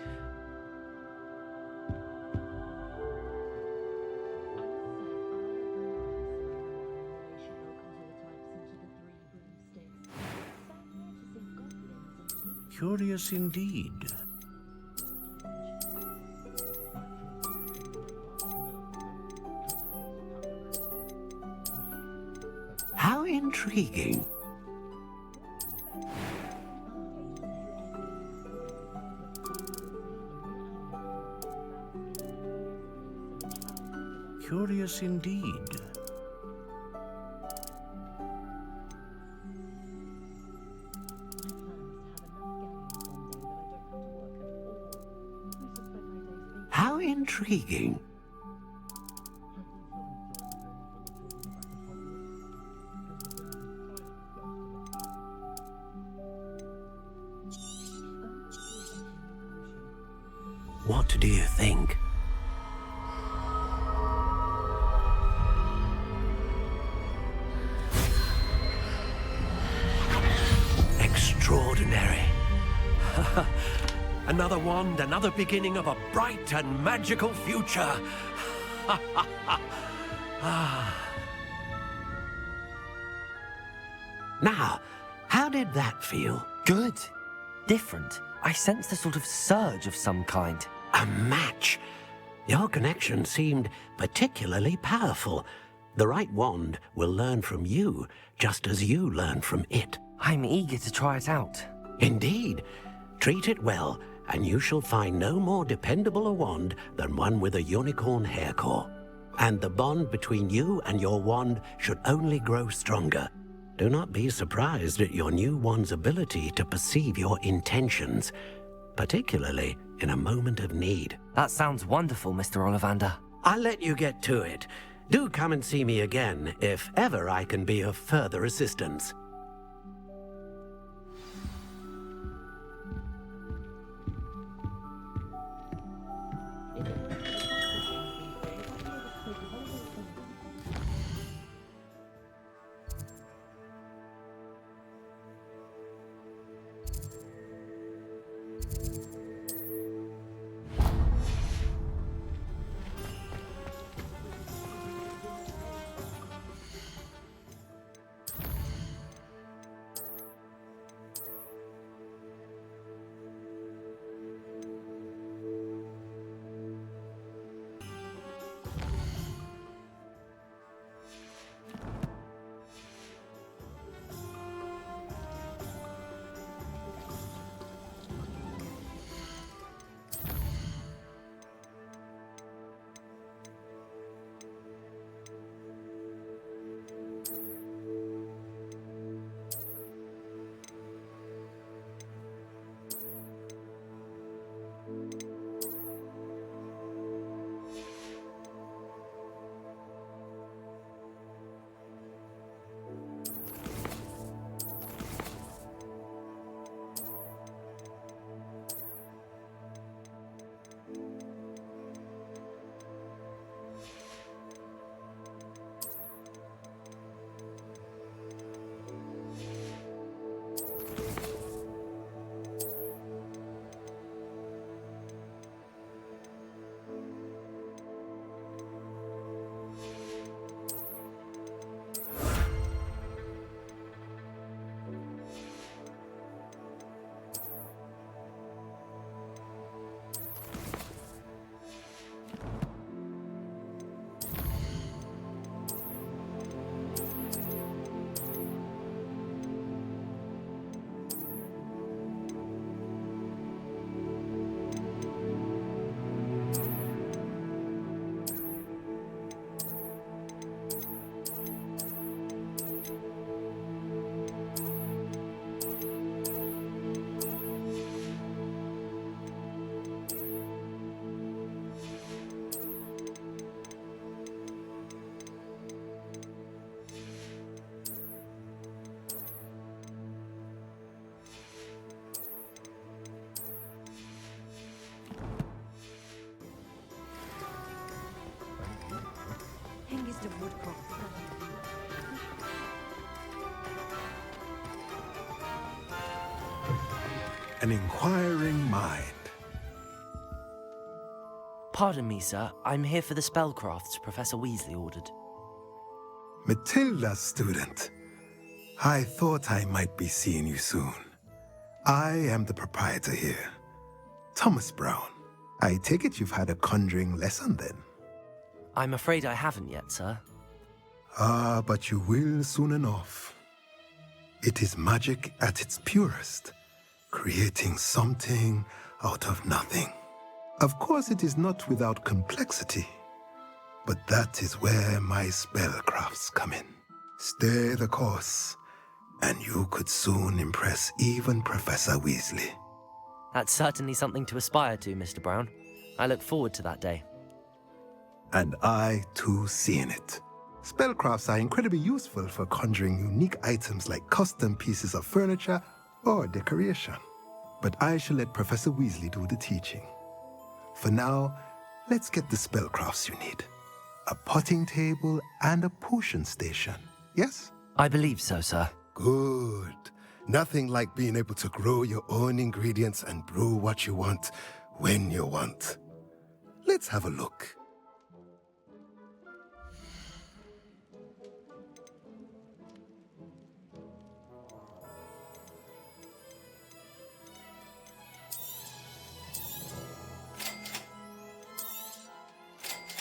Curious indeed. How intriguing. Curious indeed. How intriguing. What do you think? Extraordinary. Another wand, another beginning of a bright and magical future. Now, how did that feel? Good. Different. I sensed a sort of surge of some kind. A match. Your connection seemed particularly powerful. The right wand will learn from you, just as you learn from it. I'm eager to try it out. Indeed. Treat it well, and you shall find no more dependable a wand than one with a unicorn hair core. And the bond between you and your wand should only grow stronger. Do not be surprised at your new wand's ability to perceive your intentions, particularly in a moment of need. That sounds wonderful, Mr. Ollivander. I'll let you get to it. Do come and see me again if ever I can be of further assistance. Mr. Woodcock. An inquiring mind. Pardon me, sir. I'm here for the spellcrafts Professor Weasley ordered. Matilda, student. I thought I might be seeing you soon. I am the proprietor here, Thomas Brown. I take it you've had a conjuring lesson then? I'm afraid I haven't yet, sir. Ah, but you will soon enough. It is magic at its purest, creating something out of nothing. Of course, it is not without complexity, but that is where my spellcrafts come in. Stay the course, and you could soon impress even Professor Weasley. That's certainly something to aspire to, Mr. Brown. I look forward to that day. And I, too, seeing it. Spellcrafts are incredibly useful for conjuring unique items like custom pieces of furniture or decoration. But I shall let Professor Weasley do the teaching. For now, let's get the spellcrafts you need. A potting table and a potion station, yes? I believe so, sir. Good. Nothing like being able to grow your own ingredients and brew what you want when you want. Let's have a look.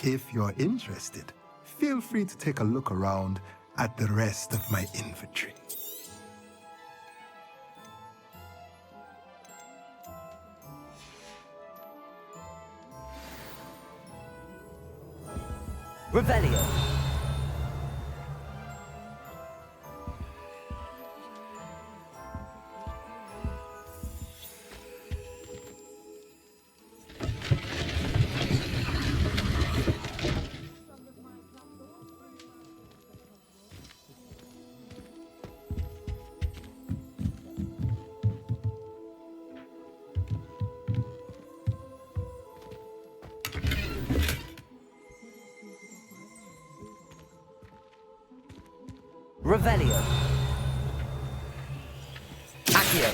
If you're interested, feel free to take a look around at the rest of my inventory. Revelio. Revelio. Accio.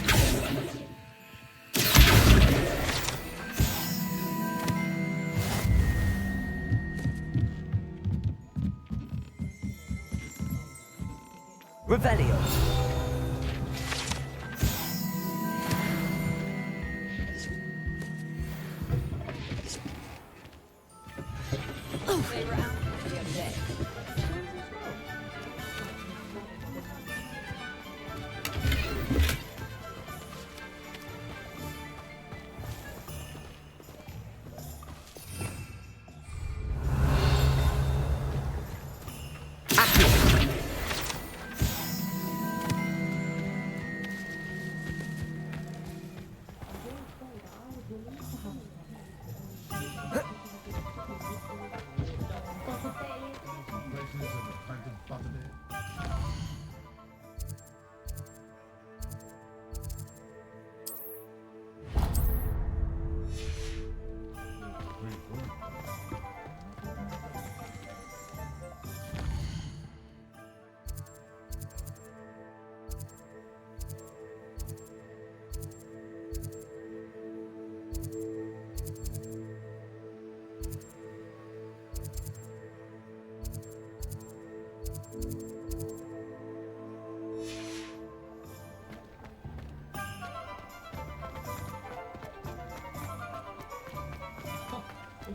Revelio.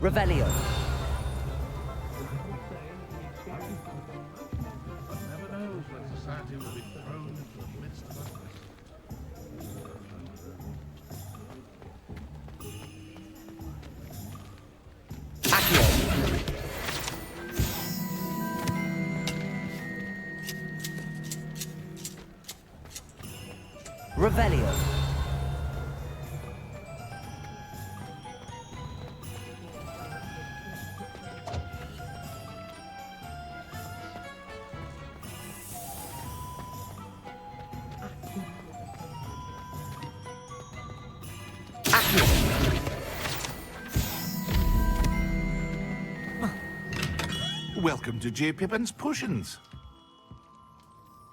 Revelio. Never knows when society will be thrown into the midst of us. Revelio. Welcome to J. Pippin's Potions.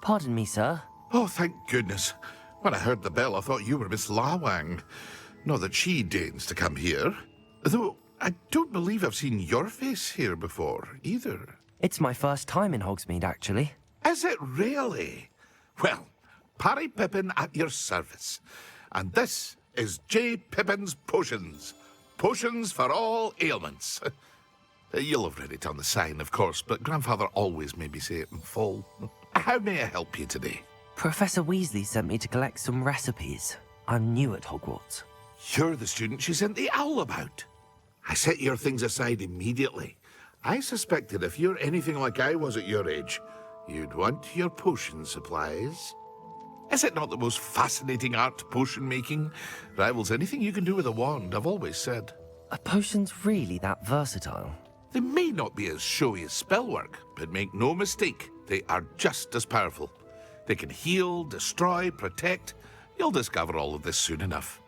Pardon me, sir. Oh, thank goodness. When I heard the bell, I thought you were Miss Lawang. Not that she deigns to come here. Though, I don't believe I've seen your face here before, either. It's my first time in Hogsmeade, actually. Is it really? Well, Parry Pippin at your service. And this is J. Pippin's Potions. Potions for all ailments. You'll have read it on the sign, of course, but Grandfather always made me say it in full. How may I help you today? Professor Weasley sent me to collect some recipes. I'm new at Hogwarts. You're the student she sent the owl about. I set your things aside immediately. I suspected if you're anything like I was at your age, you'd want your potion supplies. Is it not the most fascinating art, potion making? Rivals anything you can do with a wand, I've always said. Are potions really that versatile? They may not be as showy as spellwork, but make no mistake, they are just as powerful. They can heal, destroy, protect. You'll discover all of this soon enough.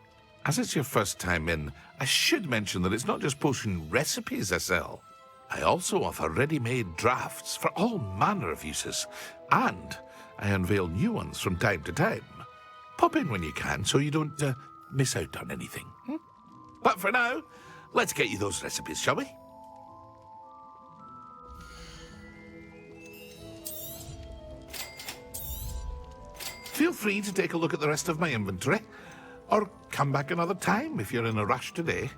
As it's your first time in, I should mention that it's not just potion recipes I sell. I also offer ready-made drafts for all manner of uses, and I unveil new ones from time to time. Pop in when you can so you don't miss out on anything. But for now, let's get you those recipes, shall we? Feel free to take a look at the rest of my inventory, or come back another time if you're in a rush today.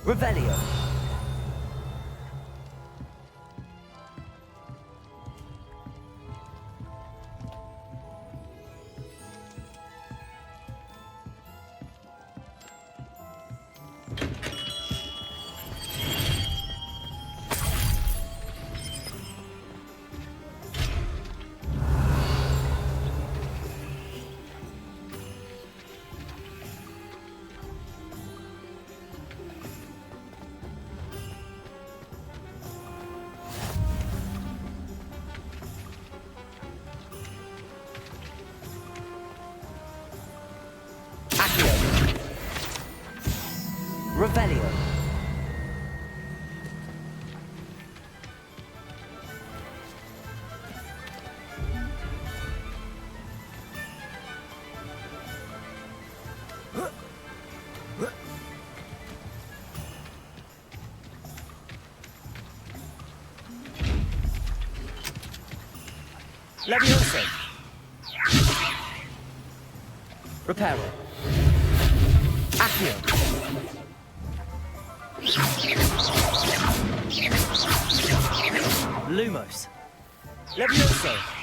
Revelio. Revelio. Leviosa. Reparo. Accio. Lumos. Leviosa.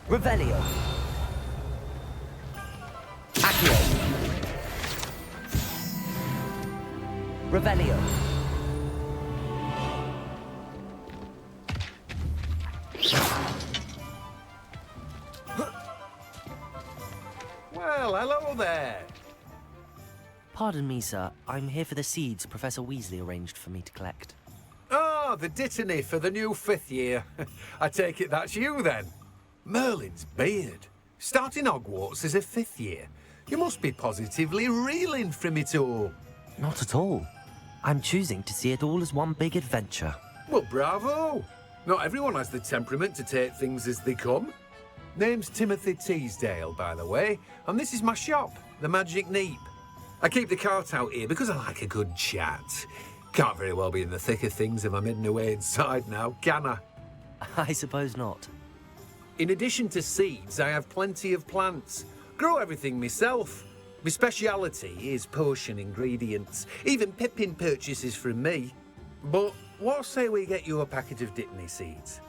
Revelio. Accio. Revelio. Well, hello there. Pardon me, sir. I'm here for the seeds Professor Weasley arranged for me to collect. Oh, the dittany for the new 5th year. I take it that's you, then. Merlin's beard. Starting Hogwarts as a 5th year. You must be positively reeling from it all. Not at all. I'm choosing to see it all as one big adventure. Well, bravo. Not everyone has the temperament to take things as they come. Name's Timothy Teasdale, by the way, and this is my shop, the Magic Neep. I keep the cart out here because I like a good chat. Can't very well be in the thick of things if I'm hidden away inside now, can I? I suppose not. In addition to seeds, I have plenty of plants. Grow everything myself. My speciality is potion ingredients. Even Pippin purchases from me. But what say we get you a packet of dittany seeds?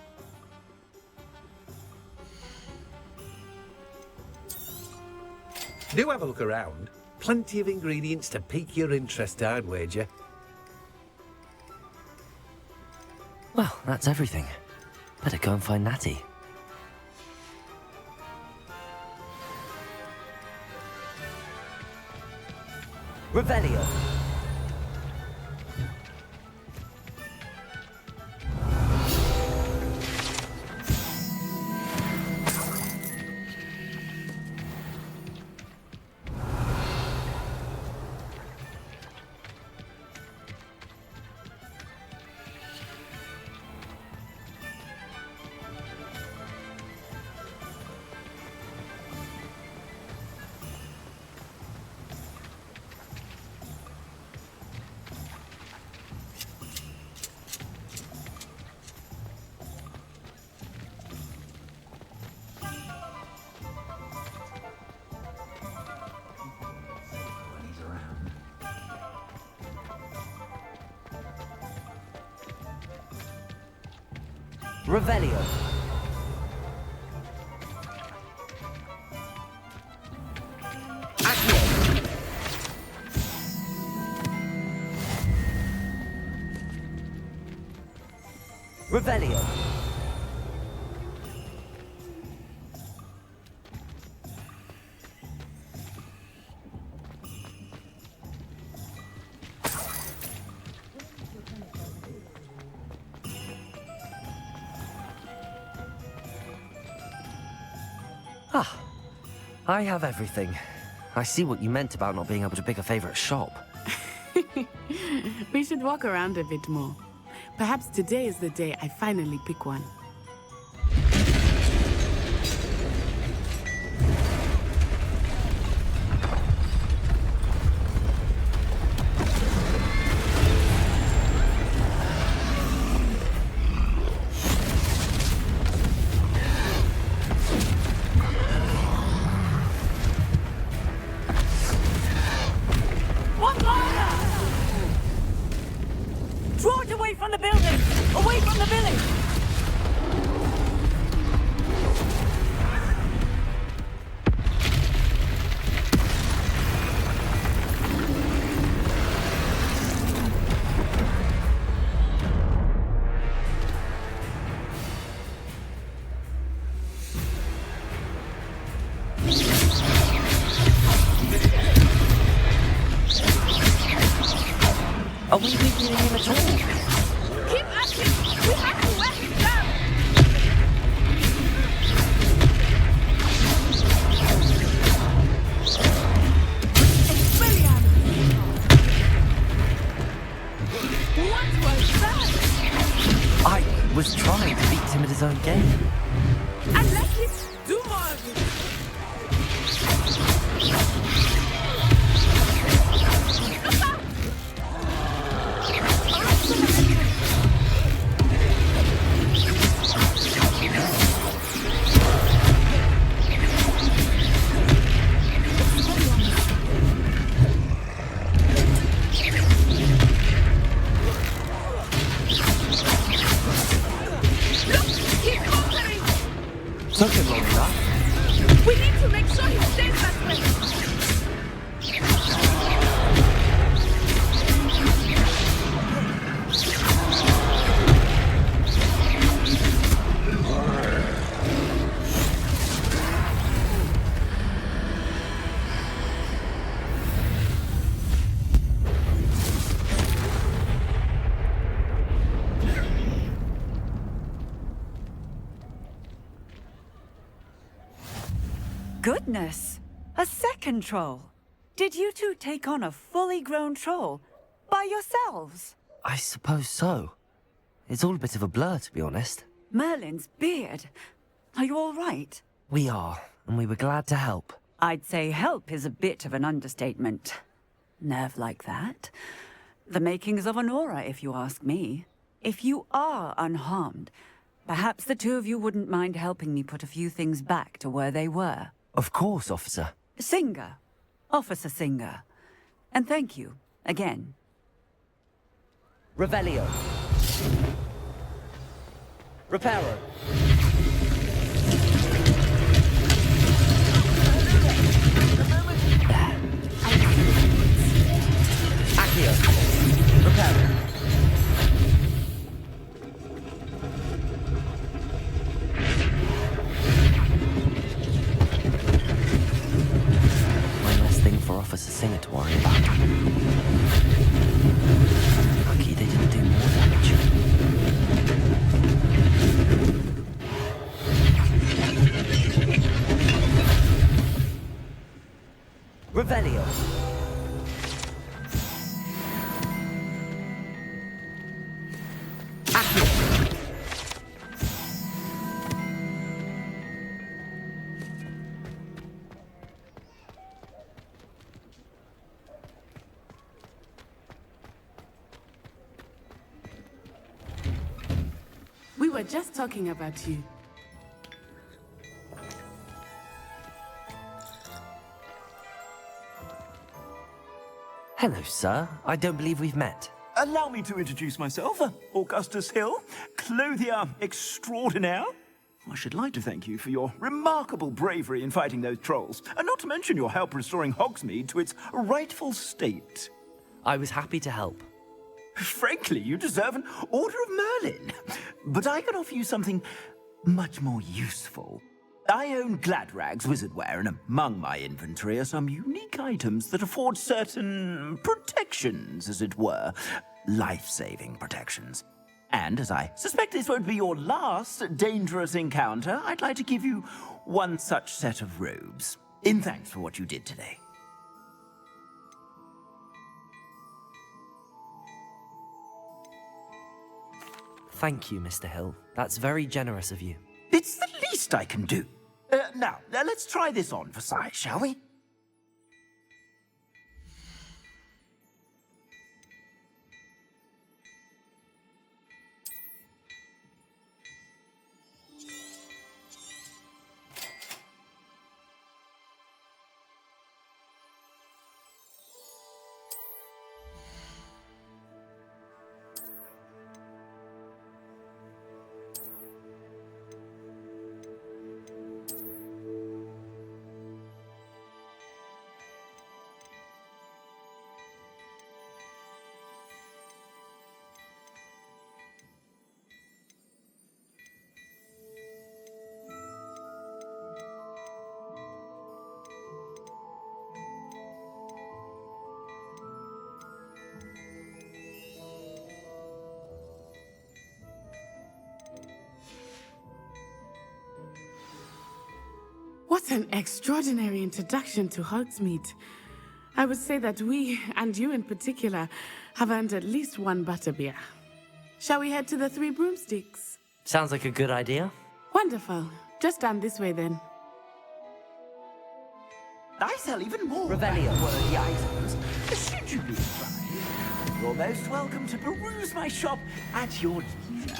Do have a look around. Plenty of ingredients to pique your interest, I'd wager. Well, that's everything. Better go and find Natty. Revelio. Revelio. Accio. Revelio. Ah, I have everything. I see what you meant about not being able to pick a favorite shop. We should walk around a bit more. Perhaps today is the day I finally pick one. Draw it away from the building! Away from the village! Are we weakening him at all? Keep at him! We have to wear him down! William! What was that? I was trying to beat him at his own game. And let him do more of it! Took him long enough. goodness! A second troll! Did you two take on a fully grown troll by yourselves? I suppose so. It's all a bit of a blur, to be honest. Merlin's beard. Are you all right? We are, and we were glad to help. I'd say help is a bit of an understatement. Nerve like that. The makings of an aura, if you ask me. If you are unharmed, perhaps the two of you wouldn't mind helping me put a few things back to where they were. Of course, officer. Singer. Officer Singer. And thank you, again. Revelio. Reparo. Accio. Reparo. One less thing for Officer Singer to worry about. Lucky they didn't do more damage. Revelio. We were just talking about you. Hello, sir. I don't believe we've met. Allow me to introduce myself, Augustus Hill, clothier extraordinaire. I should like to thank you for your remarkable bravery in fighting those trolls, and not to mention your help restoring Hogsmeade to its rightful state. I was happy to help. Frankly, you deserve an Order of Merlin. But I can offer you something much more useful. I own Gladrag's wizardware, and among my inventory are some unique items that afford certain protections, as it were. Life-saving protections. And as I suspect this won't be your last dangerous encounter, I'd like to give you one such set of robes, in thanks for what you did today. Thank you, Mr. Hill. That's very generous of you. It's the least I can do. Now, let's try this on for size, shall we? What an extraordinary introduction to Hogsmeade. I would say that we, and you in particular, have earned at least one butterbeer. Shall we head to the Three Broomsticks? Sounds like a good idea. Wonderful. Just down this way then. I sell even more Revelio. worthy items. Should you be inclined, you're most welcome to peruse my shop at your leisure.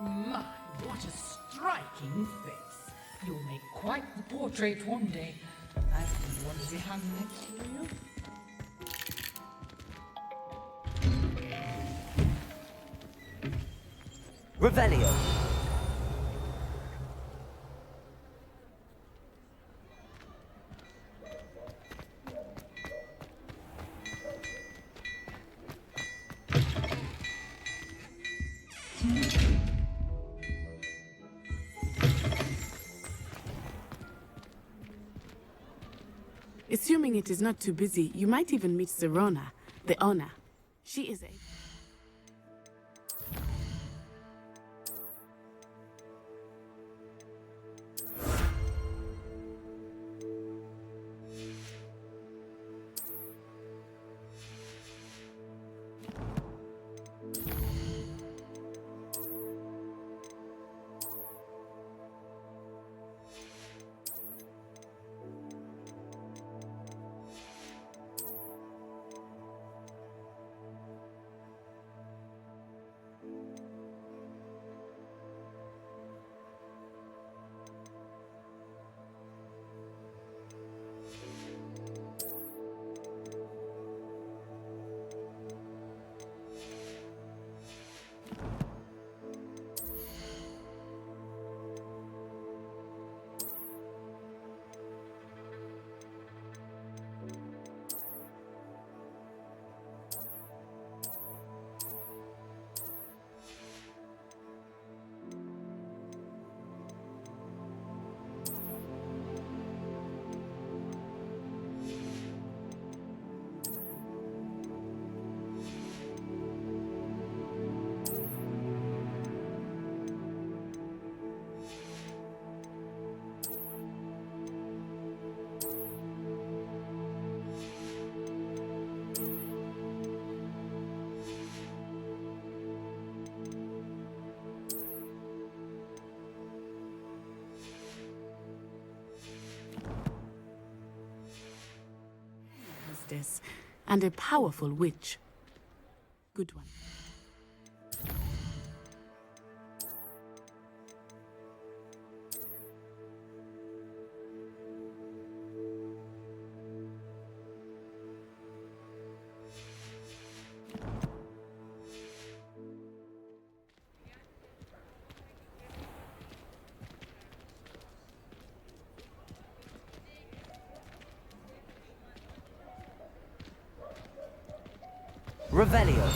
My, what a striking face. You'll make quite the portrait one day. I think one to be hung next to you. Revelio. Assuming it is not too busy, you might even meet Sirona, the owner. She is a... and a powerful witch. Good one. Revelio.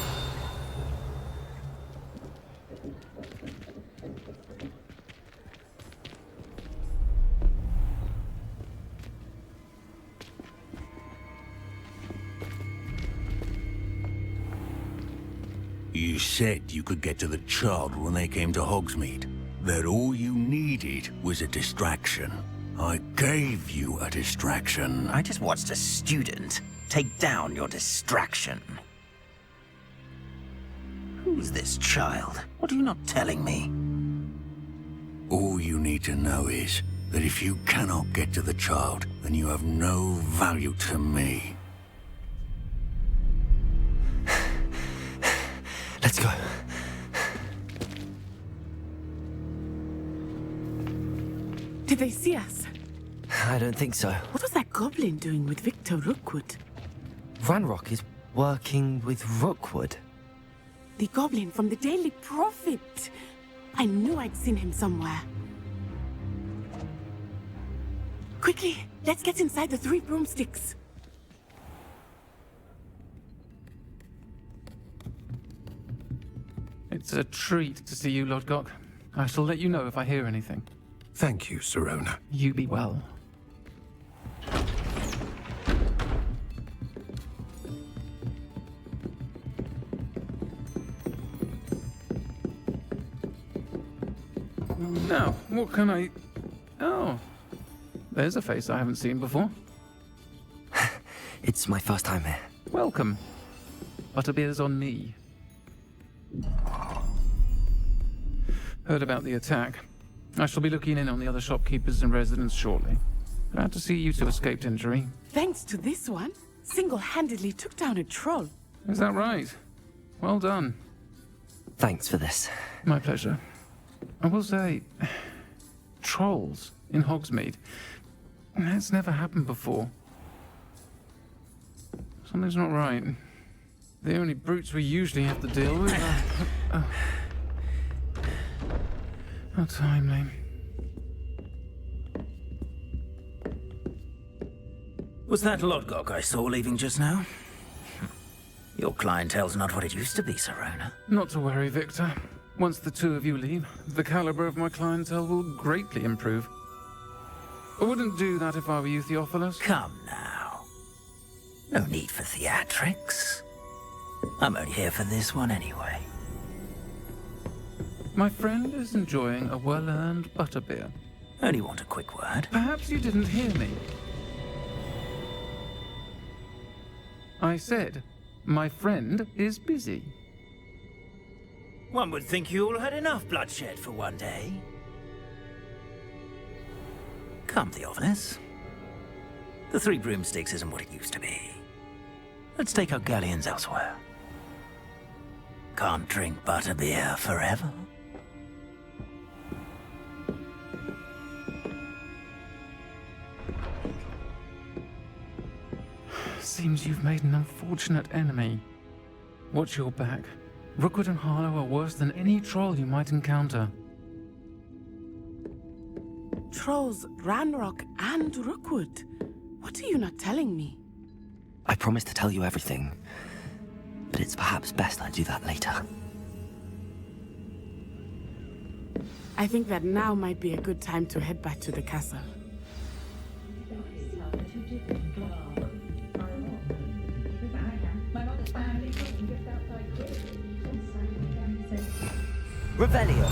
You said you could get to the child when they came to Hogsmeade. That all you needed was a distraction. I gave you a distraction. I just watched a student take down your distraction. Who's this child? What are you not telling me? All you need to know is that if you cannot get to the child, then you have no value to me. Let's go. Did they see us? I don't think so. What was that goblin doing with Victor Rookwood? Ranrock is working with Rookwood. The goblin from the Daily Prophet. I knew I'd seen him somewhere. Quickly, let's get inside the 3 broomsticks. It's a treat to see you, Lodgok. I shall let you know if I hear anything. Thank you, Sirona. You be well. Now, what can I... Oh, there's a face I haven't seen before. It's my first time here. Welcome. Butterbeer's on me. Heard about the attack. I shall be looking in on the other shopkeepers and residents shortly. Glad to see you two escaped injury. Thanks to this one, single-handedly took down a troll. Is that right? Well done. Thanks for this. My pleasure. I will say, trolls in Hogsmeade. That's never happened before. Something's not right. The only brutes we usually have to deal with are... How timely. Was that Lodgok I saw leaving just now? Your clientele's not what it used to be, Sirona. Not to worry, Victor. Once the two of you leave, the caliber of my clientele will greatly improve. I wouldn't do that if I were you, Theophilus. Come now. No need for theatrics. I'm only here for this one anyway. My friend is enjoying a well-earned butterbeer. Only want a quick word. Perhaps you didn't hear me. I said, my friend is busy. One would think you all had enough bloodshed for one day. Come, Theophilus. The Three Broomsticks isn't what it used to be. Let's take our galleons elsewhere. Can't drink butterbeer forever. Seems you've made an unfortunate enemy. Watch your back. Rookwood and Harlow are worse than any troll you might encounter. Trolls, Ranrock, and Rookwood. What are you not telling me? I promised to tell you everything, but it's perhaps best I do that later. I think that now might be a good time to head back to the castle. Revelio.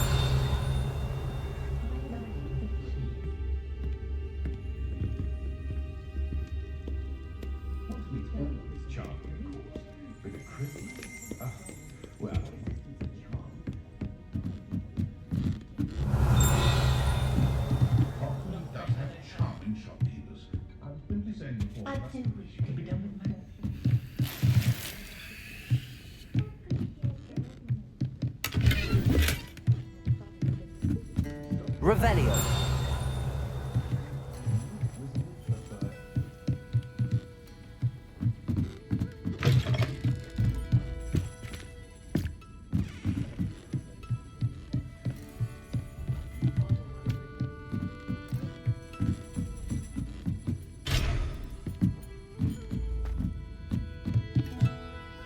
Revelio.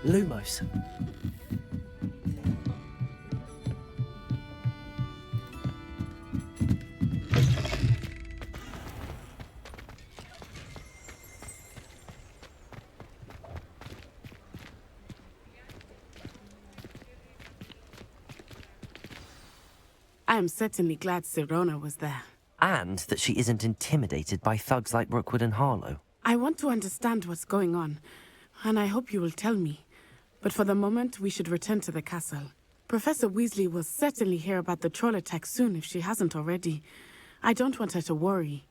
Lumos. I am certainly glad Sirona was there. And that she isn't intimidated by thugs like Rookwood and Harlow. I want to understand what's going on, and I hope you will tell me. But for the moment, we should return to the castle. Professor Weasley will certainly hear about the troll attack soon if she hasn't already. I don't want her to worry.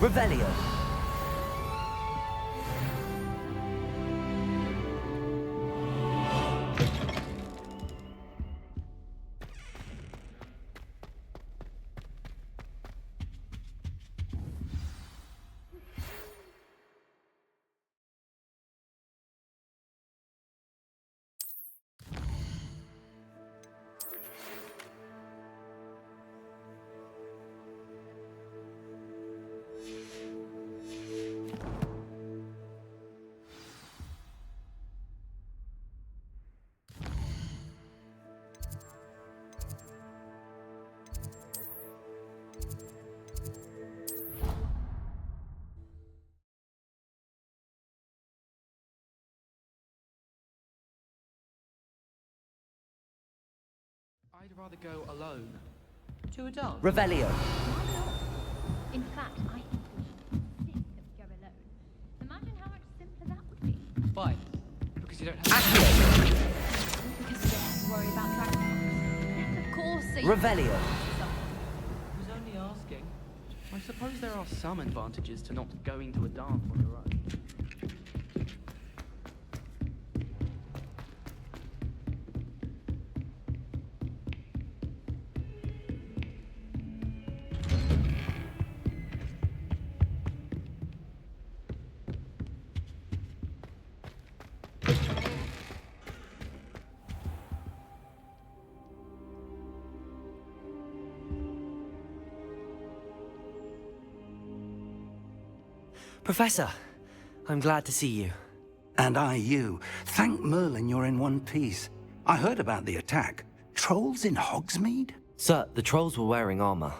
Revelio. rather go alone. To a dance? Revelio. In fact, I think we should insist that we go alone. Imagine how much simpler that would be. Why? Because you don't have Because you don't have to worry about dragon. Yes, of course. So Revelio. I was only asking. I suppose there are some advantages to not going to a dance on your own. Professor, I'm glad to see you. And I you. Thank Merlin you're in one piece. I heard about the attack. Trolls in Hogsmeade? Sir, the trolls were wearing armor.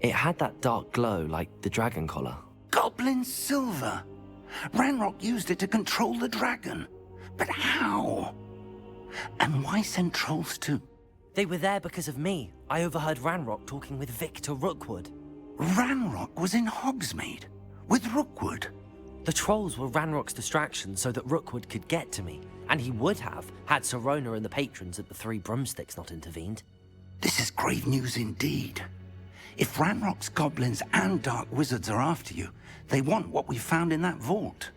It had that dark glow like the dragon collar. Goblin silver! Ranrock used it to control the dragon. But how? And why send trolls to... They were there because of me. I overheard Ranrock talking with Victor Rookwood. Ranrock was in Hogsmeade? With Rookwood? The trolls were Ranrock's distraction so that Rookwood could get to me. And he would have, had Sirona and the patrons at the Three Broomsticks not intervened. This is grave news indeed. If Ranrock's goblins and dark wizards are after you, they want what we found in that vault.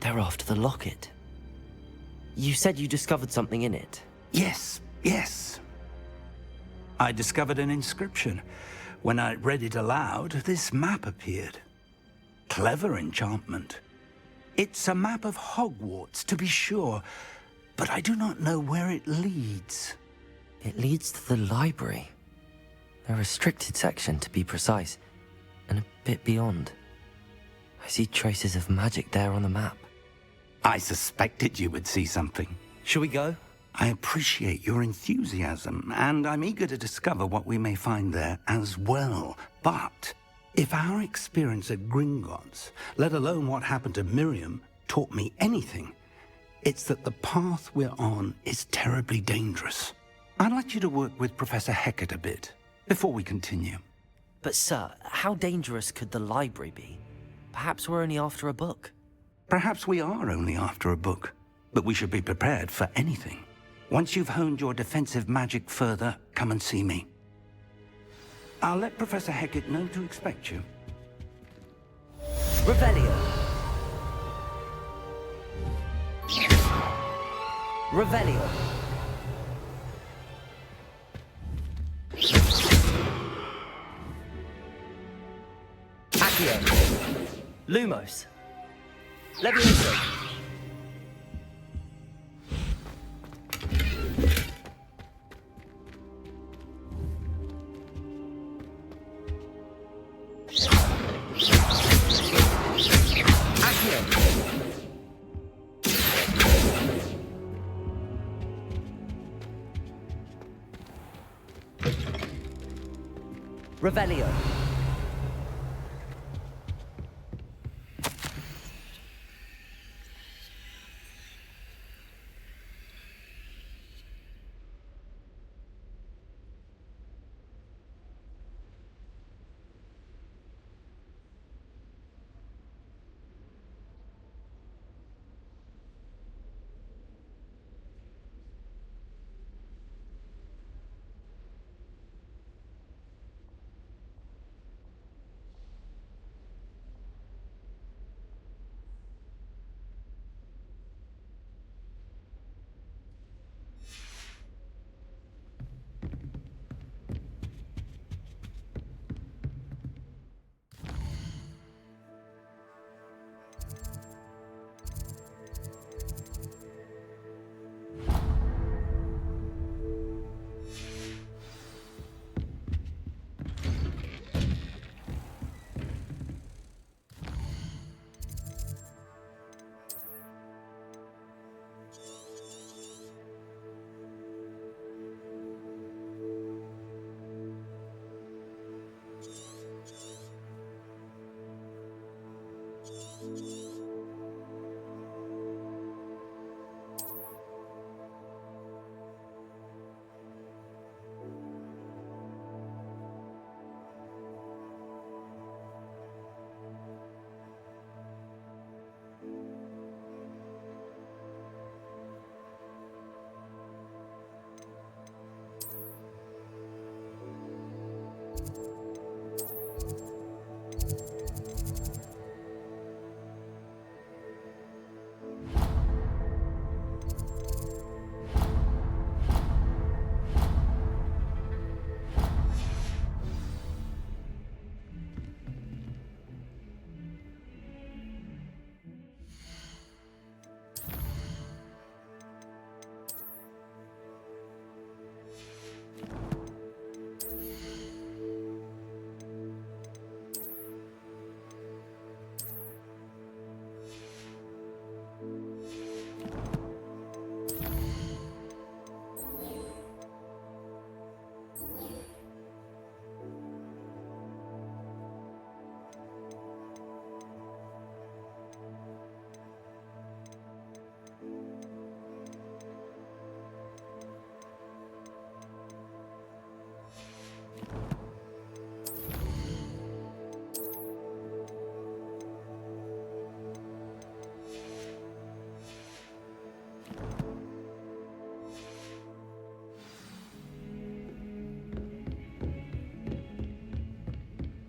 They're after the locket. You said you discovered something in it. Yes. I discovered an inscription. When I read it aloud, this map appeared. Clever enchantment. It's a map of Hogwarts, to be sure, but I do not know where it leads. It leads to the library. A restricted section, to be precise, and a bit beyond. I see traces of magic there on the map. I suspected you would see something. Shall we go? I appreciate your enthusiasm, and I'm eager to discover what we may find there as well. But if our experience at Gringotts, let alone what happened to Miriam, taught me anything, it's that the path we're on is terribly dangerous. I'd like you to work with Professor Hecat a bit before we continue. But sir, how dangerous could the library be? Perhaps we're only after a book. Perhaps we are only after a book, but we should be prepared for anything. Once you've honed your defensive magic further, come and see me. I'll let Professor Hecat know to expect you. Revelio. Revelio. Accio. Lumos. Levioso. Revelio.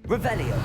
Revelio.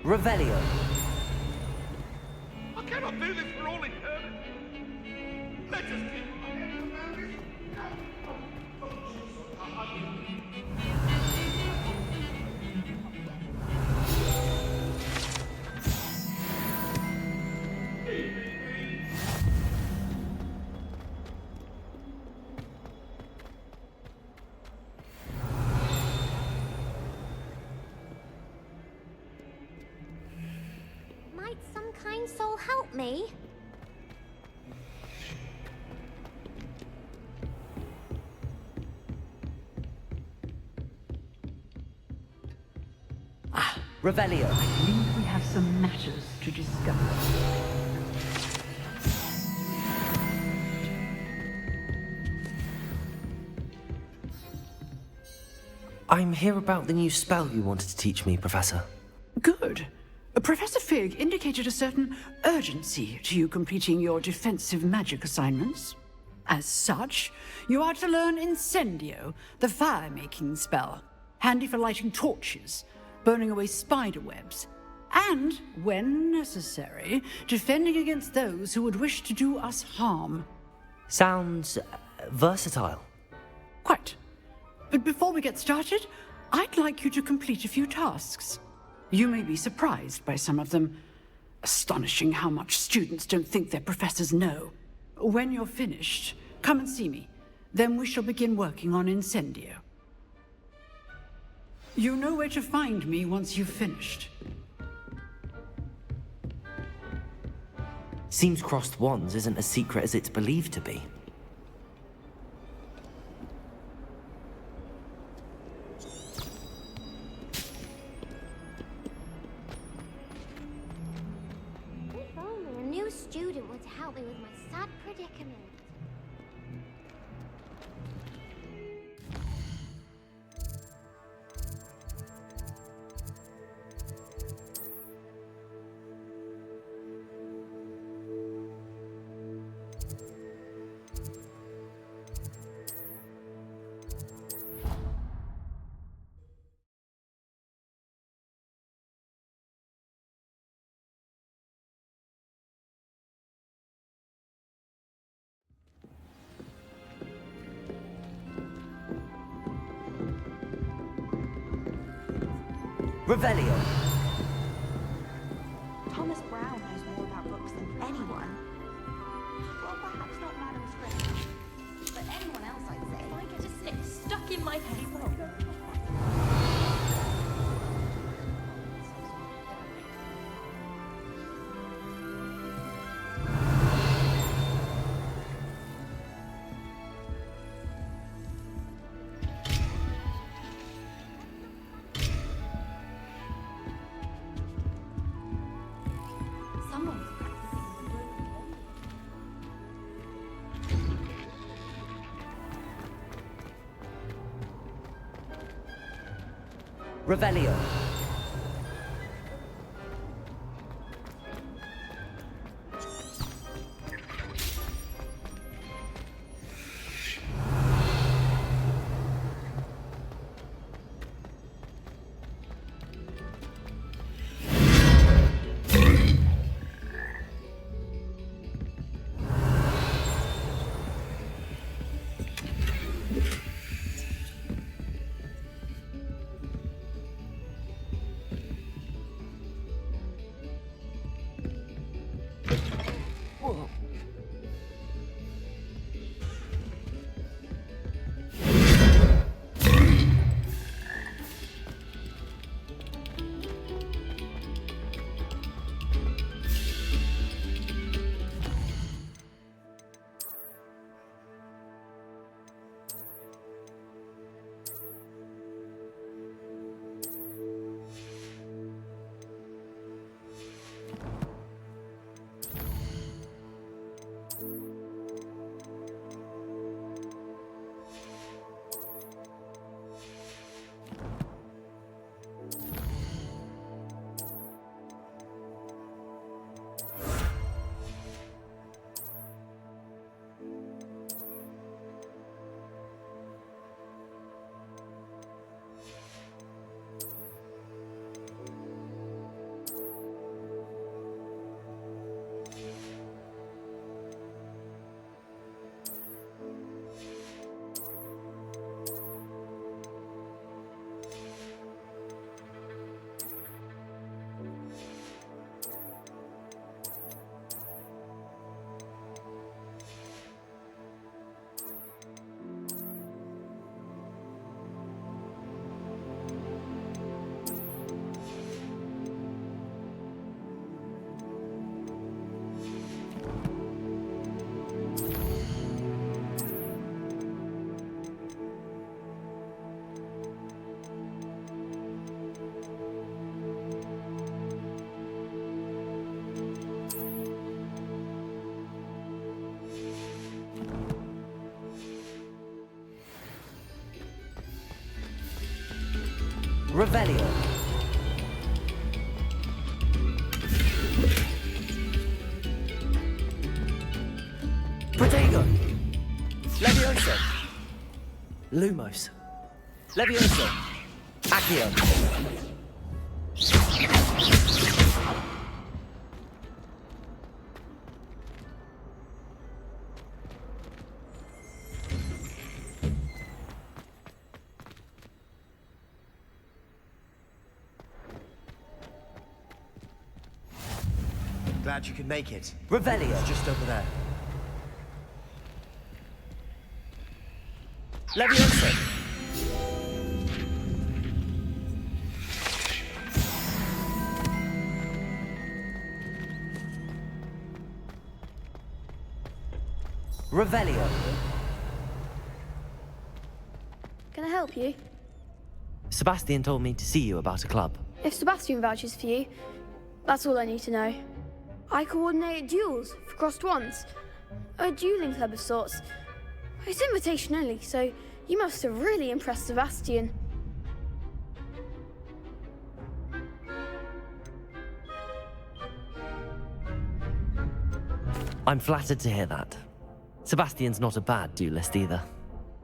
Revelio. I cannot do this for all eternity. Let us keep our heads around this. Might some kind soul help me? Revelio. I believe we have some matters to discuss. I'm here about the new spell you wanted to teach me, Professor. Good. Professor Fig indicated a certain urgency to you completing your defensive magic assignments. As such, you are to learn Incendio, the fire-making spell, handy for lighting torches, burning away spider webs, and, when necessary, defending against those who would wish to do us harm. Sounds versatile. Quite. But before we get started, I'd like you to complete a few tasks. You may be surprised by some of them. Astonishing how much students don't think their professors know. When you're finished, come and see me. Then we shall begin working on Incendio. You know where to find me once you've finished. Seems crossed wands isn't as secret as it's believed to be. If only a new student were to help me with my sad predicament. Revelio. Thomas Brown knows more about books than anyone. Well, perhaps not Madam Strange, but anyone else, I'd say. I get a stick stuck in my head. Someone's Revelio. Revelio. Protego. Levioso. Lumos. Levioso. Accio. Glad you could make it. Revelio. Just over there. Levioso. Revelio. Can I help you? Sebastian told me to see you about a club. If Sebastian vouches for you, that's all I need to know. I coordinate duels for crossed wands. A dueling club of sorts. It's invitation only, so you must have really impressed Sebastian. I'm flattered to hear that. Sebastian's not a bad duelist either.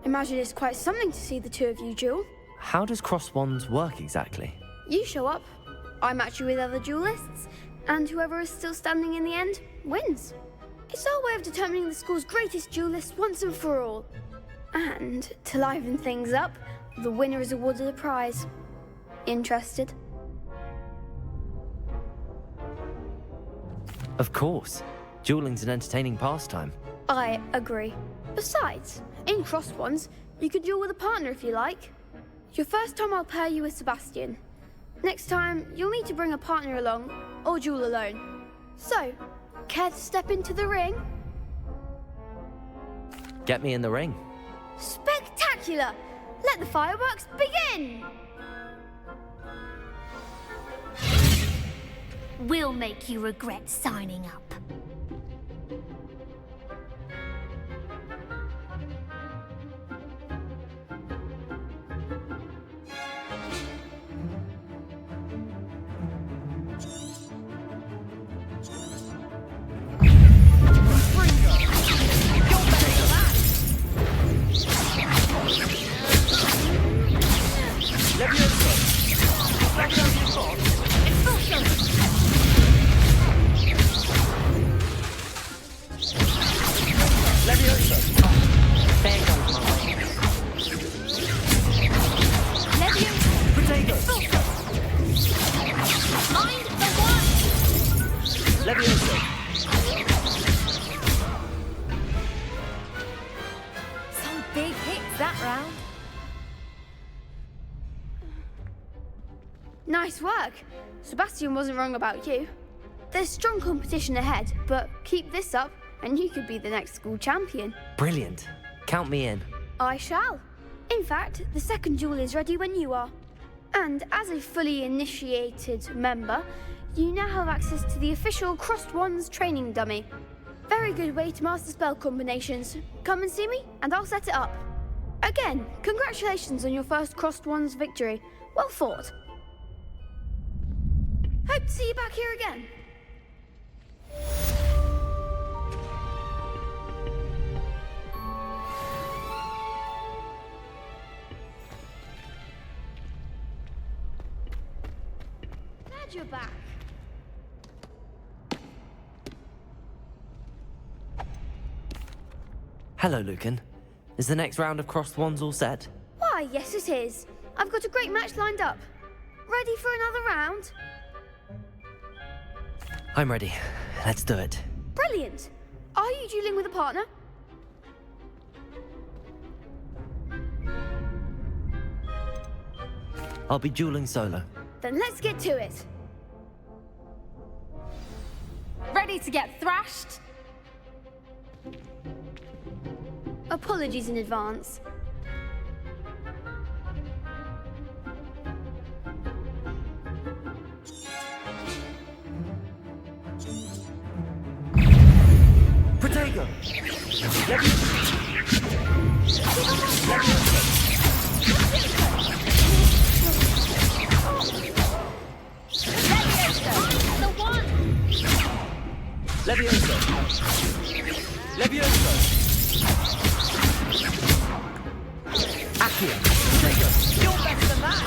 Imagine it's quite something to see the two of you duel. How does cross wands work exactly? You show up, I match you with other duelists, and whoever is still standing in the end wins. It's our way of determining the school's greatest duelist once and for all. And to liven things up, the winner is awarded a prize. Interested? Of course. Dueling's an entertaining pastime. I agree. Besides, in crossed wands, you could duel with a partner if you like. Your first time I'll pair you with Sebastian. Next time, you'll need to bring a partner along, or duel alone. So, care to step into the ring? Get me in the ring. Spectacular! Let the fireworks begin! We'll make you regret signing up. Some big hits that round. Nice work. Sebastian wasn't wrong about you. There's strong competition ahead, but keep this up and you could be the next school champion. Brilliant. Count me in. I shall. In fact, the second duel is ready when you are. And as a fully initiated member, you now have access to the official Crossed Wands training dummy. Very good way to master spell combinations. Come and see me, and I'll set it up. Again, congratulations on your first Crossed Wands victory. Well fought. Hope to see you back here again. Glad you're back. Hello, Lucan. Is the next round of crossed wands all set? Why, yes it is. I've got a great match lined up. Ready for another round? I'm ready. Let's do it. Brilliant. Are you dueling with a partner? I'll be dueling solo. Then let's get to it. Ready to get thrashed? Apologies in advance. Protego! Levioso! Levioso! Accio! You're better than that!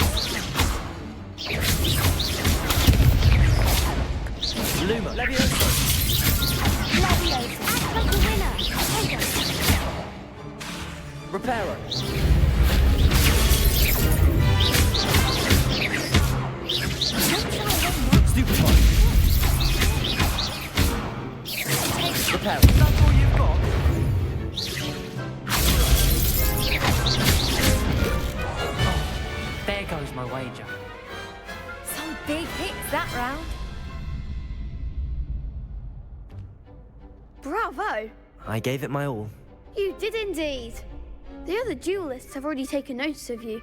Luma! Levioso! Levioso! Act like a winner! Take us! Reparo! Stupefy! Reparo! That's all you've got? There goes my wager. Some big hits that round. Bravo! I gave it my all. You did indeed. The other duelists have already taken notice of you,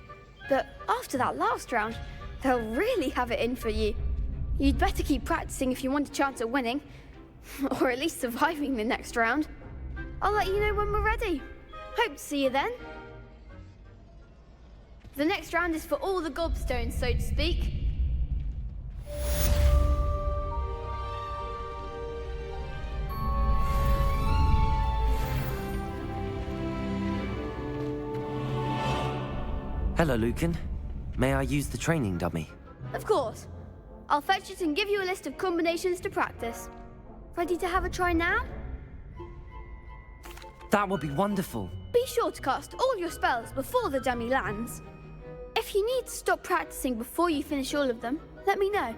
but after that last round, they'll really have it in for you. You'd better keep practicing if you want a chance at winning, or at least surviving the next round. I'll let you know when we're ready. Hope to see you then. The next round is for all the gobstones, so to speak. Hello, Lucan. May I use the training dummy? Of course. I'll fetch it and give you a list of combinations to practice. Ready to have a try now? That would be wonderful. Be sure to cast all your spells before the dummy lands. If you need to stop practicing before you finish all of them, let me know.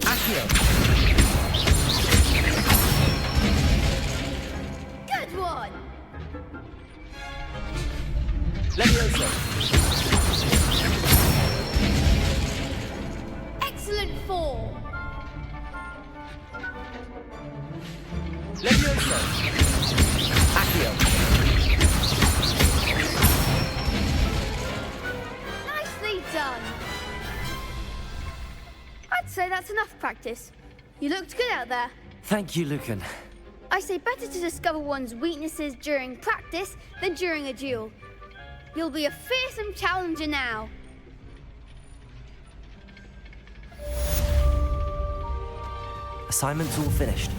Accio! Good one! Levioso! Excellent form! Levioso! Accio! Nicely done! I'd say that's enough practice. You looked good out there. Thank you, Lucan. I say better to discover one's weaknesses during practice than during a duel. You'll be a fearsome challenger now. Assignment's all finished.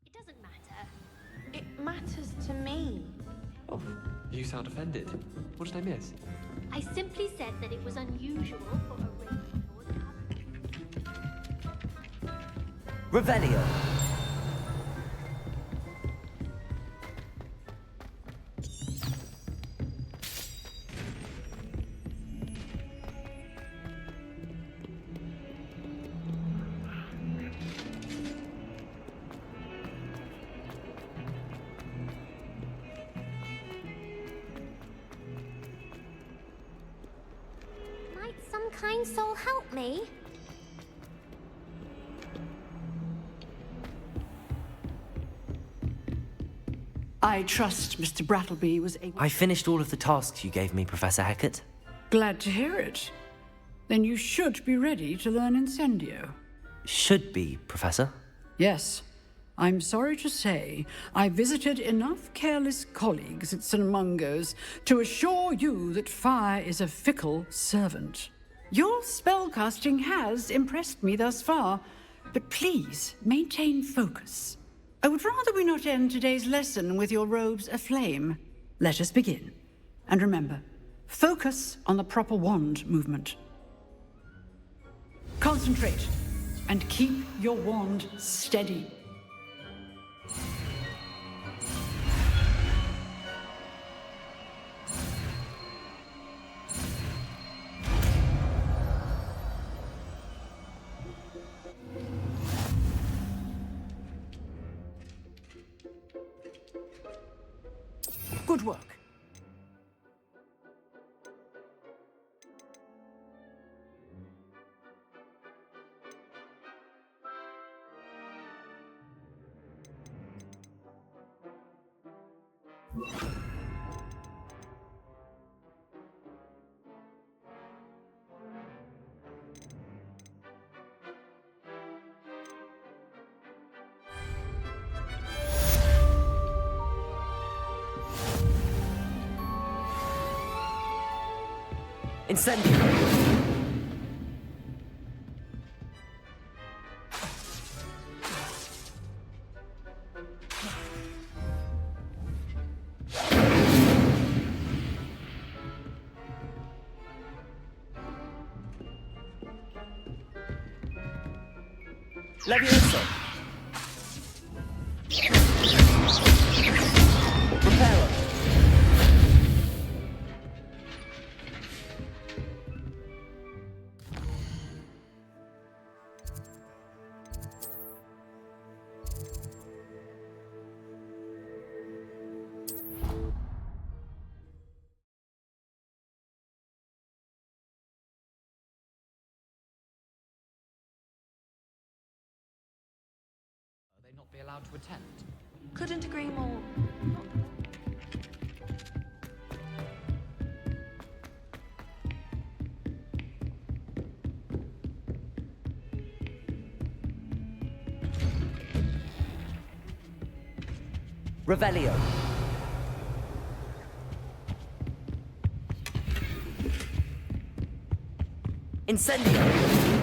It doesn't matter. It matters to me. Oh, you sound offended. What did I miss? I simply said that it was unusual for a Ravenclaw to have... Revelio! Might some kind soul help me? I trust Mr. Brattleby was able... I finished all of the tasks you gave me, Professor Hecat. Glad to hear it. Then you should be ready to learn Incendio. Should be, Professor. Yes. I'm sorry to say, I visited enough careless colleagues at St. Mungo's to assure you that fire is a fickle servant. Your spellcasting has impressed me thus far, but please maintain focus. I would rather we not end today's lesson with your robes aflame. Let us begin. And remember, focus on the proper wand movement. Concentrate, and keep your wand steady. Good work. Incendio! Levioso! Reparo! They not be allowed to attend? Couldn't agree more. Revelio! Incendio!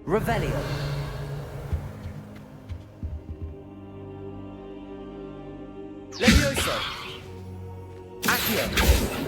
Revelio! Levioso! Accio!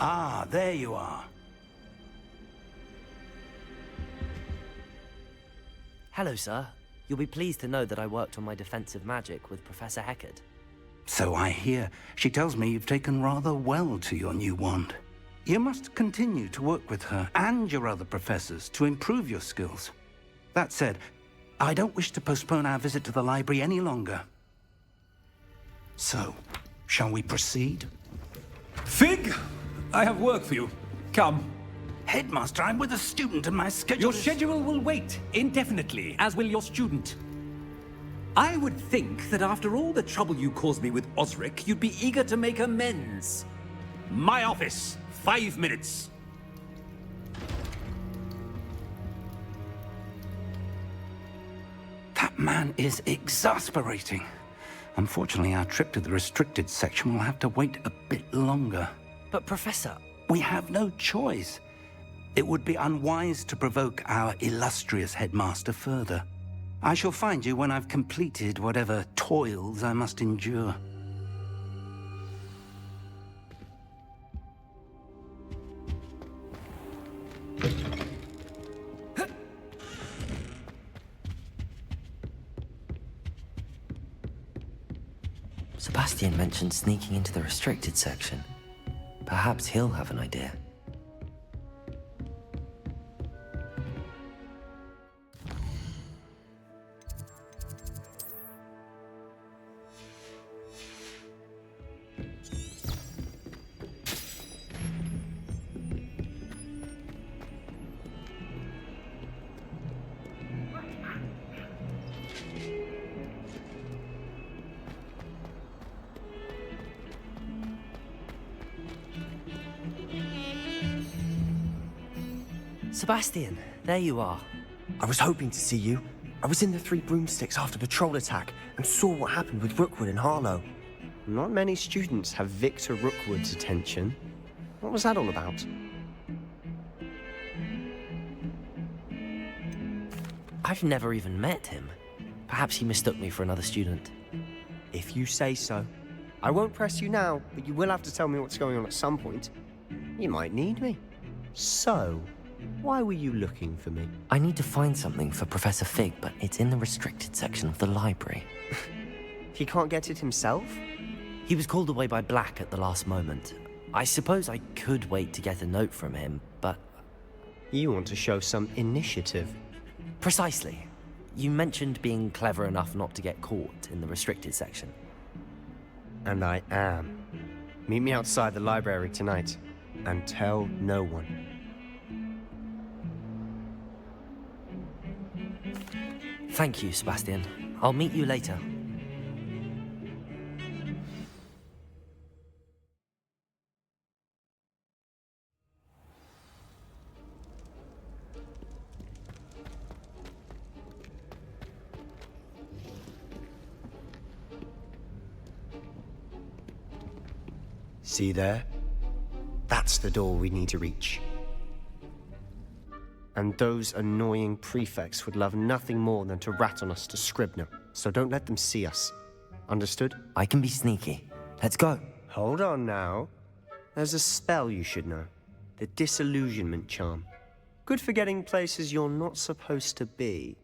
Ah, there you are. Hello, sir. You'll be pleased to know that I worked on my defensive magic with Professor Heckard. So I hear. She tells me you've taken rather well to your new wand. You must continue to work with her and your other professors to improve your skills. That said, I don't wish to postpone our visit to the library any longer. So, shall we proceed? Fig! I have work for you. Come. Headmaster, I'm with a student and my schedule Your schedule will wait indefinitely, as will your student. I would think that after all the trouble you caused me with Osric, you'd be eager to make amends. My office, 5 minutes. That man is exasperating. Unfortunately, our trip to the restricted section will have to wait a bit longer. But Professor... We have no choice. It would be unwise to provoke our illustrious headmaster further. I shall find you when I've completed whatever toils I must endure. Sebastian mentioned sneaking into the restricted section. Perhaps he'll have an idea. Sebastian, there you are. I was hoping to see you. I was in the Three Broomsticks after the troll attack and saw what happened with Rookwood and Harlow. Not many students have Victor Rookwood's attention. What was that all about? I've never even met him. Perhaps he mistook me for another student. If you say so. I won't press you now, but you will have to tell me what's going on at some point. You might need me. So, why were you looking for me? I need to find something for Professor Fig, but it's in the restricted section of the library. He can't get it himself? He was called away by Black at the last moment. I suppose I could wait to get a note from him, but... You want to show some initiative. Precisely. You mentioned being clever enough not to get caught in the restricted section. And I am. Meet me outside the library tonight, and tell no one. Thank you, Sebastian. I'll meet you later. See there? That's the door we need to reach. And those annoying prefects would love nothing more than to rat on us to Scribner, so don't let them see us. Understood? I can be sneaky. Let's go. Hold on now. There's a spell you should know. The Disillusionment Charm. Good for getting places you're not supposed to be.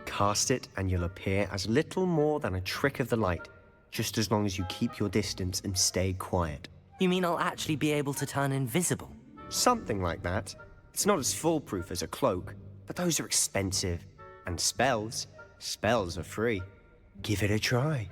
Cast it and you'll appear as little more than a trick of the light, just as long as you keep your distance and stay quiet. You mean I'll actually be able to turn invisible? Something like that. It's not as foolproof as a cloak, but those are expensive. And spells are free. Give it a try.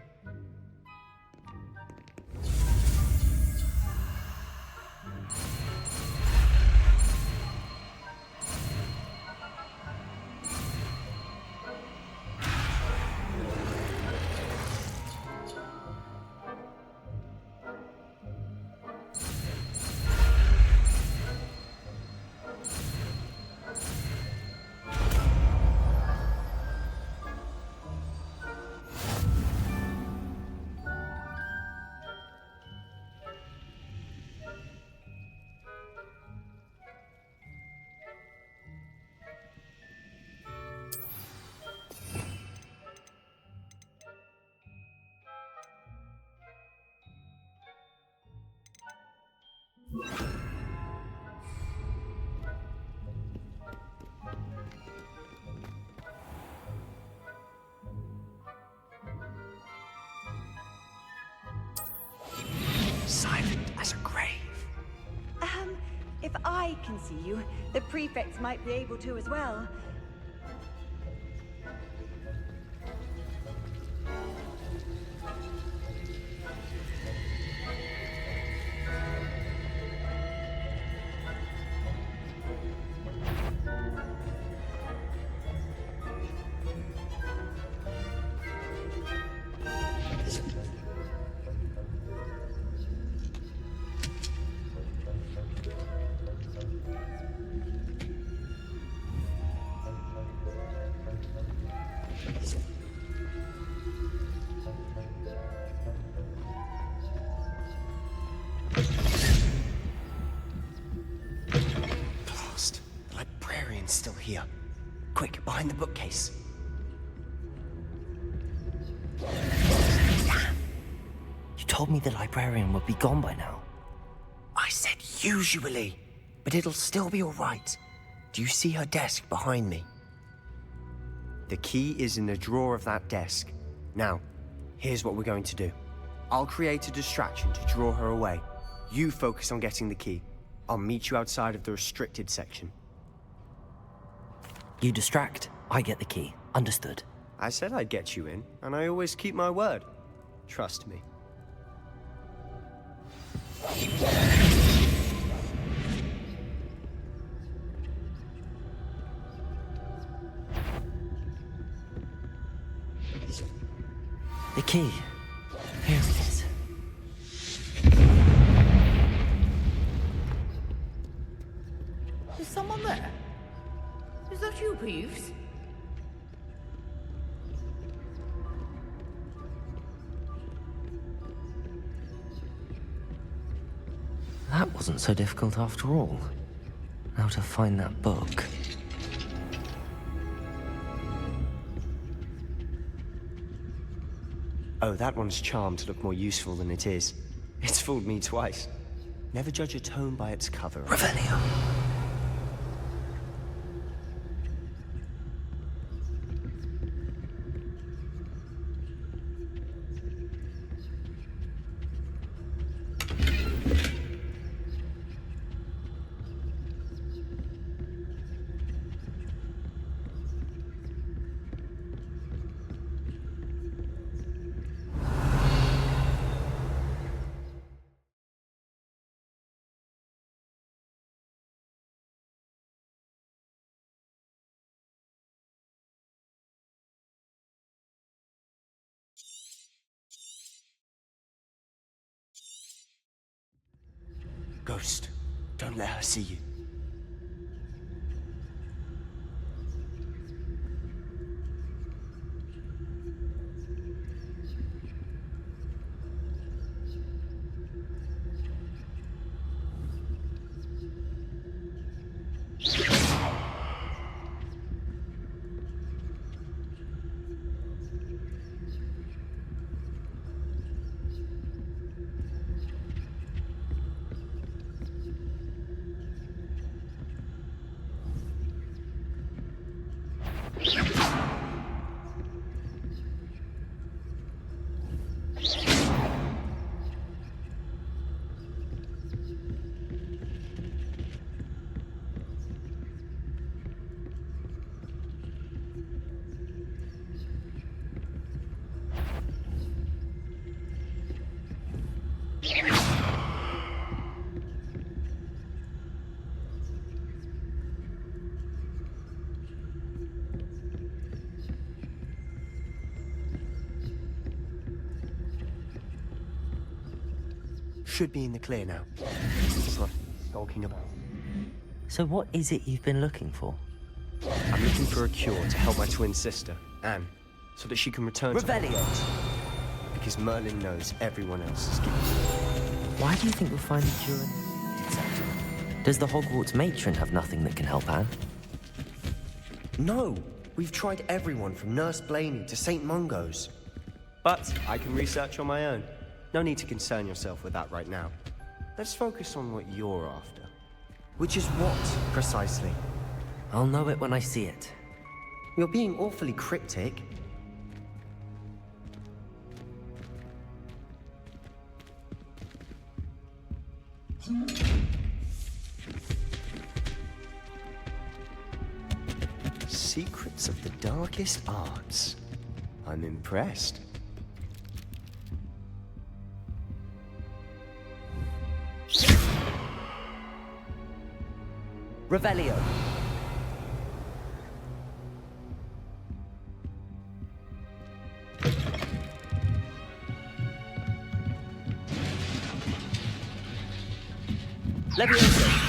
If I can see you, the prefects might be able to as well. Blast. The librarian's still here. Quick, behind the bookcase. Damn! You told me the librarian would be gone by now. I said usually, but it'll still be all right. Do you see her desk behind me? The key is in the drawer of that desk. Now, here's what we're going to do. I'll create a distraction to draw her away. You focus on getting the key. I'll meet you outside of the restricted section. You distract, I get the key. Understood. I said I'd get you in, and I always keep my word. Trust me. The key. Here it is. Is someone there? Is that you, Peeves? That wasn't so difficult after all. How to find that book. Oh, that one's charmed to look more useful than it is. It's fooled me twice. Never judge a tome by its cover. Revelio. Ghost, don't let her see you. Should be in the clear now. It's not talking about. So what is it you've been looking for? I'm looking for a cure to help my twin sister, Anne, so that she can return to Hogwarts. Because Merlin knows everyone else is giving up. Why do you think we'll find a cure in... Does the Hogwarts matron have nothing that can help Anne? No! We've tried everyone from Nurse Blaney to St. Mungo's. But I can research on my own. No need to concern yourself with that right now. Let's focus on what you're after. Which is what, precisely? I'll know it when I see it. You're being awfully cryptic. secrets of the darkest arts. I'm impressed. Revelio. Leviosa.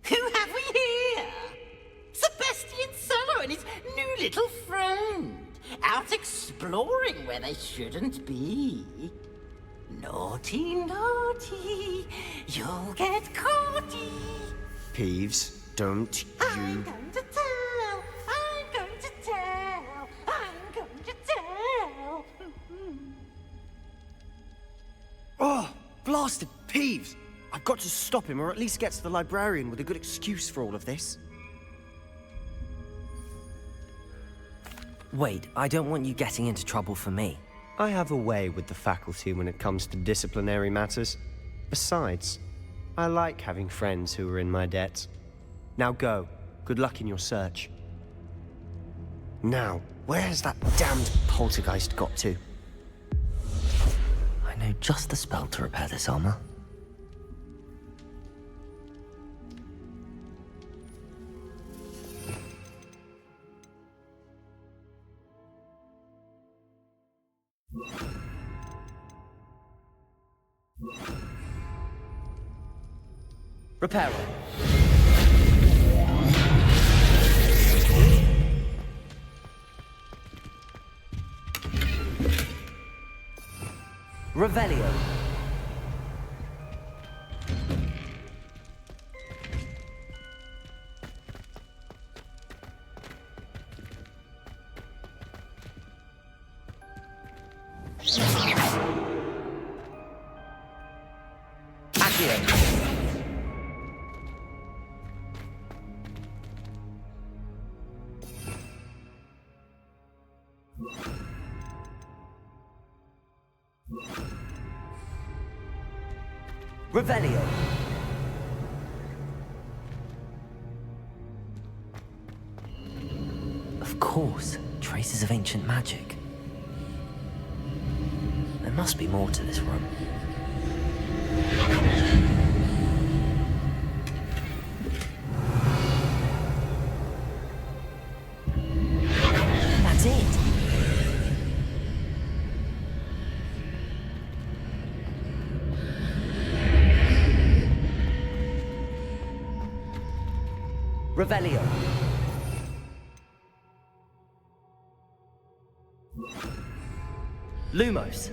Who have we here? Sebastian Solo and his new little friend. Out exploring where they shouldn't be. Naughty, naughty, you'll get caughty. Peeves, don't I'm going to tell, I'm going to tell, I'm going to tell. Oh, blasted Peeves! I've got to stop him, or at least get to the librarian with a good excuse for all of this. Wait, I don't want you getting into trouble for me. I have a way with the faculty when it comes to disciplinary matters. Besides, I like having friends who are in my debt. Now go. Good luck in your search. Now, where has that damned poltergeist got to? I know just the spell to repair this armor. Repair it. Revelio. Revelio. Of course, traces of ancient magic. There must be more to this room. That's it. Revelio. Lumos.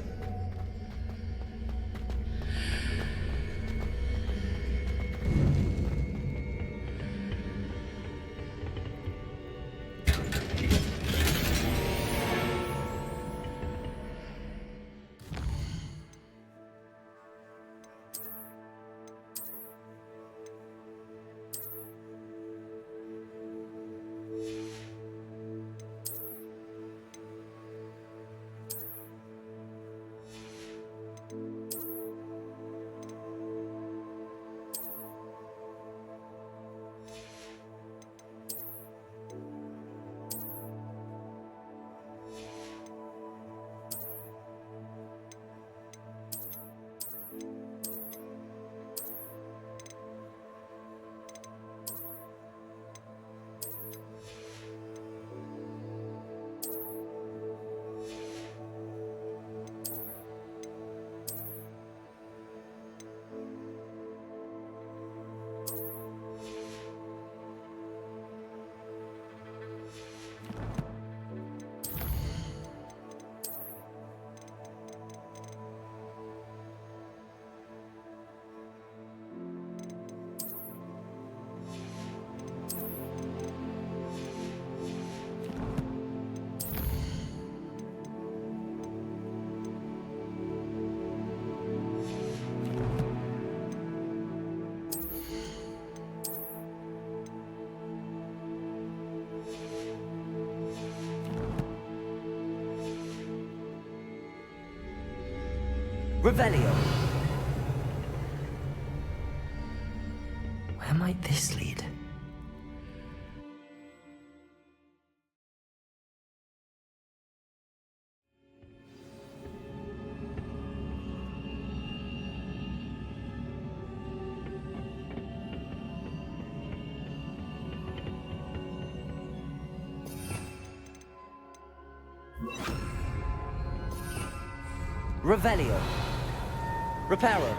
Revelio. Where might this lead? Revelio. Reparo.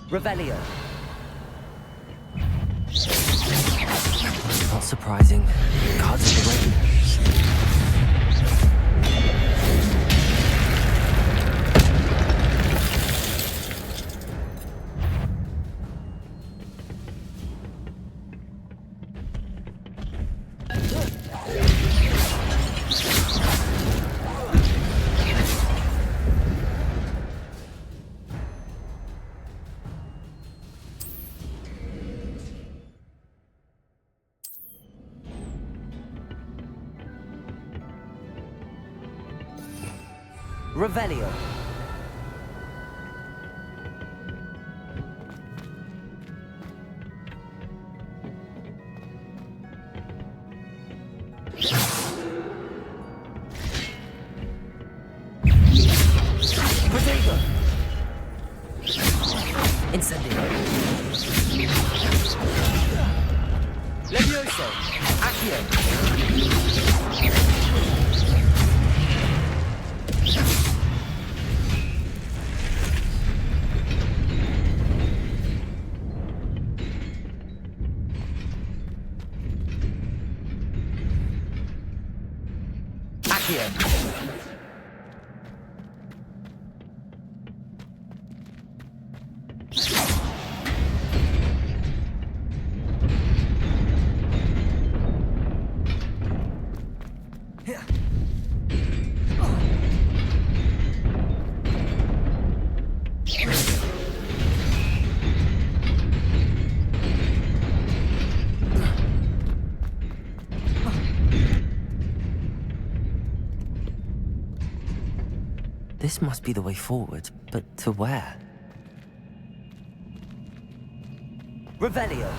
Revelio. Not surprising. Cards of the rain. Revelio. Protego. Incendio. Levioso. Accio. This must be the way forward, but to where? Revelio.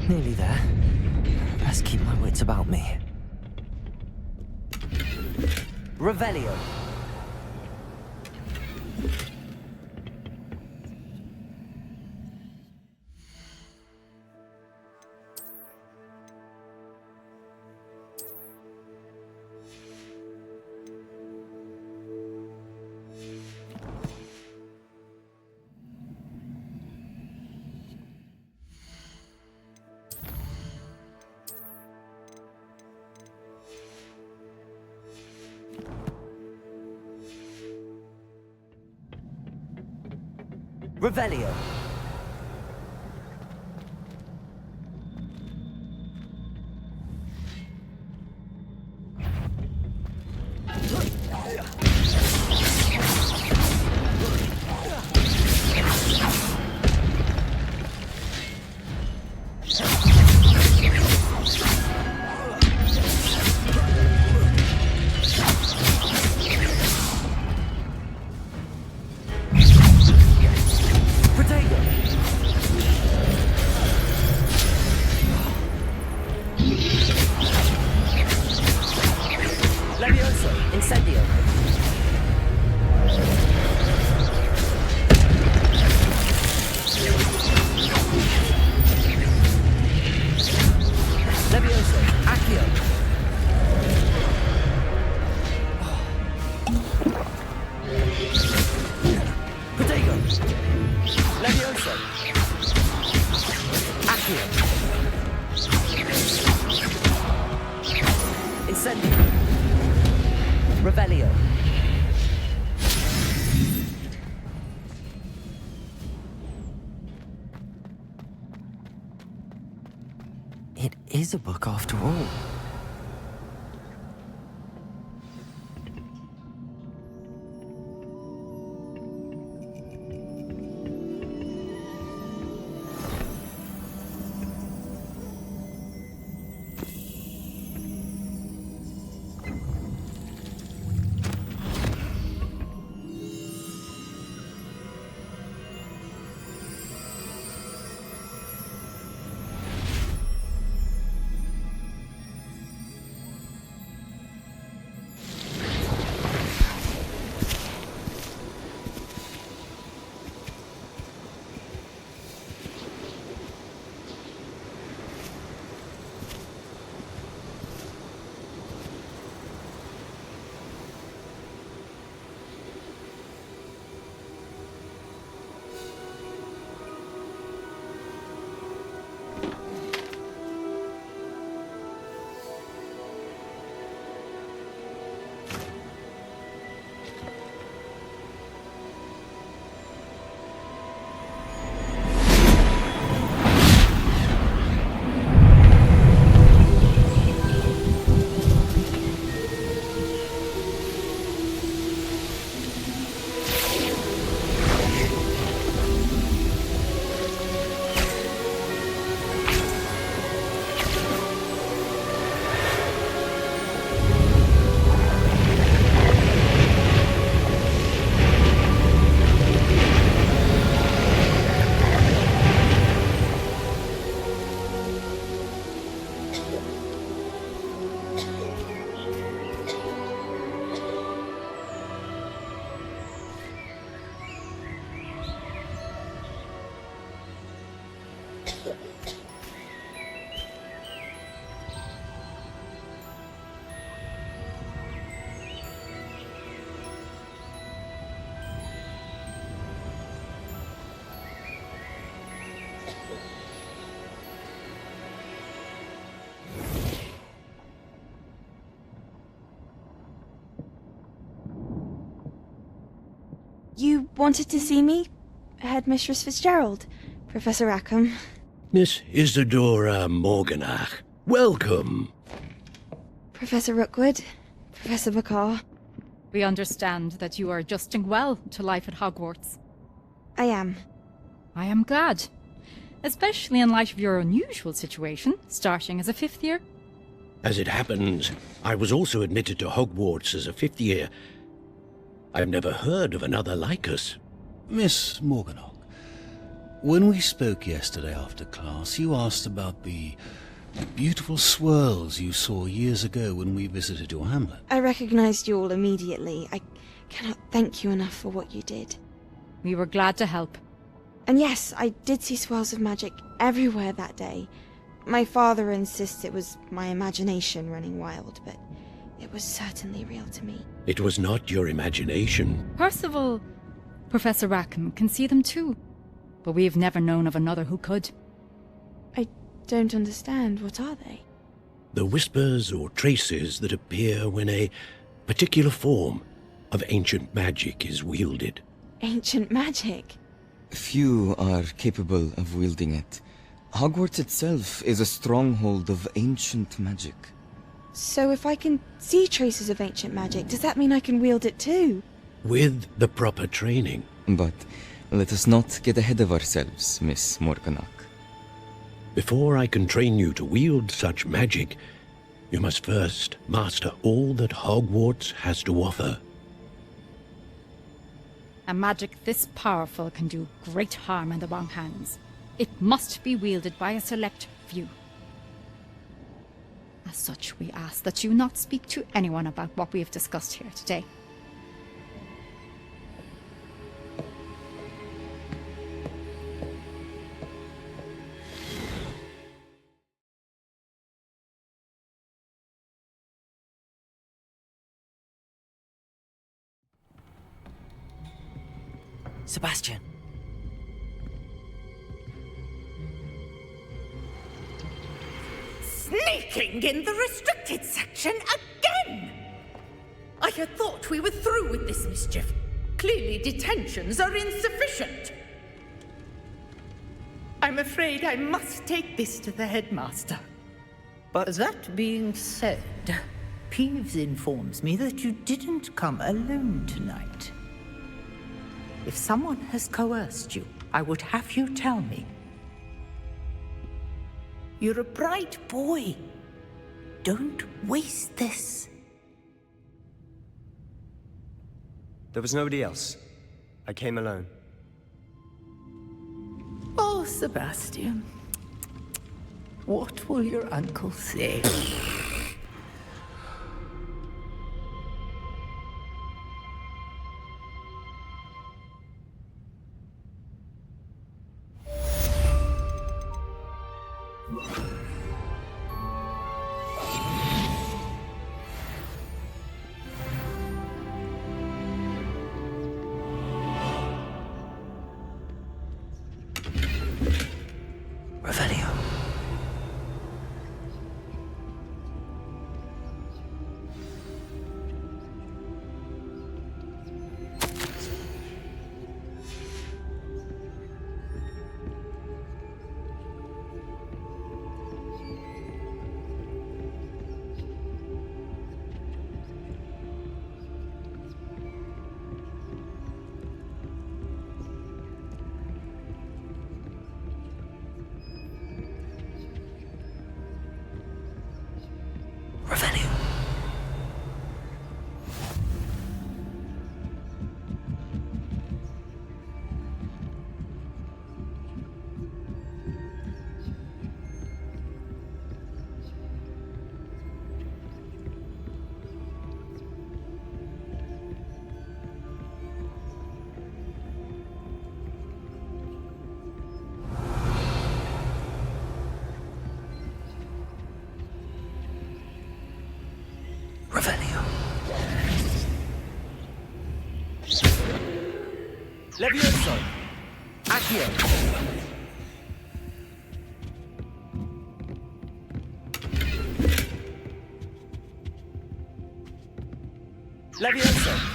Nearly there. Best keep my wits about me. Revelio. Revelio. Protego. It is a book after all. You wanted to see me? Headmistress Fitzgerald, Professor Rackham. Miss Isadora Morganach, welcome. Professor Rookwood, Professor Bakar. We understand that you are adjusting well to life at Hogwarts. I am. I am glad. Especially in light of your unusual situation, starting as a 5th year. As it happens, I was also admitted to Hogwarts as a 5th year. I've never heard of another like us. Miss Morganach, when we spoke yesterday after class, you asked about the beautiful swirls you saw years ago when we visited your hamlet. I recognized you all immediately. I cannot thank you enough for what you did. We were glad to help. And yes, I did see swirls of magic everywhere that day. My father insists it was my imagination running wild, but it was certainly real to me. It was not your imagination. Percival, Professor Rackham can see them too, but we've never known of another who could. I don't understand. What are they? The whispers or traces that appear when a particular form of ancient magic is wielded. Ancient magic? Few are capable of wielding it. Hogwarts itself is a stronghold of ancient magic. So if I can see traces of ancient magic, does that mean I can wield it too? With the proper training. But let us not get ahead of ourselves, Miss Morganach. Before I can train you to wield such magic, you must first master all that Hogwarts has to offer. A magic this powerful can do great harm in the wrong hands. It must be wielded by a select few. As such, we ask that you not speak to anyone about what we have discussed here today. Sebastian. Sneaking in the restricted section again! I had thought we were through with this mischief. Clearly detentions are insufficient. I'm afraid I must take this to the headmaster. But that being said, Peeves informs me that you didn't come alone tonight. If someone has coerced you, I would have you tell me. You're a bright boy. Don't waste this. there was nobody else. I came alone. Oh, Sebastian. What will your uncle say? Levioso! Accio! Levioso!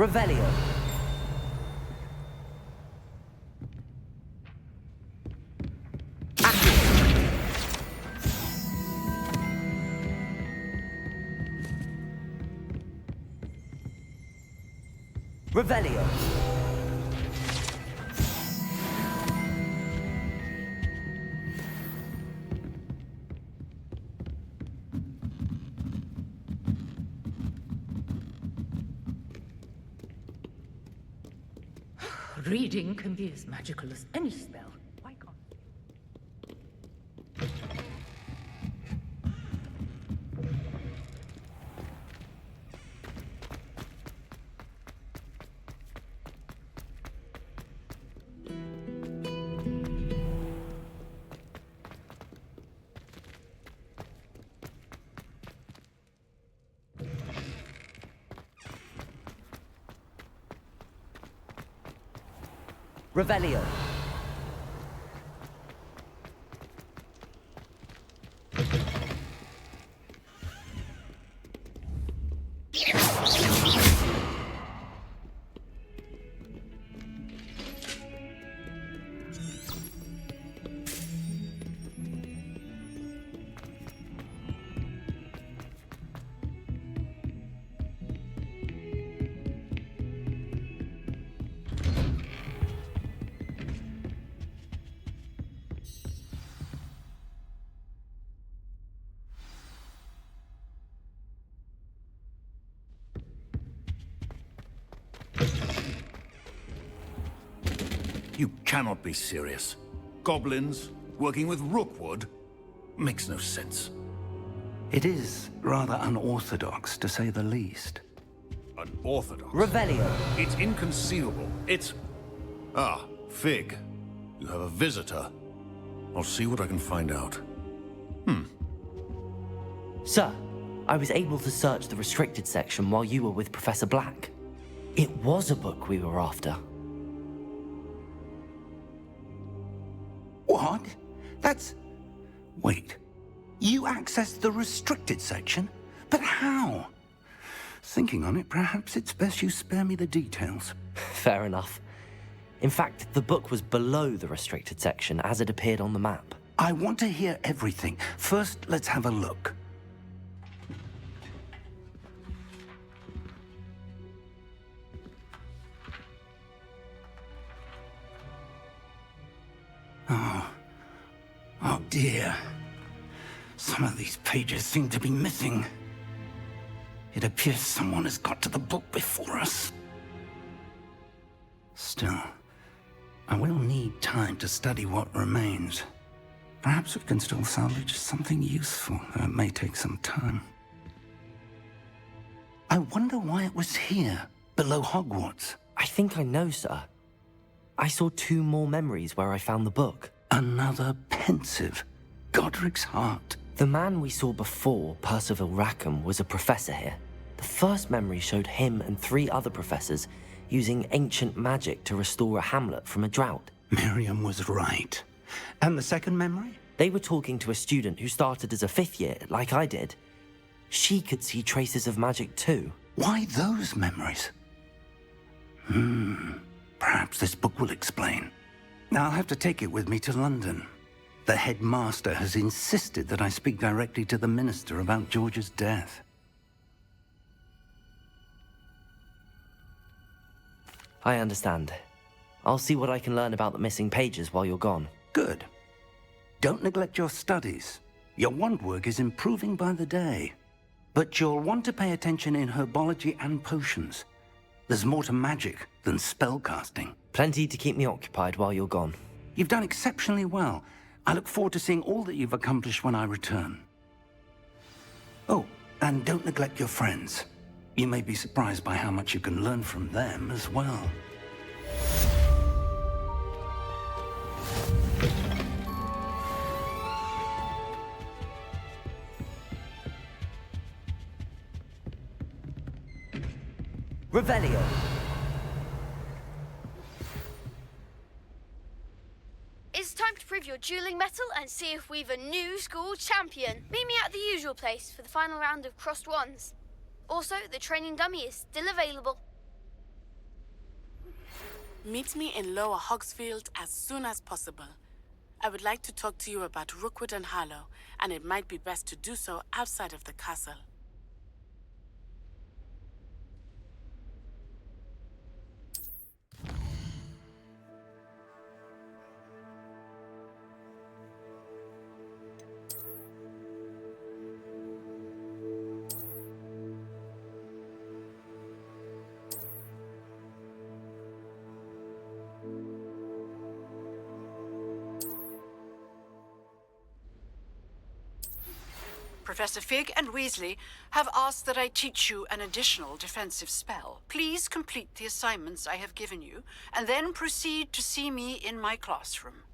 Revelio. Revelio. Reading can be as magical as any spell. Why can't Revelio. You cannot be serious. Goblins working with Rookwood? Makes no sense. It is rather unorthodox, to say the least. Unorthodox? Revelio. It's inconceivable. It's... Ah, Fig. You have a visitor. I'll see what I can find out. Sir, I was able to search the restricted section while you were with Professor Black. It was a book we were after. What? That's... Wait. You accessed the restricted section? But how? Thinking on it, perhaps it's best you spare me the details. Fair enough. In fact, the book was below the restricted section as it appeared on the map. I want to hear everything. First, let's have a look. Oh dear. Some of these pages seem to be missing. It appears someone has got to the book before us. Still, I will need time to study what remains. Perhaps we can still salvage something useful, though it may take some time. I wonder why it was here, below Hogwarts. I think I know, sir. I saw 2 more memories where I found the book. Another pensive. Godric's heart. The man we saw before, Percival Rackham, was a professor here. The first memory showed him and 3 other professors using ancient magic to restore a hamlet from a drought. Miriam was right. And the second memory? They were talking to a student who started as a 5th year, like I did. She could see traces of magic too. Why those memories? Perhaps this book will explain. Now I'll have to take it with me to London. The headmaster has insisted that I speak directly to the minister about George's death. I understand. I'll see what I can learn about the missing pages while you're gone. Good. Don't neglect your studies. Your wand work is improving by the day. But you'll want to pay attention in herbology and potions. There's more to magic than spellcasting. Plenty to keep me occupied while you're gone. You've done exceptionally well. I look forward to seeing all that you've accomplished when I return. Oh, and don't neglect your friends. You may be surprised by how much you can learn from them as well. Revelio. It's time to prove your dueling mettle and see if we've a new school champion. Meet me at the usual place for the final round of crossed wands. Also, the training dummy is still available. Meet me in Lower Hogsfield as soon as possible. I would like to talk to you about Rookwood and Harlow, and it might be best to do so outside of the castle. Professor Fig and Weasley have asked that I teach you an additional defensive spell. Please complete the assignments I have given you, and then proceed to see me in my classroom.